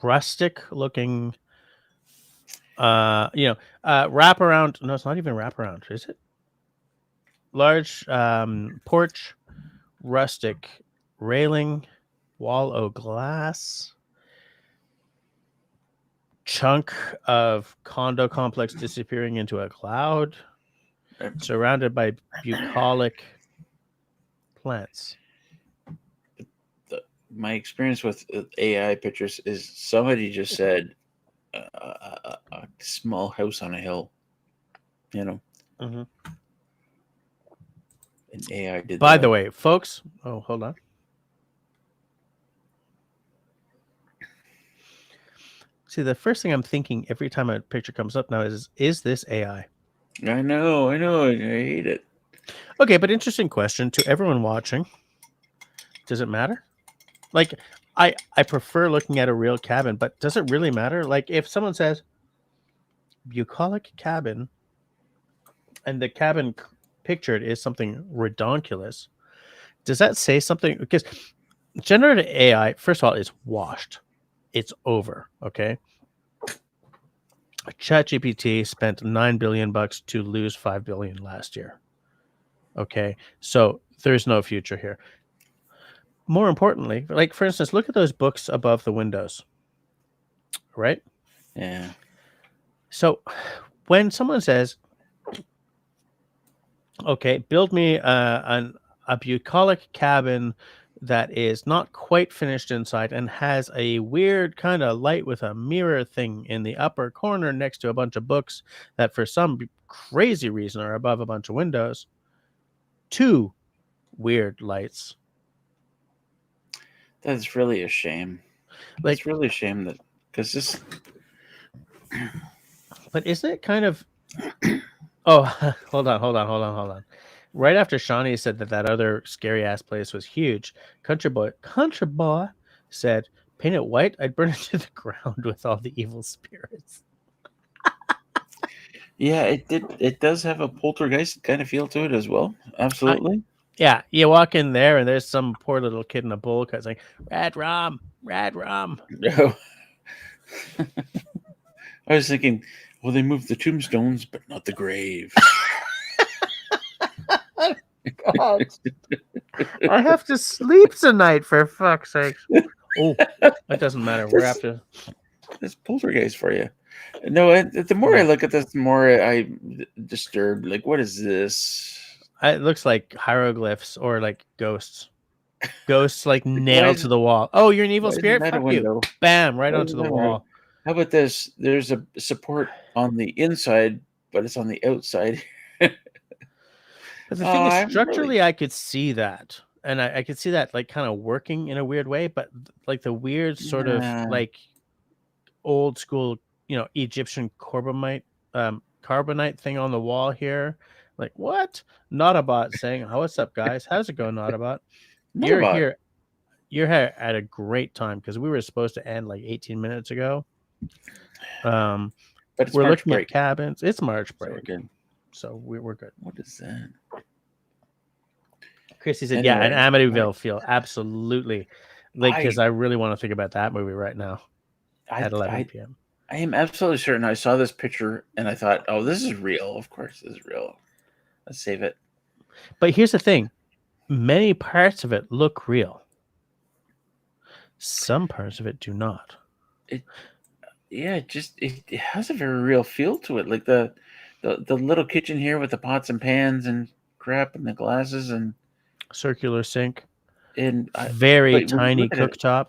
rustic looking, wraparound. No, it's not even wraparound, is it? Large porch, rustic railing, wall o' glass, chunk of condo complex disappearing into a cloud, surrounded by bucolic plants. My experience with AI pictures is somebody just said a small house on a hill, Mm-hmm. And AI did. By the way, folks, hold on. See, the first thing I'm thinking every time a picture comes up now is this AI? I know, I hate it. Okay, but interesting question to everyone watching. Does it matter? Like, I prefer looking at a real cabin, but does it really matter? Like, if someone says bucolic cabin and the cabin pictured is something redonkulous, does that say something? Because generative AI, first of all, is washed. It's over. Okay. ChatGPT spent $9 billion to lose $5 billion last year. Okay. So there's no future here. More importantly, like, for instance, look at those books above the windows. Right? Yeah. So when someone says, okay, build me a bucolic cabin that is not quite finished inside and has a weird kind of light with a mirror thing in the upper corner next to a bunch of books that for some crazy reason are above a bunch of windows, 2 weird lights. That's really a shame. Like, it's really a shame that, because this. But isn't it kind of? Oh, hold on. Right after Shawnee said that other scary ass place was huge, Country Boy said, "Paint it white, I'd burn it to the ground with all the evil spirits." Yeah, it does have a poltergeist kind of feel to it as well. Absolutely. Yeah, you walk in there and there's some poor little kid in a bowl cut saying, "Rad rum." No. I was thinking, well, they moved the tombstones, but not the grave. God. I have to sleep tonight, for fuck's sake. Oh, that doesn't matter. We're after this poltergeist for you. No, the more I look at this, the more I'm disturbed. Like, what is this? It looks like hieroglyphs or like ghosts. Ghosts like nailed to the wall. Oh, you're an evil spirit? Fuck you. Bam, right onto the wall. How about this? There's a support on the inside, but it's on the outside. But the thing is, structurally, I could see that. And I could see that like kind of working in a weird way, but like the weird sort of like old school, Egyptian carbonite thing on the wall here. Like, what? Notabot saying, "Oh, what's up, guys? How's it going, Notabot? You're here. You're here at a great time because we were supposed to end like 18 minutes ago. But we're looking at cabins. It's March break, so we're good. What is that? Chrissy said, "Yeah, an Anyway, Amityville feel absolutely." Like, because I really want to think about that movie right now at 11 p.m. I am absolutely certain I saw this picture and I thought, oh, this is real. Of course, this is real. Let's save it. But here's the thing: many parts of it look real. Some parts of it do not. It has a very real feel to it. Like the little kitchen here with the pots and pans and crap and the glasses and circular sink, very tiny cooktop.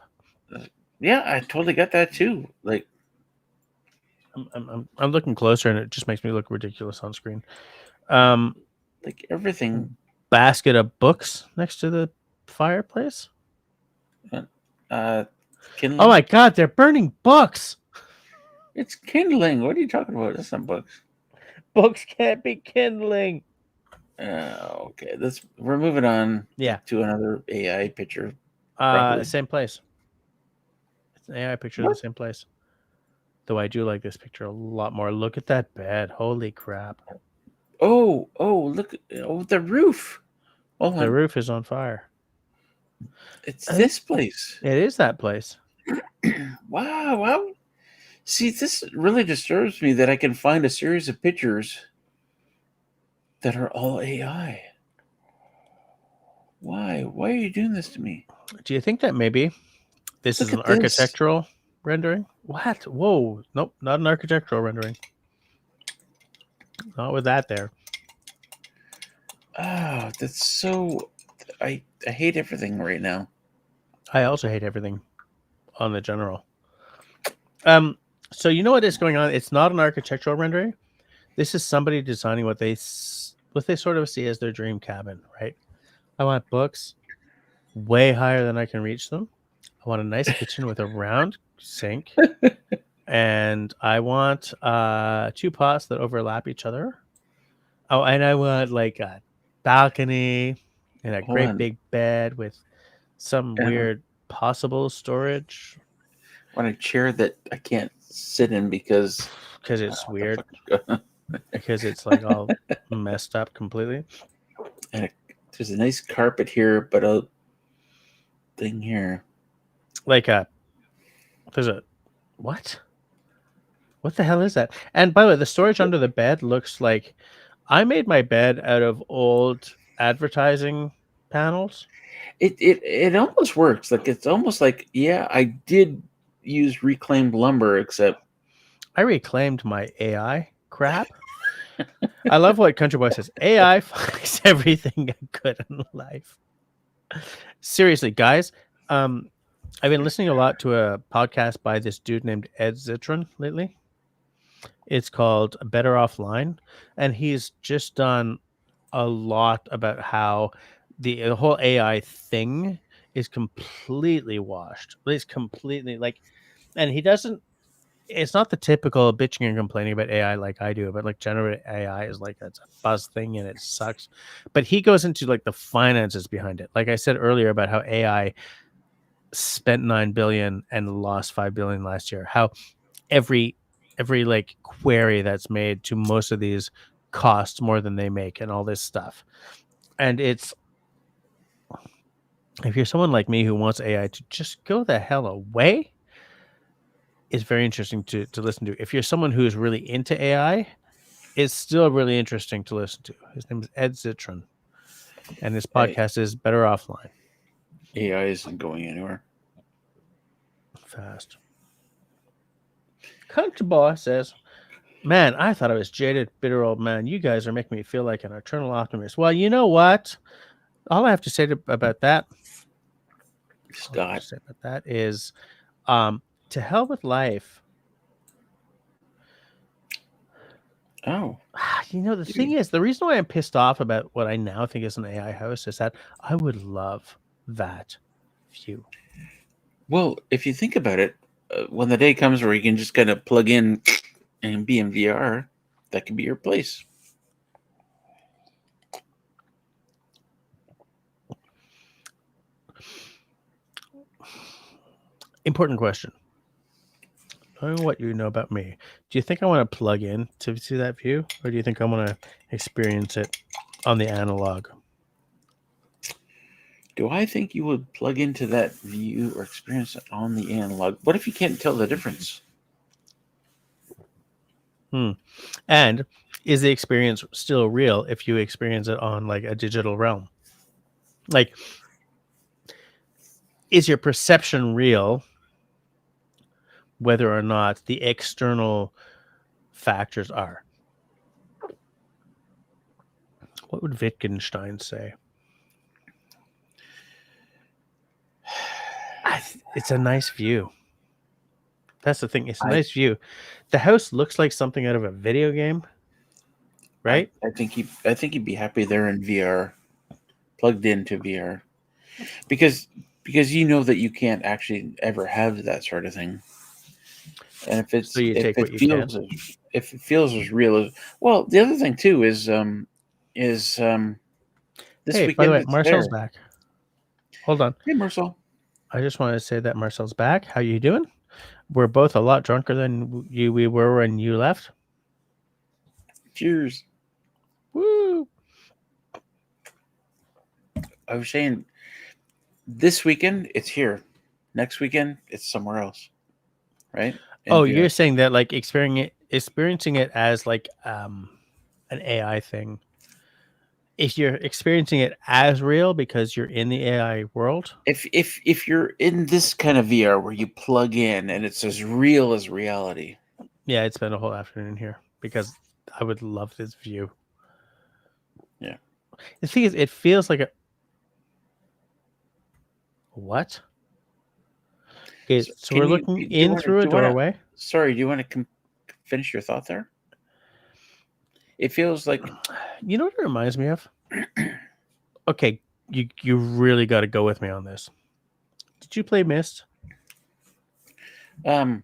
Yeah, I totally got that too. Like, I'm looking closer, and it just makes me look ridiculous on screen. Like everything. Basket of books next to the fireplace. Kindling. Oh my God, they're burning books. It's kindling. What are you talking about? That's not books. Books can't be kindling. Okay, we're moving on. Yeah, to another AI picture. Same place. It's an AI picture in the same place. Though I do like this picture a lot more. Look at that bed. Holy crap. Oh, look. Oh, the roof. The roof is on fire. It's this place. It is that place. Wow. See, this really disturbs me that I can find a series of pictures that are all AI. Why? Why are you doing this to me? Do you think that maybe this is an architectural rendering? What? Whoa. Nope, not an architectural rendering. Not with that there. Oh, that's so... I hate everything right now. I also hate everything on the general. So you know what is going on? It's not an architectural rendering. This is somebody designing what they sort of see as their dream cabin, right? I want books way higher than I can reach them. I want a nice kitchen with a round sink. And I want 2 pots that overlap each other. Oh, and I want like a balcony and a great big bed with some weird possible storage. I want a chair that I can't sit in because it's weird. Because it's like all messed up completely. And there's a nice carpet here, but a thing here. There's a what? What the hell is that? And by the way, the storage under the bed looks like I made my bed out of old advertising panels. It almost works. Like it's almost like, yeah, I did use reclaimed lumber, except I reclaimed my AI crap. I love what Country Boy says. AI fucks everything good in life. Seriously, guys. I've been listening a lot to a podcast by this dude named Ed Zitron lately. It's called Better Offline, and he's just done a lot about how the whole AI thing is completely washed. It's completely and he doesn't. It's not the typical bitching and complaining about AI like I do, but like generative AI is like it's a buzz thing and it sucks. But he goes into like the finances behind it. Like I said earlier about how AI spent 9 billion and lost 5 billion last year. How every like query that's made to most of these costs more than they make and all this stuff. And it's if you're someone like me who wants AI to just go the hell away, it's very interesting to listen to. If you're someone who is really into AI, it's still really interesting to listen to. His name is Ed Zitron, and his podcast is Better Offline. AI isn't going anywhere fast. Country Boy says, "Man, I thought I was jaded, bitter old man. You guys are making me feel like an eternal optimist." Well, you know what? All I have to say about that, Scott, is, to hell with life. Oh, you know, the thing is, the reason why I'm pissed off about what I now think is an AI house is that I would love that view. Well, if you think about it, when the day comes where you can just kind of plug in and be in VR, that could be your place. Important question. Knowing what you know about me, do you think I want to plug in to see that view, or do you think I want to experience it on the analog? Do I think you would plug into that view or experience it on the analog? What if you can't tell the difference? And is the experience still real if you experience it on like a digital realm? Like, is your perception real whether or not the external factors are? What would Wittgenstein say? It's a nice view. That's the thing. It's a nice view. The house looks like something out of a video game, right? I think he'd be happy there in VR, plugged into VR, because you know that you can't actually ever have that sort of thing. And if it's So you take what you can. If it feels as real as well, the other thing too is this Hey, weekend. by the way, it's Marcel's there. back. Hold on. Hey, Marcel. I just wanted to say that Marcel's back. How you doing? We're both a lot drunker than we were when you left. Cheers. Woo! I was saying, this weekend it's here. Next weekend it's somewhere else, right? Oh, you're saying that like experiencing it as like an AI thing. If you're experiencing it as real because you're in the AI world, if you're in this kind of VR where you plug in and it's as real as reality. yeah, I'd spend a whole afternoon here because I would love this view. Yeah. The thing is, it feels like a what? Okay, so we're looking in through a doorway. Sorry, do you want to finish your thought there? It feels like, you know what it reminds me of? Okay, you really got to go with me on this. Did you play Myst? I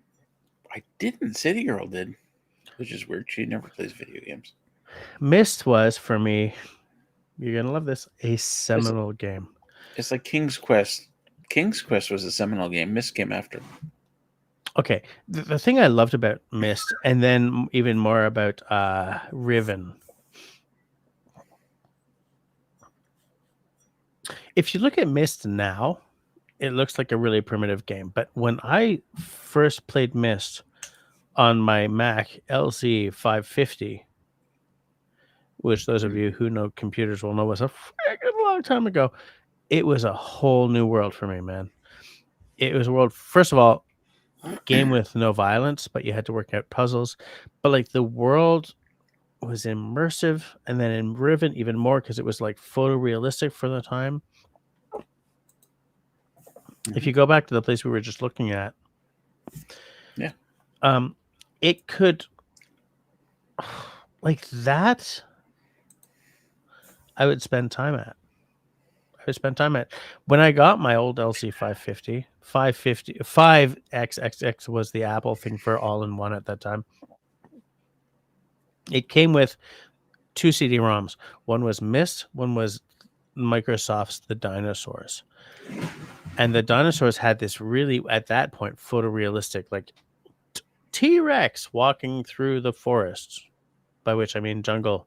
didn't. City Girl did, which is weird. She never plays video games. Myst was for me. You're gonna love this. A seminal game. It's like King's Quest. King's Quest was a seminal game. Myst came after. Okay, the thing I loved about Myst, and then even more about Riven. If you look at Myst now, it looks like a really primitive game. But when I first played Myst on my Mac LC 550, which those of you who know computers will know was a freaking long time ago, it was a whole new world for me, man. It was a world, first of all, game with no violence, but you had to work out puzzles. But like the world was immersive, and then in Riven even more because it was like photorealistic for the time. If you go back to the place we were just looking at, yeah, it could like that. I would spend time at. When I got my old LC 550, 5XXX was the Apple thing for all-in-one at that time. It came with 2 CD-ROMs. One was Myst, one was Microsoft's The Dinosaurs. And the dinosaurs had this really, at that point, photorealistic, like T-Rex walking through the forest, by which I mean jungle.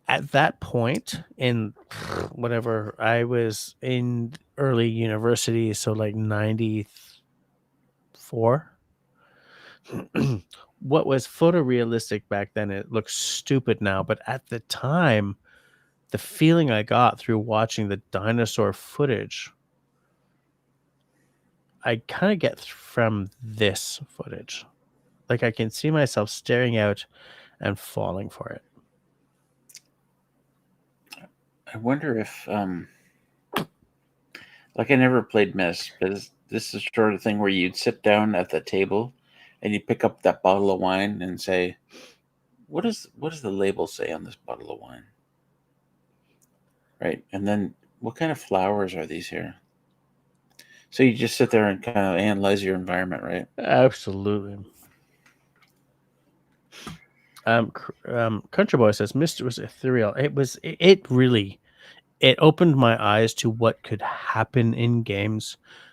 At that point in whatever, I was in early university, so like 94. What was photorealistic back then, it looks stupid now, but at the time, the feeling I got through watching the dinosaur footage, I kind of get from this footage. Like I can see myself staring out and falling for it. I wonder if, like I never played Myst, but this is the sort of thing where you'd sit down at the table and you pick up that bottle of wine and say, what does the label say on this bottle of wine? Right. And then what kind of flowers are these here? So you just sit there and kind of analyze your environment, right? Absolutely. Country Boy says Myst was ethereal. It really opened my eyes to what could happen in games